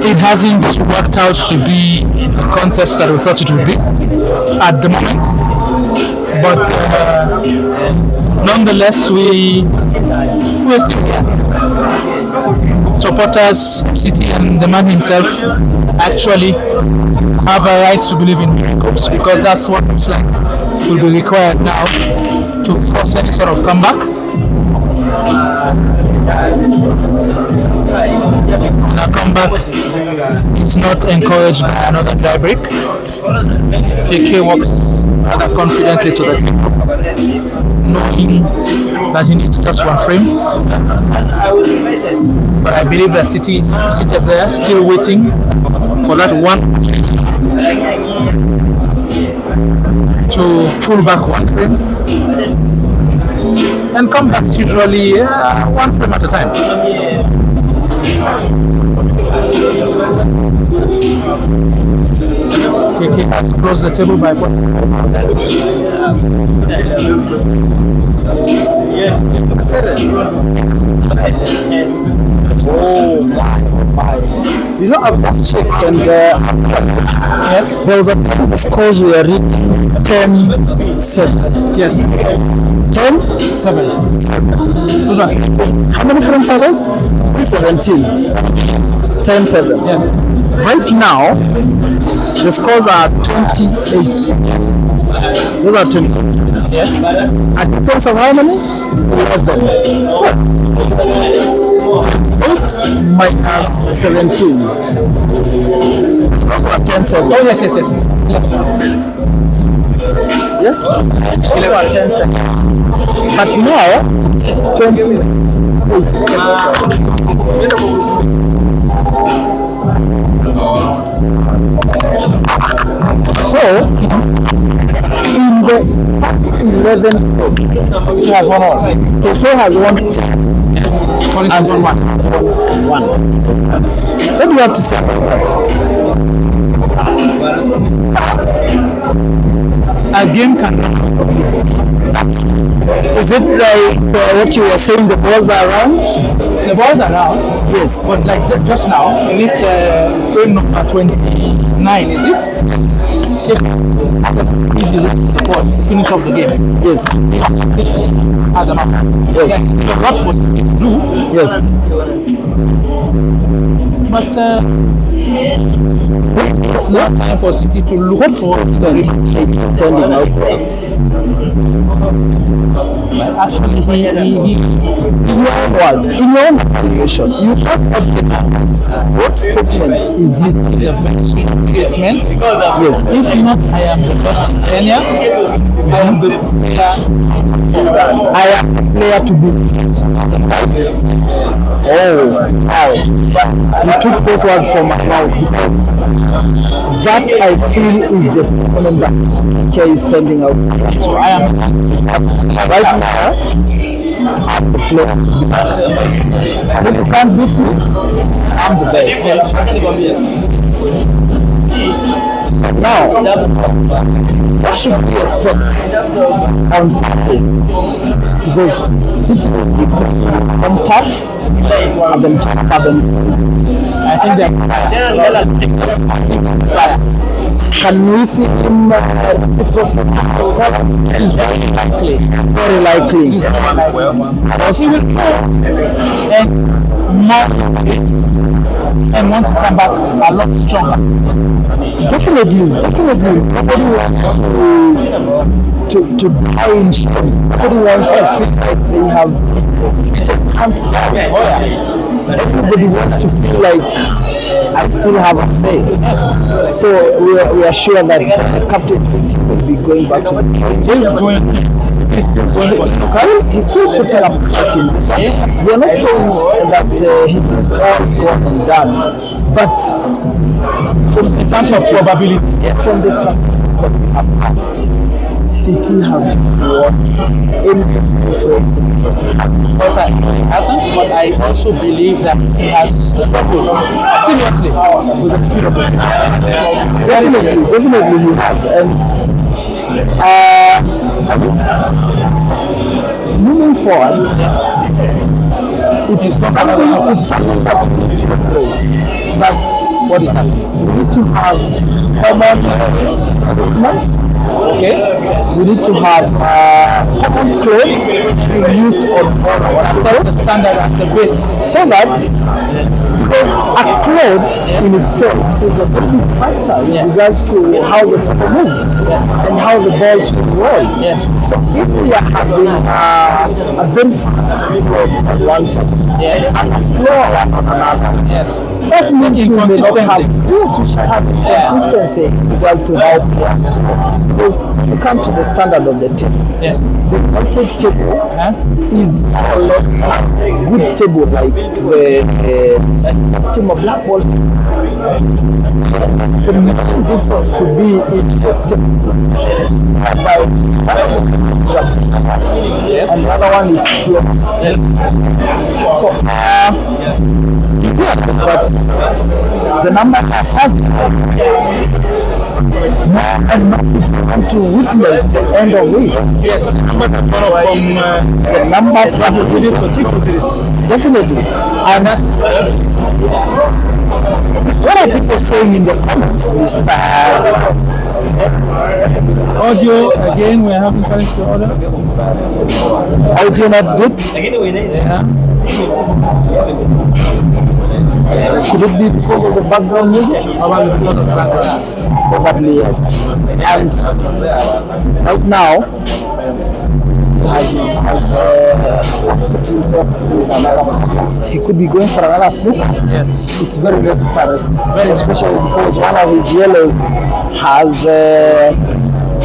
it hasn't worked out to be the contest that we thought it would be at the moment, but nonetheless we're still here. Supporters of City and the man himself actually have a right to believe in miracles, because that's what looks like will be required now to force any sort of comeback. And a comeback is not encouraged by another dry break. KK walks rather confidently to the table, knowing that he needs just 1 frame. But I believe that City is seated there, still waiting for that one opportunity to to pull back one frame and come back usually one frame at a time. KK has closed the table by one. Oh my. You know, I've just checked and Yes. there was a time the scores were reading 10-7. Yes. 10-7. Those are How many frames are those? 17. 10-7. yes. Right now, the scores are 28. Those are 28. Yes. A difference of how many? 11. 8 minus 17. The scores are 10-7. Oh yes, yes, yes. Yes? Scores are 10-7. But now, 28. So, in the past 11 he has won all. KK has won 10 Police and has won one. 1. What do you have to say about A game can. that? Is it like what you were saying, the balls are round? The balls are round, Yes. but like just now, in this frame number 29, is it? Easy the ball to finish off the game. Yes. At the map. Yes. There's a lot for City to do, Yes. but it's not time for City to look What for statement is KK sending out there? actually he In your own words, in your own evaluation, you must update what statement is is this? a very strong statement. Yes. If not, I am the best in Kenya. I am the player. I am the player to beat. Oh, wow. You took those words from my mouth because that I feel is the statement that KK is sending out. So I am Right now, I'm the player to beat. And if you can't beat me, I'm the best. So now, what should we expect on Saturday? Because City will be on tough and then I think that can we see him reciprocate the score? it is very likely. Very likely. He will go and more and want to come back a lot stronger. Definitely. Nobody wants to die in shame. Nobody wants to feel like they have beaten hands down. Everybody wants to feel like I still have a say. So we are sure that Captain City will be going back to the Still doing he's still going for Well, he's still putting up a fight in this one. We are not saying that he is all gone and done, but in terms of probability. from the statistics that we have had, City has won in But he hasn't. But I also believe that he has struggled seriously with the speed of the game. Definitely he has. And moving forward, it's something that we need to embrace. But What is that? we need to have common equipment. Okay. We need to have common clothes being used on all our That's the clothes, standard as the base. so that because a cloth in itself is a very big factor in Yes. regards to how the tackle moves and how the balls will roll. Yes. So if we are having a very fast cloth on one tackle Yes. and a slower one on another, Yes. that means we may not have, Inconsistency. yes, we should have consistency in regards to how players play. Because you come to the standard of the table. Yes. The United table Huh? is more or less a good table like the team of black ball. The main difference could be in the yes. And the other one is slow. Yes. So but the numbers are such and not people want to witness the end of it. Yes, the numbers have gone up from the numbers have definitely. And what are people saying in the comments, Mr. Audio again? We're having challenge to order. Audio not good? Yeah. Could it be because of the background music? Probably yes. And right now, he could be going for another snook. Yes. It's very necessary, very especially because one of his yellows has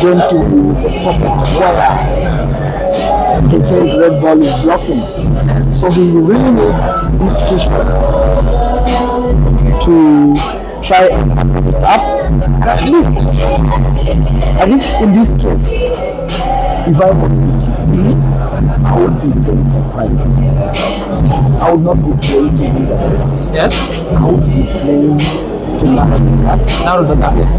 gone to the pocket where KK's red ball is blocking. So he really needs these two shots to try and put it up. At least, I think in this case, if I was sitting, I would be playing for private. I would not be playing to win the race. Yes. I would be playing to narrow the gap. Narrow the gap, yes.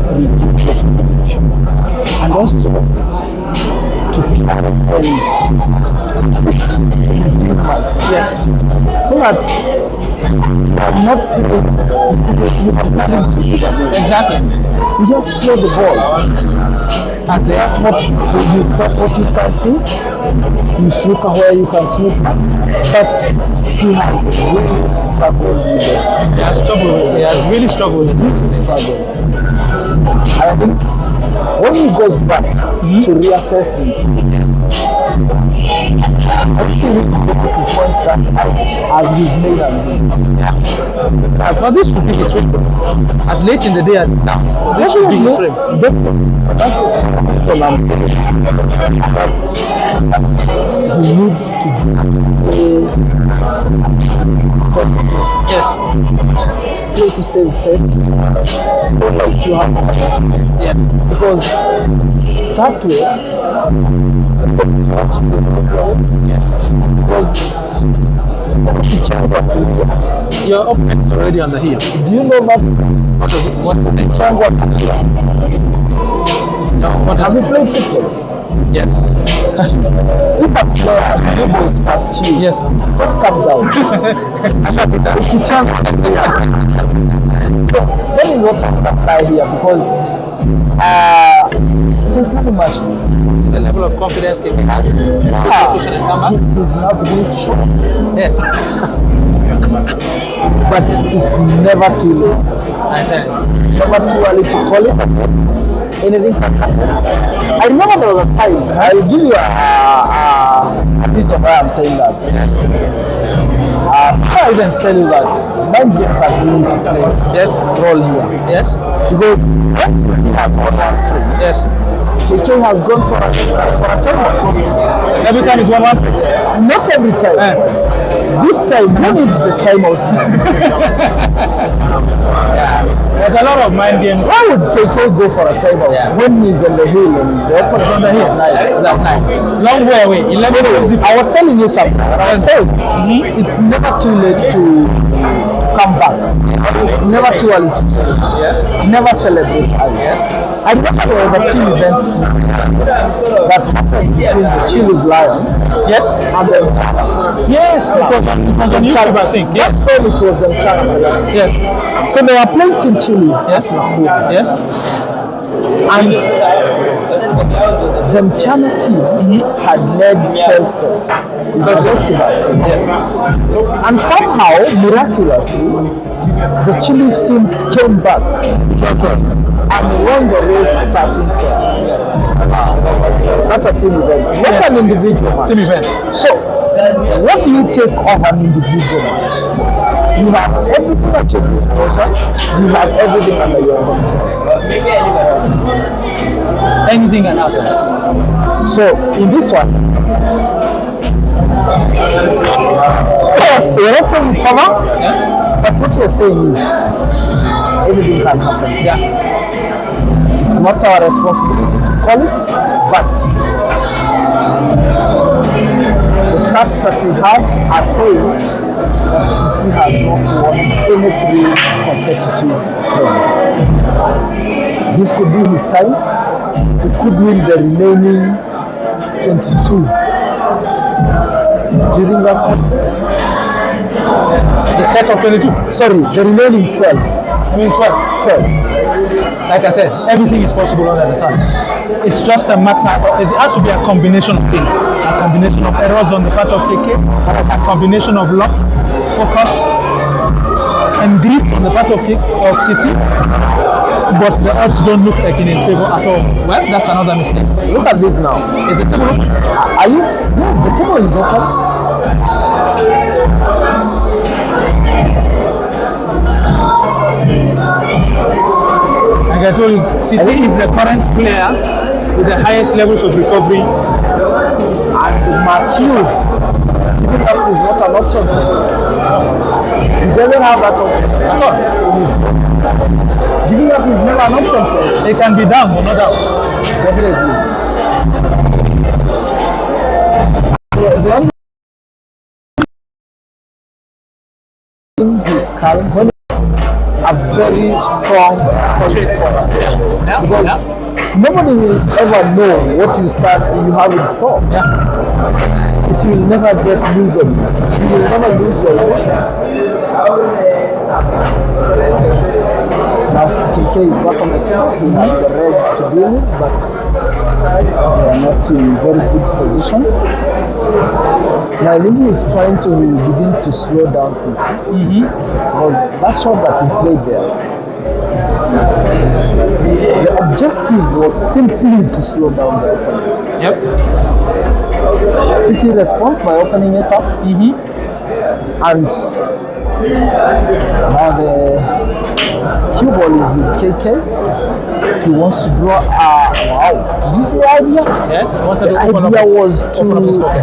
And also to try and yes. So that not exactly. You just play the balls. And they are what you can see. You snooker where you can snooker. But he has really struggled with this. He has really struggled with it. I think when he goes back to reassess himself, I think he will be able to point that out as his main ambition. But this should be his strength. As late in the day as it sounds. This should be his strength. That's all I'm saying. But he needs to yes. Play to save face. Like you have yes. because that way yes. Because your opponent is already on the hill. Do you know what is it? What is it? No, what have you played football? Yes. If a player dribbles past you, yes. Just calm down. So that is what I'm apply here because there's nothing much. The level of confidence KK has. He's not going to show. Yes. But it's never too late. I said never too early to call it. Anything can happen. I remember there was a time, I'll give you a piece of why I'm saying that. I even tell you that mind games are going to play yes. role here. Yes. Because when City has won 1-3, yes. KK has gone for a timeout. Every time it's 1-1? Not every time. This time, who needs the timeout? There's a lot of mind games. Why would KK go for a timeout when he's on the hill and the opponent on the hill? It's at 9. Long way away. 11. I was telling you something. I said it's never too late to come back. It's never too early to celebrate. Yes. Never celebrate early. Yes. I remember there was a team event that happened between the Chili's Lions yes. and the Mchana. Yes, it was on YouTube, I think. Yes. That time it was the Mchana Select. Yes. So they were playing Team Chili's. Yes. Yes. And the Mchana team had led 12 sets. It was just to that team. Yes. And somehow, miraculously, the Chili's team came back and won the race 13-12. That's a team event, not an individual match. Team event. So, what do you take of an individual match? You have everything at your disposal, you have everything under your control. Anything can happen. So, in this one, you're not saying it's over? But what you're saying is anything can happen. Yeah. It's not our responsibility to call it, but the stats that we have are saying that City has not won any 3 consecutive frames. This could be his time. It could win the remaining 22. Do you think that's possible? The set of 22. Sorry, the remaining 12. I mean 12. 12. Like I said, everything is possible under the sun. It's just a matter of, it has to be a combination of things. A combination of errors on the part of KK, a combination of luck, focus, and grit on the part of City. But the odds don't look like in his favor at all. Well, that's another mistake. Look at this now. Is the table open? Are you? Yes, the table is open. Like I told you, City is the current player with the highest levels of recovery. And mature. Giving up is not an option for him. He doesn't have that option. At all. Giving up is never an option for him. They can be down, but not out. Definitely. The only thing he's carrying when a very strong point for him. Because nobody will ever know what you have in store. It will never get loose on you. You will never lose your emotions. Now KK is back on the team. He had the Reds to deal with, but they are not in very good positions. Now I think he's trying to begin to slow down City. Because that shot that he played there, the objective was simply to slow down the opponent. Yep. City responds by opening it up. And now the cue ball is with KK. He wants to draw wow. Did you see the idea? Yes. The idea was to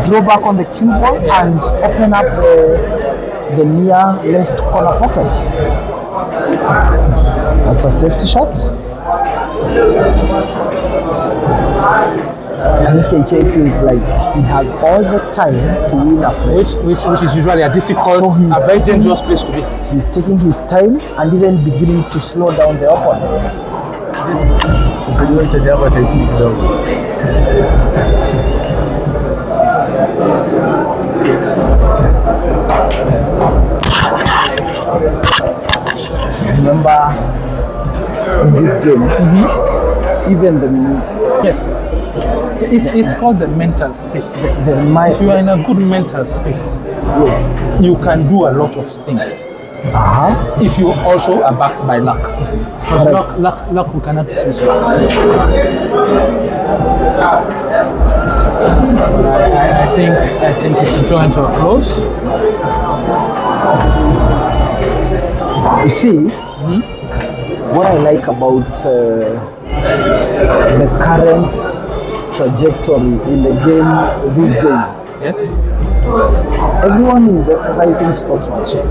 draw back on the cue ball and open up the near left corner pocket. That's a safety shot. I think KK feels like he has all the time to win a frame. Which is usually a difficult, So a very dangerous place to be. He's taking his time and even beginning to slow down the opponent. Remember, in this game, even the Yes. It's called the mental space. If you are in a good mental space, yes, you can do a lot of things. If you also are backed by luck. Because luck we cannot dismiss. I think it's drawing to a close. You see, what I like about the current trajectory in the game these days, Yes. everyone is exercising sportsmanship.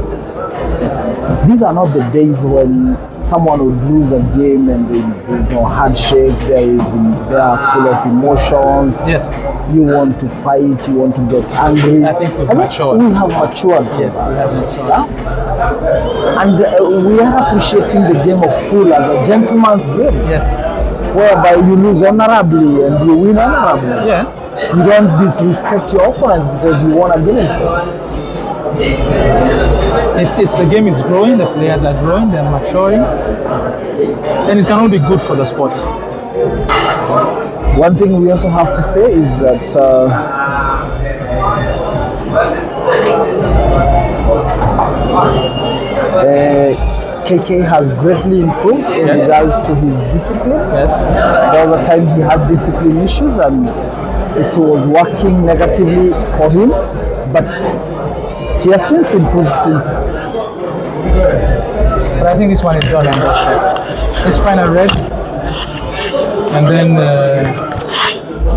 These are not the days when someone would lose a game and there's no handshake, they are full of emotions. Yes. You want to fight, you want to get angry. I think we've matured. We have matured. Yes, we have matured. And we are appreciating the game of pool as a gentleman's game. Yes. Whereby you lose honorably and you win honorably. Yeah. You don't disrespect your opponents because you won against them. It's the game is growing, the players are growing, they're maturing, and it can only be good for the sport. One thing we also have to say is that KK has greatly improved in regards to his discipline. Yes. There was a time he had discipline issues and it was working negatively for him, but he has since improved since. But I think this one is done and dusted. It's final red, and then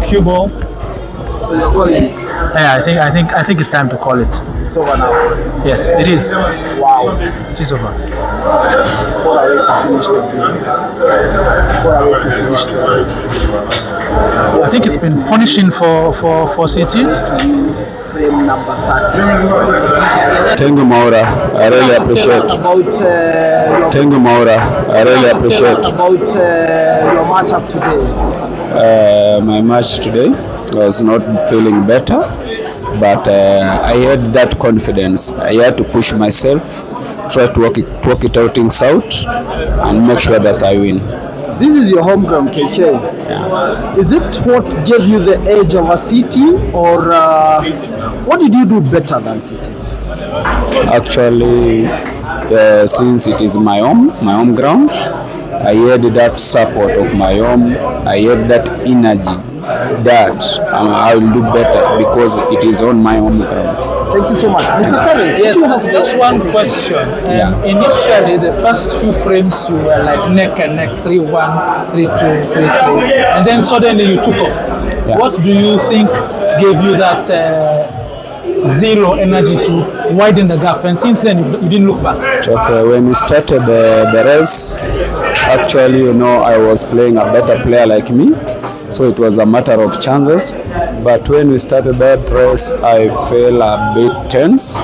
cue ball. So you're calling it? Yeah, I think it's time to call it. it's over now. Yes, it is. Wow. It is over. What a way to finish the game. What a way to finish the race. I think it's been punishing for City. Frame number 30. Thank you, Maura. I really Tell appreciate. us about your Thank you, Maura. I really Tell appreciate. us about your matchup today. My match today was not feeling better, but I had that confidence. I had to push myself, try to work it out things out, and make sure that I win. This is your home ground, KK. Yeah. Is it what gave you the edge over City, or what did you do better than City? Actually, since it is my home ground, I had that support of my home. I had that energy that I will do better because it is on my home ground. Thank you so much. Mr. Terence, Yes, you have just one question. Initially, the first few frames you were like neck and neck, 3-1, 3-2, 3-3, and then suddenly you took off. Yeah. What do you think gave you that zero energy to widen the gap? And since then, you didn't look back. Okay, when we started the race, actually, I was playing a better player like me, so it was a matter of chances. But when we started that race, I felt a bit tense.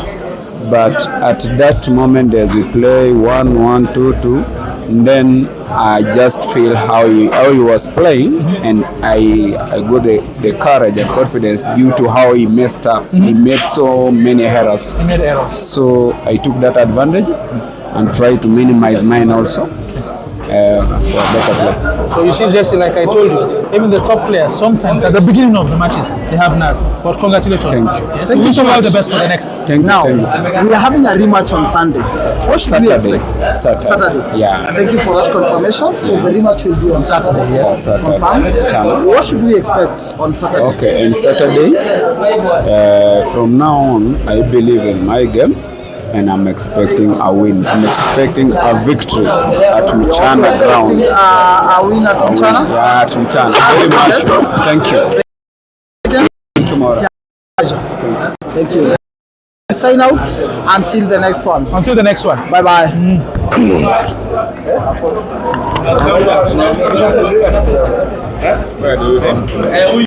But at that moment, as we play 1-1, 2-2, and then I just feel how he was playing, and I got the courage and confidence due to how he messed up. He made so many errors. You made errors. So I took that advantage and tried to minimize mine also for better play. So you see, Jesse, like I told you, even the top players, sometimes at the beginning of the matches, they have nerves. But congratulations. Thank you. Yes, we wish you all the best for the next. Thank now. you. Thank you. We are having a rematch on Sunday. What should we Saturday. expect? Saturday. Yeah. Thank you for that confirmation. So the rematch will be on Saturday. Yes, it's confirmed. Saturday. What should we expect on Saturday? Okay, on Saturday, from now on, I believe in my game. And I'm expecting a win. I'm expecting a victory at Mchana ground. A win at Mchana? Yeah, at Mchana. Very much. Thank you. Thank you, Maura. Thank you. Sign out until the next one. Until the next one. Bye bye.